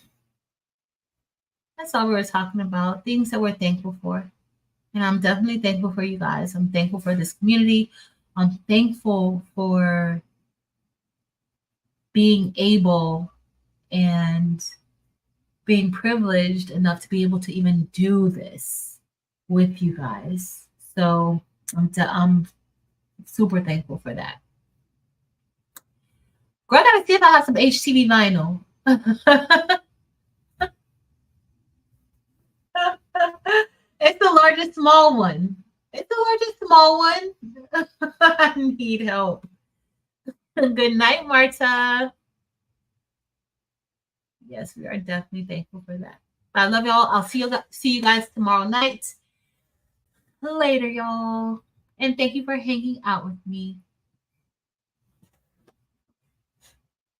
That's all we were talking about. Things that we're thankful for. And I'm definitely thankful for you guys. I'm thankful for this community. I'm thankful for being able and being privileged enough to be able to even do this with you guys. So I'm super thankful for that. Girl, I gotta see if I have some HTV vinyl. It's the largest small one. It's the largest small one. I need help. Good night, Marta. Yes, we are definitely thankful for that. I love y'all. I'll see you guys tomorrow night. Later, y'all. And thank you for hanging out with me.